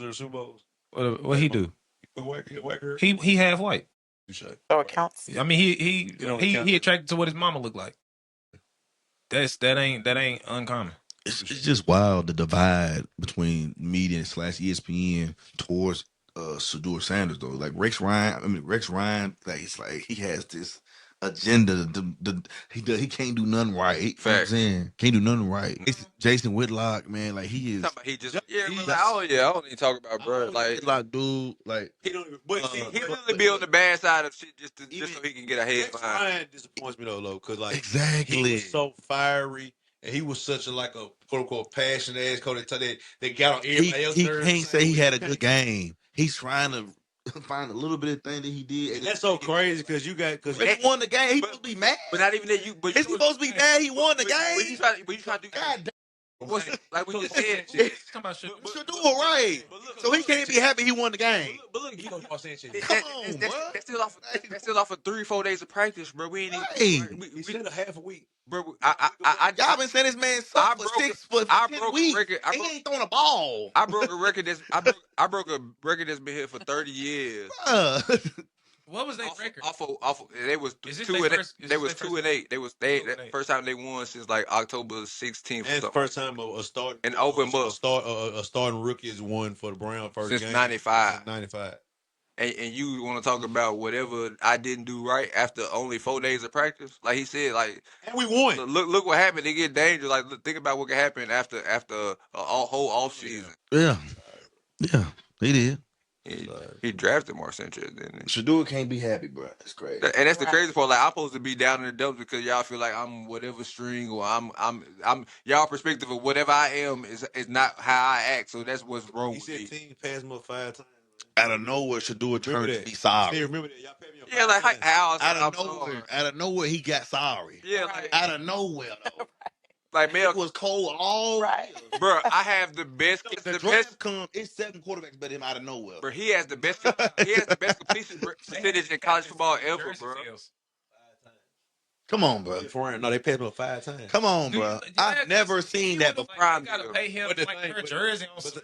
What he do? He half white. So it counts. I mean, he attracted to what his mama looked like. That ain't uncommon. It's just wild the divide between media / ESPN towards Shedeur Sanders though. Like Rex Ryan, like it's like he has this agenda. He can't do nothing right. You know what I'm saying? Can't do nothing right. Jason Whitlock, man, like he is. He just I don't even talk about bro. Like Whitlock, dude, like he don't even. But he literally be on the bad side of shit just so he can get ahead. Ryan disappoints me though, because like exactly he was so fiery. And he was such a quote unquote passionate ass coach that got on everybody else. He can't say he had a good game. He's trying to find a little bit of thing that he did. And that's so crazy because he won the game. He supposed to be mad. But not even that But he's supposed to be mad. He won the game. But you trying to do God damn. Like we just said, should do it right. So he can't be happy he won the game. But look, Come on, that's still off of 3-4 days of practice, bro. We ain't even. We said a half a week, bro. Y'all been saying this man sucked for 10 weeks. He ain't throwing a ball. I broke a record that's been here for 30 years. What was their record? They was 2-8. They was 2-8. That first time they won since like October 16th. And the first time a starting rookie has won for the Browns first since game 95. 95. And you want to talk about whatever I didn't do right after only 4 days of practice? Like he said, like and we won. Look what happened. They get dangerous. Like think about what could happen after a whole off season. Yeah, he did. He drafted Mark Sanchez, didn't he? Shedeur can't be happy, bro. It's crazy. And that's the crazy part. Like I'm supposed to be down in the dumps because y'all feel like I'm whatever string or I'm y'all perspective of whatever I am is not how I act. So that's what's wrong with me. He said team passed him up 5 times. out of nowhere, Shador turned to that. be Still sorry. remember that? Y'all paid me Yeah, like how Out of nowhere, he got sorry. Yeah, like Out of nowhere, though. like Mel, It was cold all Right. year. bro. I have the best. The draft come, it's 7 quarterbacks better him out of nowhere. Bro, he has the best. He has the best completion percentage in college football ever, bro. Come on, bro. No, they paid him 5 times. Come on, bro. I've never seen that before. Like, they gotta pay him like her jersey on some.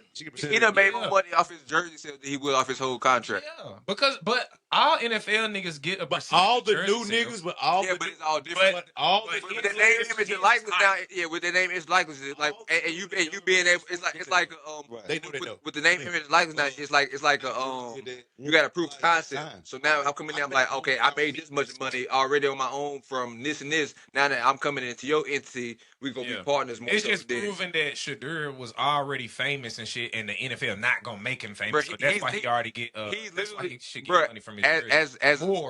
He done made more money off his jersey sales than he would off his whole contract. Yeah, but all NFL niggas get a But all the jersey new sales. niggas, but all Yeah, but it's all different. but all But the with the name, image, and likeness now, yeah, with the name, image, likeness, like, and you being able, it's like They do that though. with the name, image, and likeness now, it's like you got to prove concept. So now I'm coming in, I'm like, okay, I made this much money already on my own from this and this. Now that I'm coming into your entity, we gonna be partners more. It's so just than- proving that Shadur was already famous and shit, and the NFL not gonna make him famous. Bro, so that's why he already get. That's why he should get money from his jersey.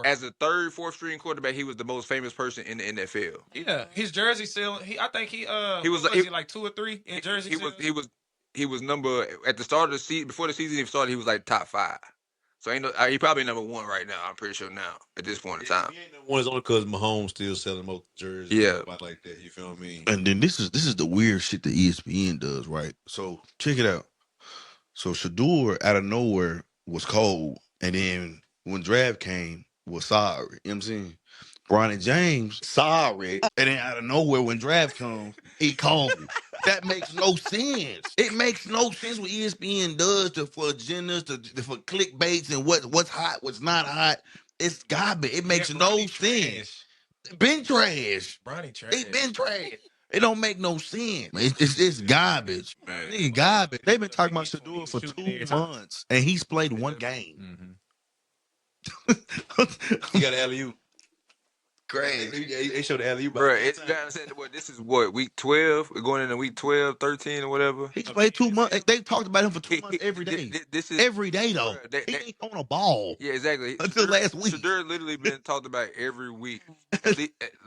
as a third, fourth string quarterback, he was the most famous person in the NFL. Yeah, his jersey sale. I think he was like 2 or 3 in jersey. He was number at the start of the season, before the season even started. He was like top 5. So ain't no, he probably number 1 right now. I'm pretty sure now at this point in time. He ain't number 1 is only because Mahomes still selling most jerseys. Yeah, and like that. You feel me? And then this is the weird shit that ESPN does, right? So check it out. So Shador out of nowhere was cold, and then when draft came, was sorry. You know what I'm saying? Bronny James, sorry. And then out of nowhere, when draft comes, he cold. That makes no sense. It makes no sense what ESPN does for agendas, for clickbaits and what's hot, what's not hot. It's garbage. It makes no sense. Been trash. Bronny trash. He been trash. It don't make no sense. It's garbage. Nigga, garbage. They've been talking about Shador for 2 months, and he's played 1 game. He got an alley-oop. Crazy. They showed the alley-oop. Bro, it's this is what, week 12? We're going into week 12, 13, or whatever. He's played 2 months. They talked about him for 2 months every day. This is every day though. He ain't on a ball. Yeah, exactly. Until last week. Shadur literally been talked about every week. At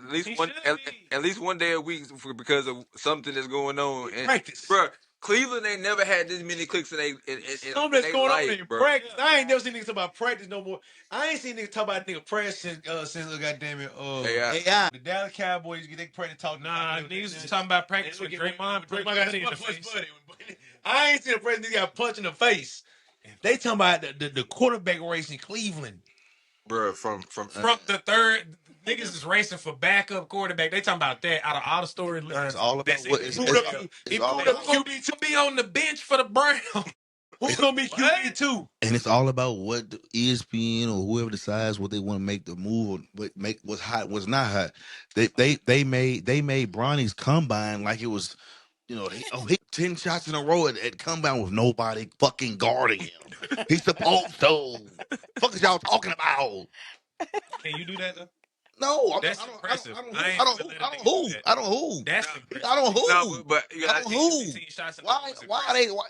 least one day a week because of something that's going on. And, practice. Bro, Cleveland ain't never had this many clicks in something that's going on in practice. I ain't never seen niggas talk about practice no more. I ain't seen niggas talk about nigga practice since goddamn it. AI. The Dallas Cowboys get they practice talk. Nah, niggas was talking about practice with Draymond. I ain't seen a president got punched in the face. They talking about the quarterback race in Cleveland. Bro, from the third. Niggas is racing for backup quarterback. They talking about that out of all the stories. It's all about what it's he moved up QB to be on the bench for the Browns. Who's gonna be QB2? And it's all about what the ESPN or whoever decides what they want to make the move or make what's hot, what's not hot. They made Bronny's combine like it was, he 10 shots in a row at combine with nobody fucking guarding him. He's supposed to. Fuck is y'all talking about? Can you do that though? No, that's impressive. I don't who. That's impressive. I don't who. No, but you got who. Why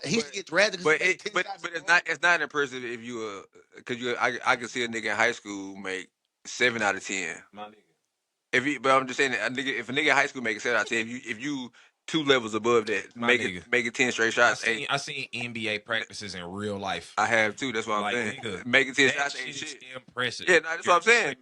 he should get drafted? But it's not impressive if you because I can see a nigga in high school make 7 out of 10. My nigga. But I'm just saying, if a nigga in high school make a 7 out of 10, if you 2 levels above that, making 10 straight shots. I seen NBA practices in real life. I have too. That's what I'm saying. Nigga, making 10 shots ain't shit. Impressive. Yeah, that's what I'm saying.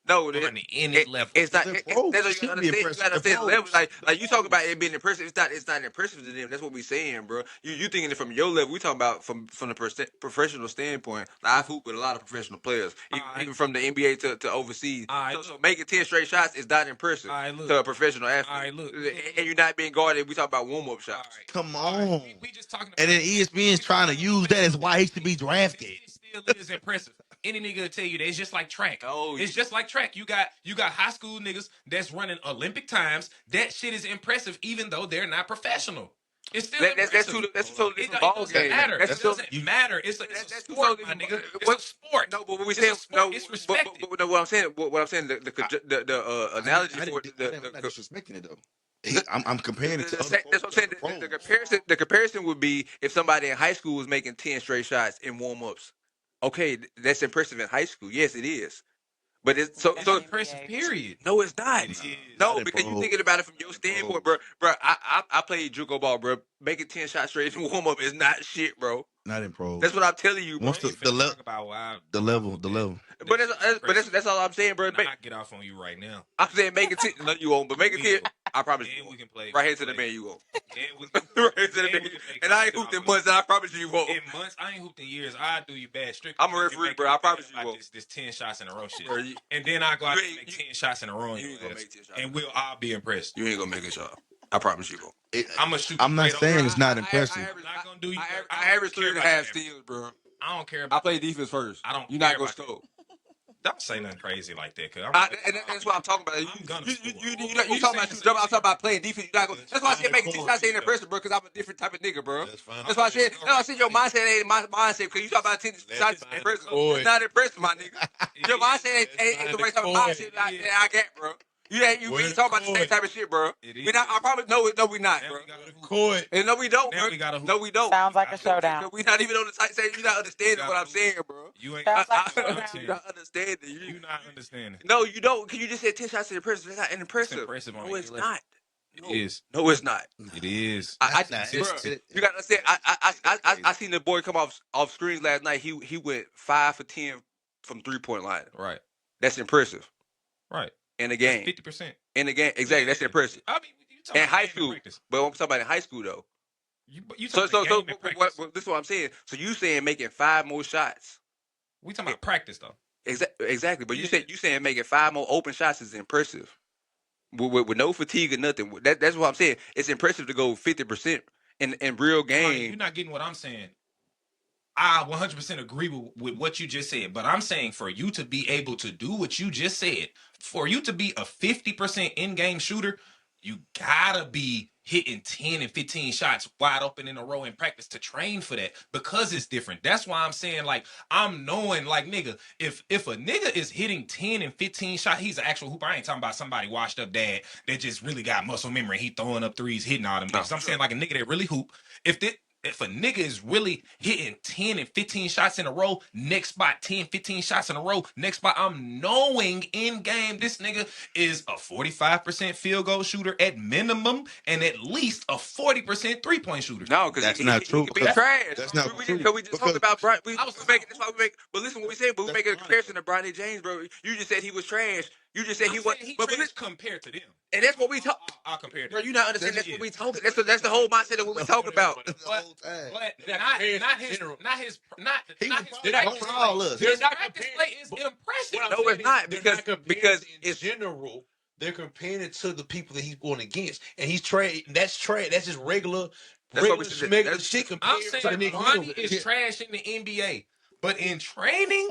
No, any level. It's not. That's what you understand. Level. Like you talk about it being impressive. It's not impressive to them. That's what we saying, bro. You thinking it from your level. We talking about from the professional standpoint. Like, I've hooped with a lot of professional players, even from the NBA to overseas. So making 10 straight shots is not impressive to a professional athlete. And you're not being guarded. We talk about warm up shots. Come on. We just talking about. And then ESPN's trying to use that as why he should be drafted. It still is impressive. Any nigga will tell you that it's just like track. It's just like track. You got high school niggas that's running Olympic times. That shit is impressive, even though they're not professional. It's still impressive. That's a totally different ball game. It doesn't matter. It's a sport, my nigga. It's a sport. No, but what we saying, it's respected. But what I'm saying, the analogy for I'm not disrespecting it though. I'm comparing it to that's what I'm saying. The comparison would be if somebody in high school was making 10 straight shots in warm ups. Okay, that's impressive in high school. Yes, it is. But it's so impressive. Period. No, it's not. It is. No, Not because you improved. thinking about it from your standpoint, bro. Bro, I played Juco ball, bro. Making 10 shots straight in warm up is not shit, bro. Not improved. That's what I'm telling you, bro. Once the level, the level. But that's all I'm saying, bro. I get off on you right now. I'm saying make it 10. No, you won't, but make it 10. I promise you. We can play Right here to the man, you won't. Right here to the man. And I ain't hooped in months, and I promise you won't. In months, I ain't hooped in years. I do you bad strictly. I'm a referee, bro. I promise you won't. This 10 shots in a row shit. Bro, and then I go out and make 10 shots in a row. You ain't gonna make 10 shots. And we'll all be impressed. You ain't gonna make a shot. I promise you won't. I'm gonna shoot. I'm not saying it's not impressive. I'm not gonna do you. I average 3.5 steals, bro. I don't care about. I play defense first. I don't. You're not gonna score. Don't say nothing crazy like that, cause and that's what I'm talking about. You talking about shooting. I'm talking about playing defense. You not gonna, that's why I said making 10 shots ain't impressive, bro. Because I'm a different type of nigga, bro. That's fine. That's why I said your mindset ain't my mindset. Because you talk about 10 shots impressive. It's not impressive, my nigga. Your mindset ain't the right type of mindset that I got, bro. You ain't talking about the same type of shit, bro. We not. I promise. No, we not, bro. And no, we don't, bro. No, we don't. Sounds like a showdown. We not even on the same. You're not understanding what I'm saying, bro. You ain't. You're not understanding. You're not understanding. No, you don't. Cause you just said 10 shots is impressive. It's not impressive. It's impressive on no, it's not. It is. No, it's not. It is. Bro, you got to say. I seen the boy come off screens last night. He went 5 for 10 from 3-point line. Right. That's impressive. Right. In the game. 50%. In the game, exactly. That's impressive. I mean, you talking in high school, but I'm talking about in high school though. So this is what I'm saying. So you saying making 5 more shots? We talking about practice though. Exactly. But you saying making 5 more open shots is impressive. With no fatigue or nothing. That's what I'm saying. It's impressive to go 50% in real game. You're not getting what I'm saying. I 100% agree with what you just said, but I'm saying for you to be able to do what you just said, for you to be a 50% in-game shooter, you gotta be hitting 10 and 15 shots wide open in a row in practice to train for that, because it's different. That's why I'm saying, like, I'm knowing, like, nigga, if a nigga is hitting 10 and 15 shots, he's an actual hooper. I ain't talking about somebody washed up dad that just really got muscle memory. He throwing up threes, hitting all them things. I'm saying like a nigga that really hoop. If a nigga is really hitting 10 and 15 shots in a row, next spot 10, 15 shots in a row, next spot, I'm knowing in game this nigga is a 45% field goal shooter at minimum and at least a 40% 3-point shooter. No, because that's not true. Trash. That's not true. We just talked about Brian. But listen, what we said, but we making a comparison to Bronny James, bro. You just said he was trash. You just said he was. But let's compare to them. And that's what we talk. I'll compare to bro, you not understand. That's what we talk. That's the whole mindset of what we talk about. But not his all us. His practice play is impressive. No, it's not because in general they're comparing it to the people that he's going against, and he's trash. That's trash. That's just regular. That's what we said. That's shit compared I'm saying to the nigga. Bronny is trash in the NBA, but in training,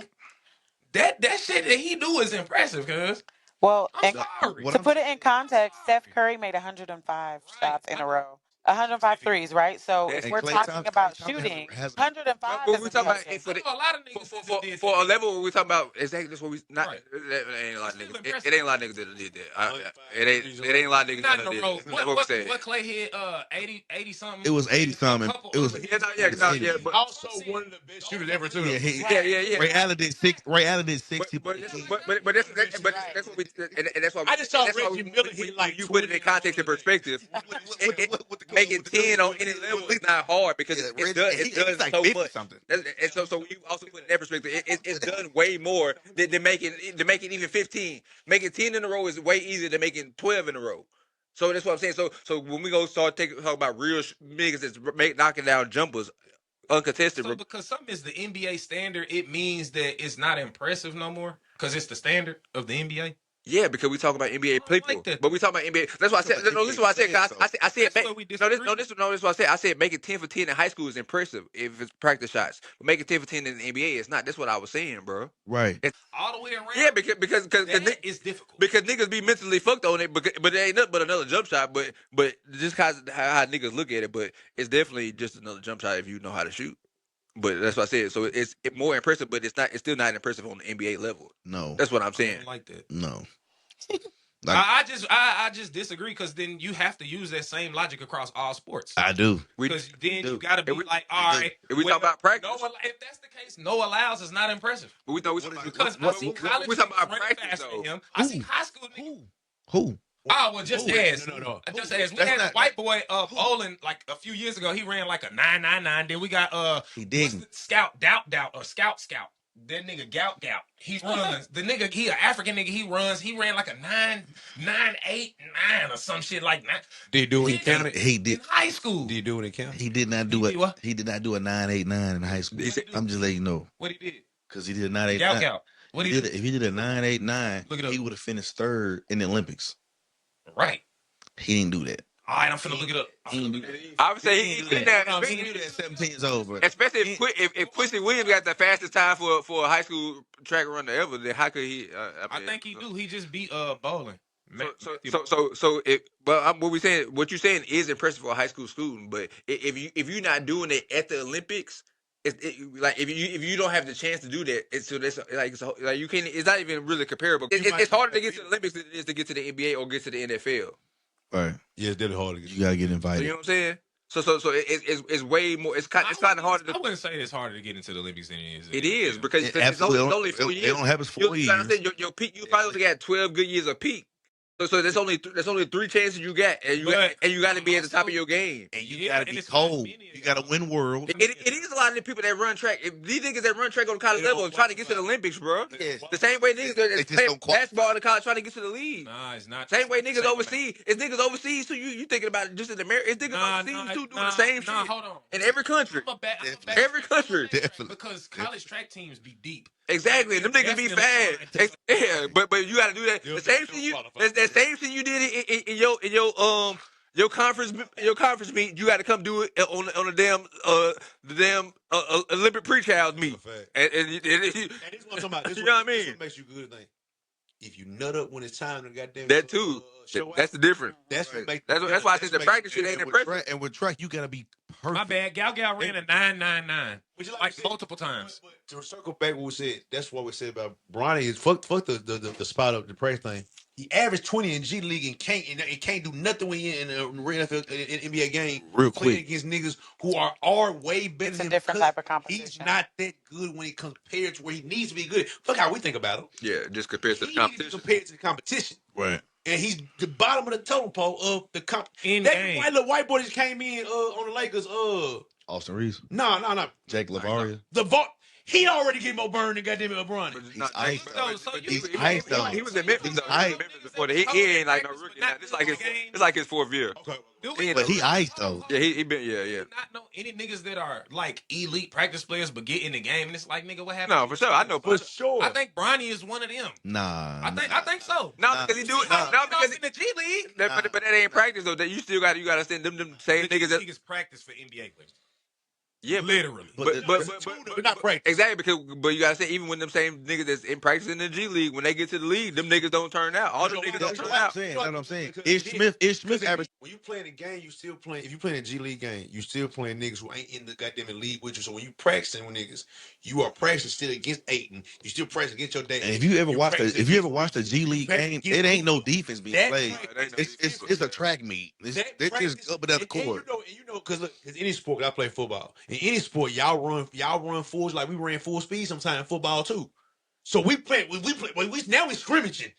that shit that he do is impressive, cuz. Well, sorry. To put it in context, Steph Curry made 105 shots in a row. 105 threes, right? So if we're talking about shooting, 105 we're talking about a lot of niggas for a level we're talking about exactly that's what we not. Right. It ain't a lot of niggas. It ain't a lot of niggas that did that. It ain't a lot of niggas that did that. That's what we said. What Clay hit 80 something? It was 80 something. It was but also one of the best shooters ever too. Yeah. Ray Allen did 60. But that's what we. And that's why I just saw Reggie Miller hit like you put it in context and perspective. Making 10 on any level is not hard because it does like so 50 much. Something. And so you also put it in that perspective. It's done way more than making even 15. Making 10 in a row is way easier than making 12 in a row. So that's what I'm saying. So when we go start talking about real niggas that's knocking down jumpers, uncontested. So because something is the NBA standard, it means that it's not impressive no more because it's the standard of the NBA. Yeah, because we talk about NBA people, but we talk about NBA. That's why I said. No, this is what I said. I said. This is what I said. I said making 10 for 10 in high school is impressive if it's practice shots, but making 10 for 10 in the NBA is not. That's what I was saying, bro. Right. It's all the way around. Yeah, because it's difficult. Because niggas be mentally fucked on it, but it ain't nothing but another jump shot. But just cause how niggas look at it, but it's definitely just another jump shot if you know how to shoot. But that's what I said. So it's more impressive, but it's still not impressive on the NBA level. No, that's what I'm saying. I don't like that. No. Like, I just disagree because then you have to use that same logic across all sports. I do. Because then you got to be like, all right. If we talk about practice, if that's the case, no allows is not impressive. But we talk Because I see college we talking about running practice faster though. than him. I see high school niggas. Who? Oh, well, just ask. No. Just ask. We had a white boy bowling like a few years ago. He ran like a 9.99. Then we got He didn't. Scout Doubt or Scout. That nigga Gout. He runs. The nigga, he an African nigga. He runs. He ran like a 9.89 or some shit like that. Did he do it in county? He did. In high school. Did he do it in county? He did not do He did it. what? He did not do a 9.89 in high school. I'm just letting you know. What he did? Because he did a 9.89. Gout. What he did? If he did a 9.89, Look it up. he would have finished third in the Olympics. Right. He didn't do that. All right, I'm finna look it up. I would say he did that. He didn't do that 17 years old, bro. Especially if Quincy Williams got the fastest time for a high school track runner ever, then how could he? I think he do. He just beat bowling. What you're saying is impressive for a high school student, but if you're not doing it at the Olympics, like if you don't have the chance to do that, it's you can't. It's not even really comparable. It's harder to get to the Olympics than it is to get to the NBA or get to the NFL. Right. Yeah, it's definitely hard to get. You gotta get invited. So you know what I'm saying? So it's way more. It's kind of harder to. I wouldn't say it's harder to get into the Olympics than it is. It is because it's only 4 years. It don't happen 4 years. Your peak. You probably got 12 good years of peak. So there's only 3 chances you got, and you got to be at the top of your game. And you gotta be cold. You gotta win world. It is a lot of the people that run track. If these niggas that run track on the college level are trying to get to the Olympics, bro. Yes. The same way niggas that just play don't qualify. basketball in the college trying to get to the league. Nah, it's not. Same way niggas overseas. It's niggas overseas too. You thinking about it just in America. It's niggas overseas too doing the same shit. Hold on. In every country. I'm a back Every country. Definitely. Because college track teams be deep. Exactly, them niggas be fast. Yeah, but you got to do that. The same thing that same thing you did in your conference meet. You got to come do it on the damn Olympic pre-trials meet. And this is what I'm talking about. This You know what I This mean? what makes you good thing. If you nut up when it's time to goddamn That too. show That's the difference. That's what makes. That's why I said the practice shit ain't impressive. And with track, you gotta be perfect. My bad. Gal ran a 9.99. Would you Like to say- multiple times. But to circle back what we said, that's what we said about Bronny is fuck the spot up the price thing. He averaged 20 in G League and can't do nothing when you're in a real NFL in NBA game. Real playing quick. against niggas who are way better It's than a him. different type of competition. He's not that good when he compared to where he needs to be good. Fuck how we think about him. Yeah, just compared to the He needs to be competition. compared to the competition. Right. And he's the bottom of the totem pole of the comp. In That game. white little white boy just came in on the Lakers. Austin Reeves. No. Jake Lavaria. He already get more burn than goddamn LeBron. But it's He's not- ice, So- though. so you- He's ice, though. He was in Memphis though. He was in Memphis before that. He ain't like no rookie. Now. It's like his 4th year. Okay. Do He we ain't But no he ice though. Yeah, he been yeah. not know any niggas that are like elite practice players but get in the game and it's like, nigga, what happened? No, for sure. I know. For sure. I think Bronny is one of them. Nah. I think so. No, because he do it. No, because in the G League. but that ain't practice though. That you still got to send them same The G niggas. League is practice for NBA players. Yeah, Literally. but not practice. exactly but you gotta say even when them same niggas that's in practice in the G League when they get to the league them niggas don't turn out. All them niggas don't That's turn what I'm out. saying. That's what I'm saying. Because Ish Smith averaged. When you playing the game, you still playing. If you playing a G League game, you still playing niggas who ain't in the goddamn league with you. So when you practicing with niggas, you are practicing still against Ayton. You still practicing against your day. And if you ever watched practicing the G League game, it ain't no defense being played. It's a track meet. It's just up and down the court. And you know, because any sport, I play football. In any sport, y'all run full like we ran full speed sometimes in football too. So we play. Now we scrimmaging.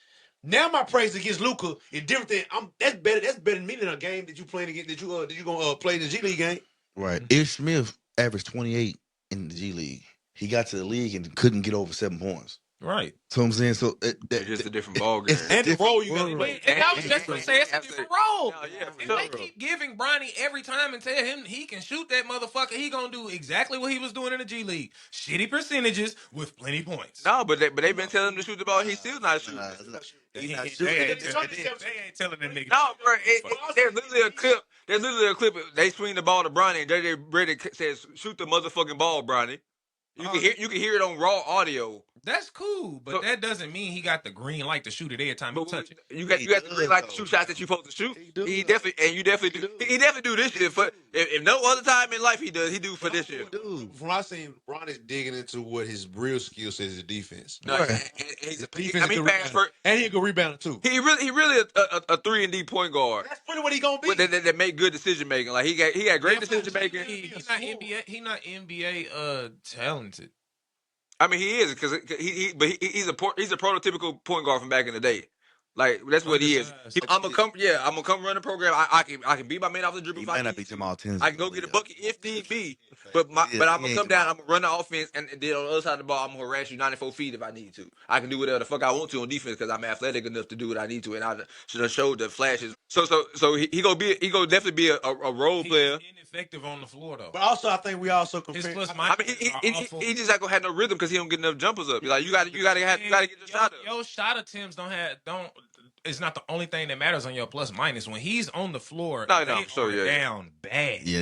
Now my praise against Luka is different than That's better than me than a game that you playing against that you gonna play in the G League game. Right. Ish Smith averaged 28 in the G League. He got to the league and couldn't get over 7 points. Right. So I'm saying, so It's just a different ball game. And the role you gotta world. play. And I was just gonna say it's a different role. No, yeah, for If sure. they keep giving Bronny every time and tell him he can shoot that motherfucker, he gonna do exactly what he was doing in the G League. Shitty percentages with plenty points. No, but they been telling him to shoot the ball. He's still not shooting. He ain't shooting. telling them niggas. No, bro. There's literally a clip. There's literally a clip. They swing the ball to Bronny, and JJ Redick says, "Shoot the motherfucking ball, Bronny." You can hear it on raw audio. That's cool, but that doesn't mean he got the green light to shoot it every time he touch it. You got the green light to shoot shots that you supposed to shoot. He definitely do this shit. But If no other time in life he does, he do for this year. Dude, From what I seen, Bron is digging into what his real skill set is defense. No, Right. and he's a Defense, I mean, he he can passed rebound. for. And he a good rebounder too. He really a 3-and-D point guard. That's pretty what he gonna be. That make good decision making. Like he got great decision making. He's not NBA. He's not NBA talented. I mean, he is because he's a prototypical point guard from back in the day. Like that's what he is. I'm gonna come run the program. I can beat my man off the dribble. He If I might not need be to. Jamal Tennessee. I can go get a bucket if need be. But I'm gonna come down. I'm gonna run the offense, and then on the other side of the ball, I'm gonna harass you 94 feet if I need to. I can do whatever the fuck I want to on defense because I'm athletic enough to do what I need to, and I should have showed the flashes. So he gonna definitely be a role player. He's ineffective on the floor though. But also, I think we also compare. His plus I mean, he just not gonna have no rhythm because he don't get enough jumpers up. Like you gotta get your shot up. Your shot attempts don't. It's not the only thing that matters on your plus minus. When he's on the floor, No, they sure, are down bad. Yeah,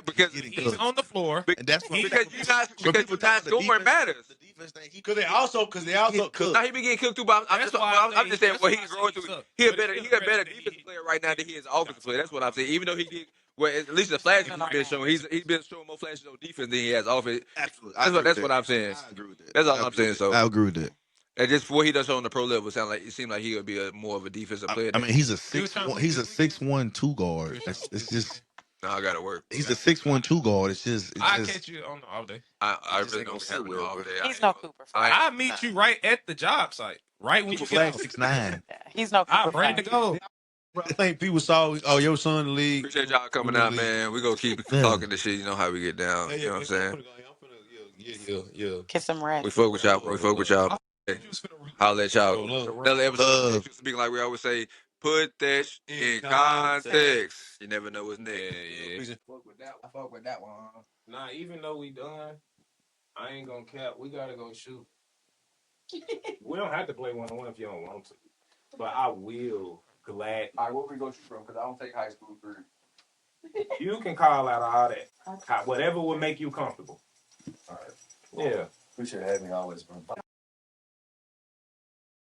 because he's on the floor. And that's because you're not scoring matters. The defense thing, Because they also cooked. Now he be getting cooked too, but I'm just saying what he's growing to. He a better defensive player right now than he is offensive player. That's what I'm saying. Even though he did well, at least the flashes he's been showing. He's been showing more flashes on defense than he has offense. Absolutely, That's what I'm saying. I agree with that. That's all I'm saying. So I agree with that. and just what he does on the pro level, it seemed like he would be more of a defensive player. I mean, he's a 6'1" 2 guard. It's just. No, I gotta work. He's a 6'1" 2 guard. I catch you on the all day. I really don't have it all day. He's no Cooper. I meet you right at the job site. Right when you get out. 6'9". He's no Cooper. I'm ready to go. I think people saw, your son in the league. Appreciate y'all coming out, man. We gonna keep talking this shit. You know how we get down. You know what I'm saying? Yeah. Kiss him red. We fuck with y'all. I'll let y'all. Another episode. Speaking like we always say, put that in context. You never know what's next. Yeah. I fuck with that one. Nah, even though we done, I ain't gonna cap. We gotta go shoot. We don't have to play 1-on-1 if you don't want to, but I will glad. All right, where we go shoot from? Because I don't take high school three. You can call out all that. Whatever will make you comfortable. All right. Yeah. Appreciate having me always, bro.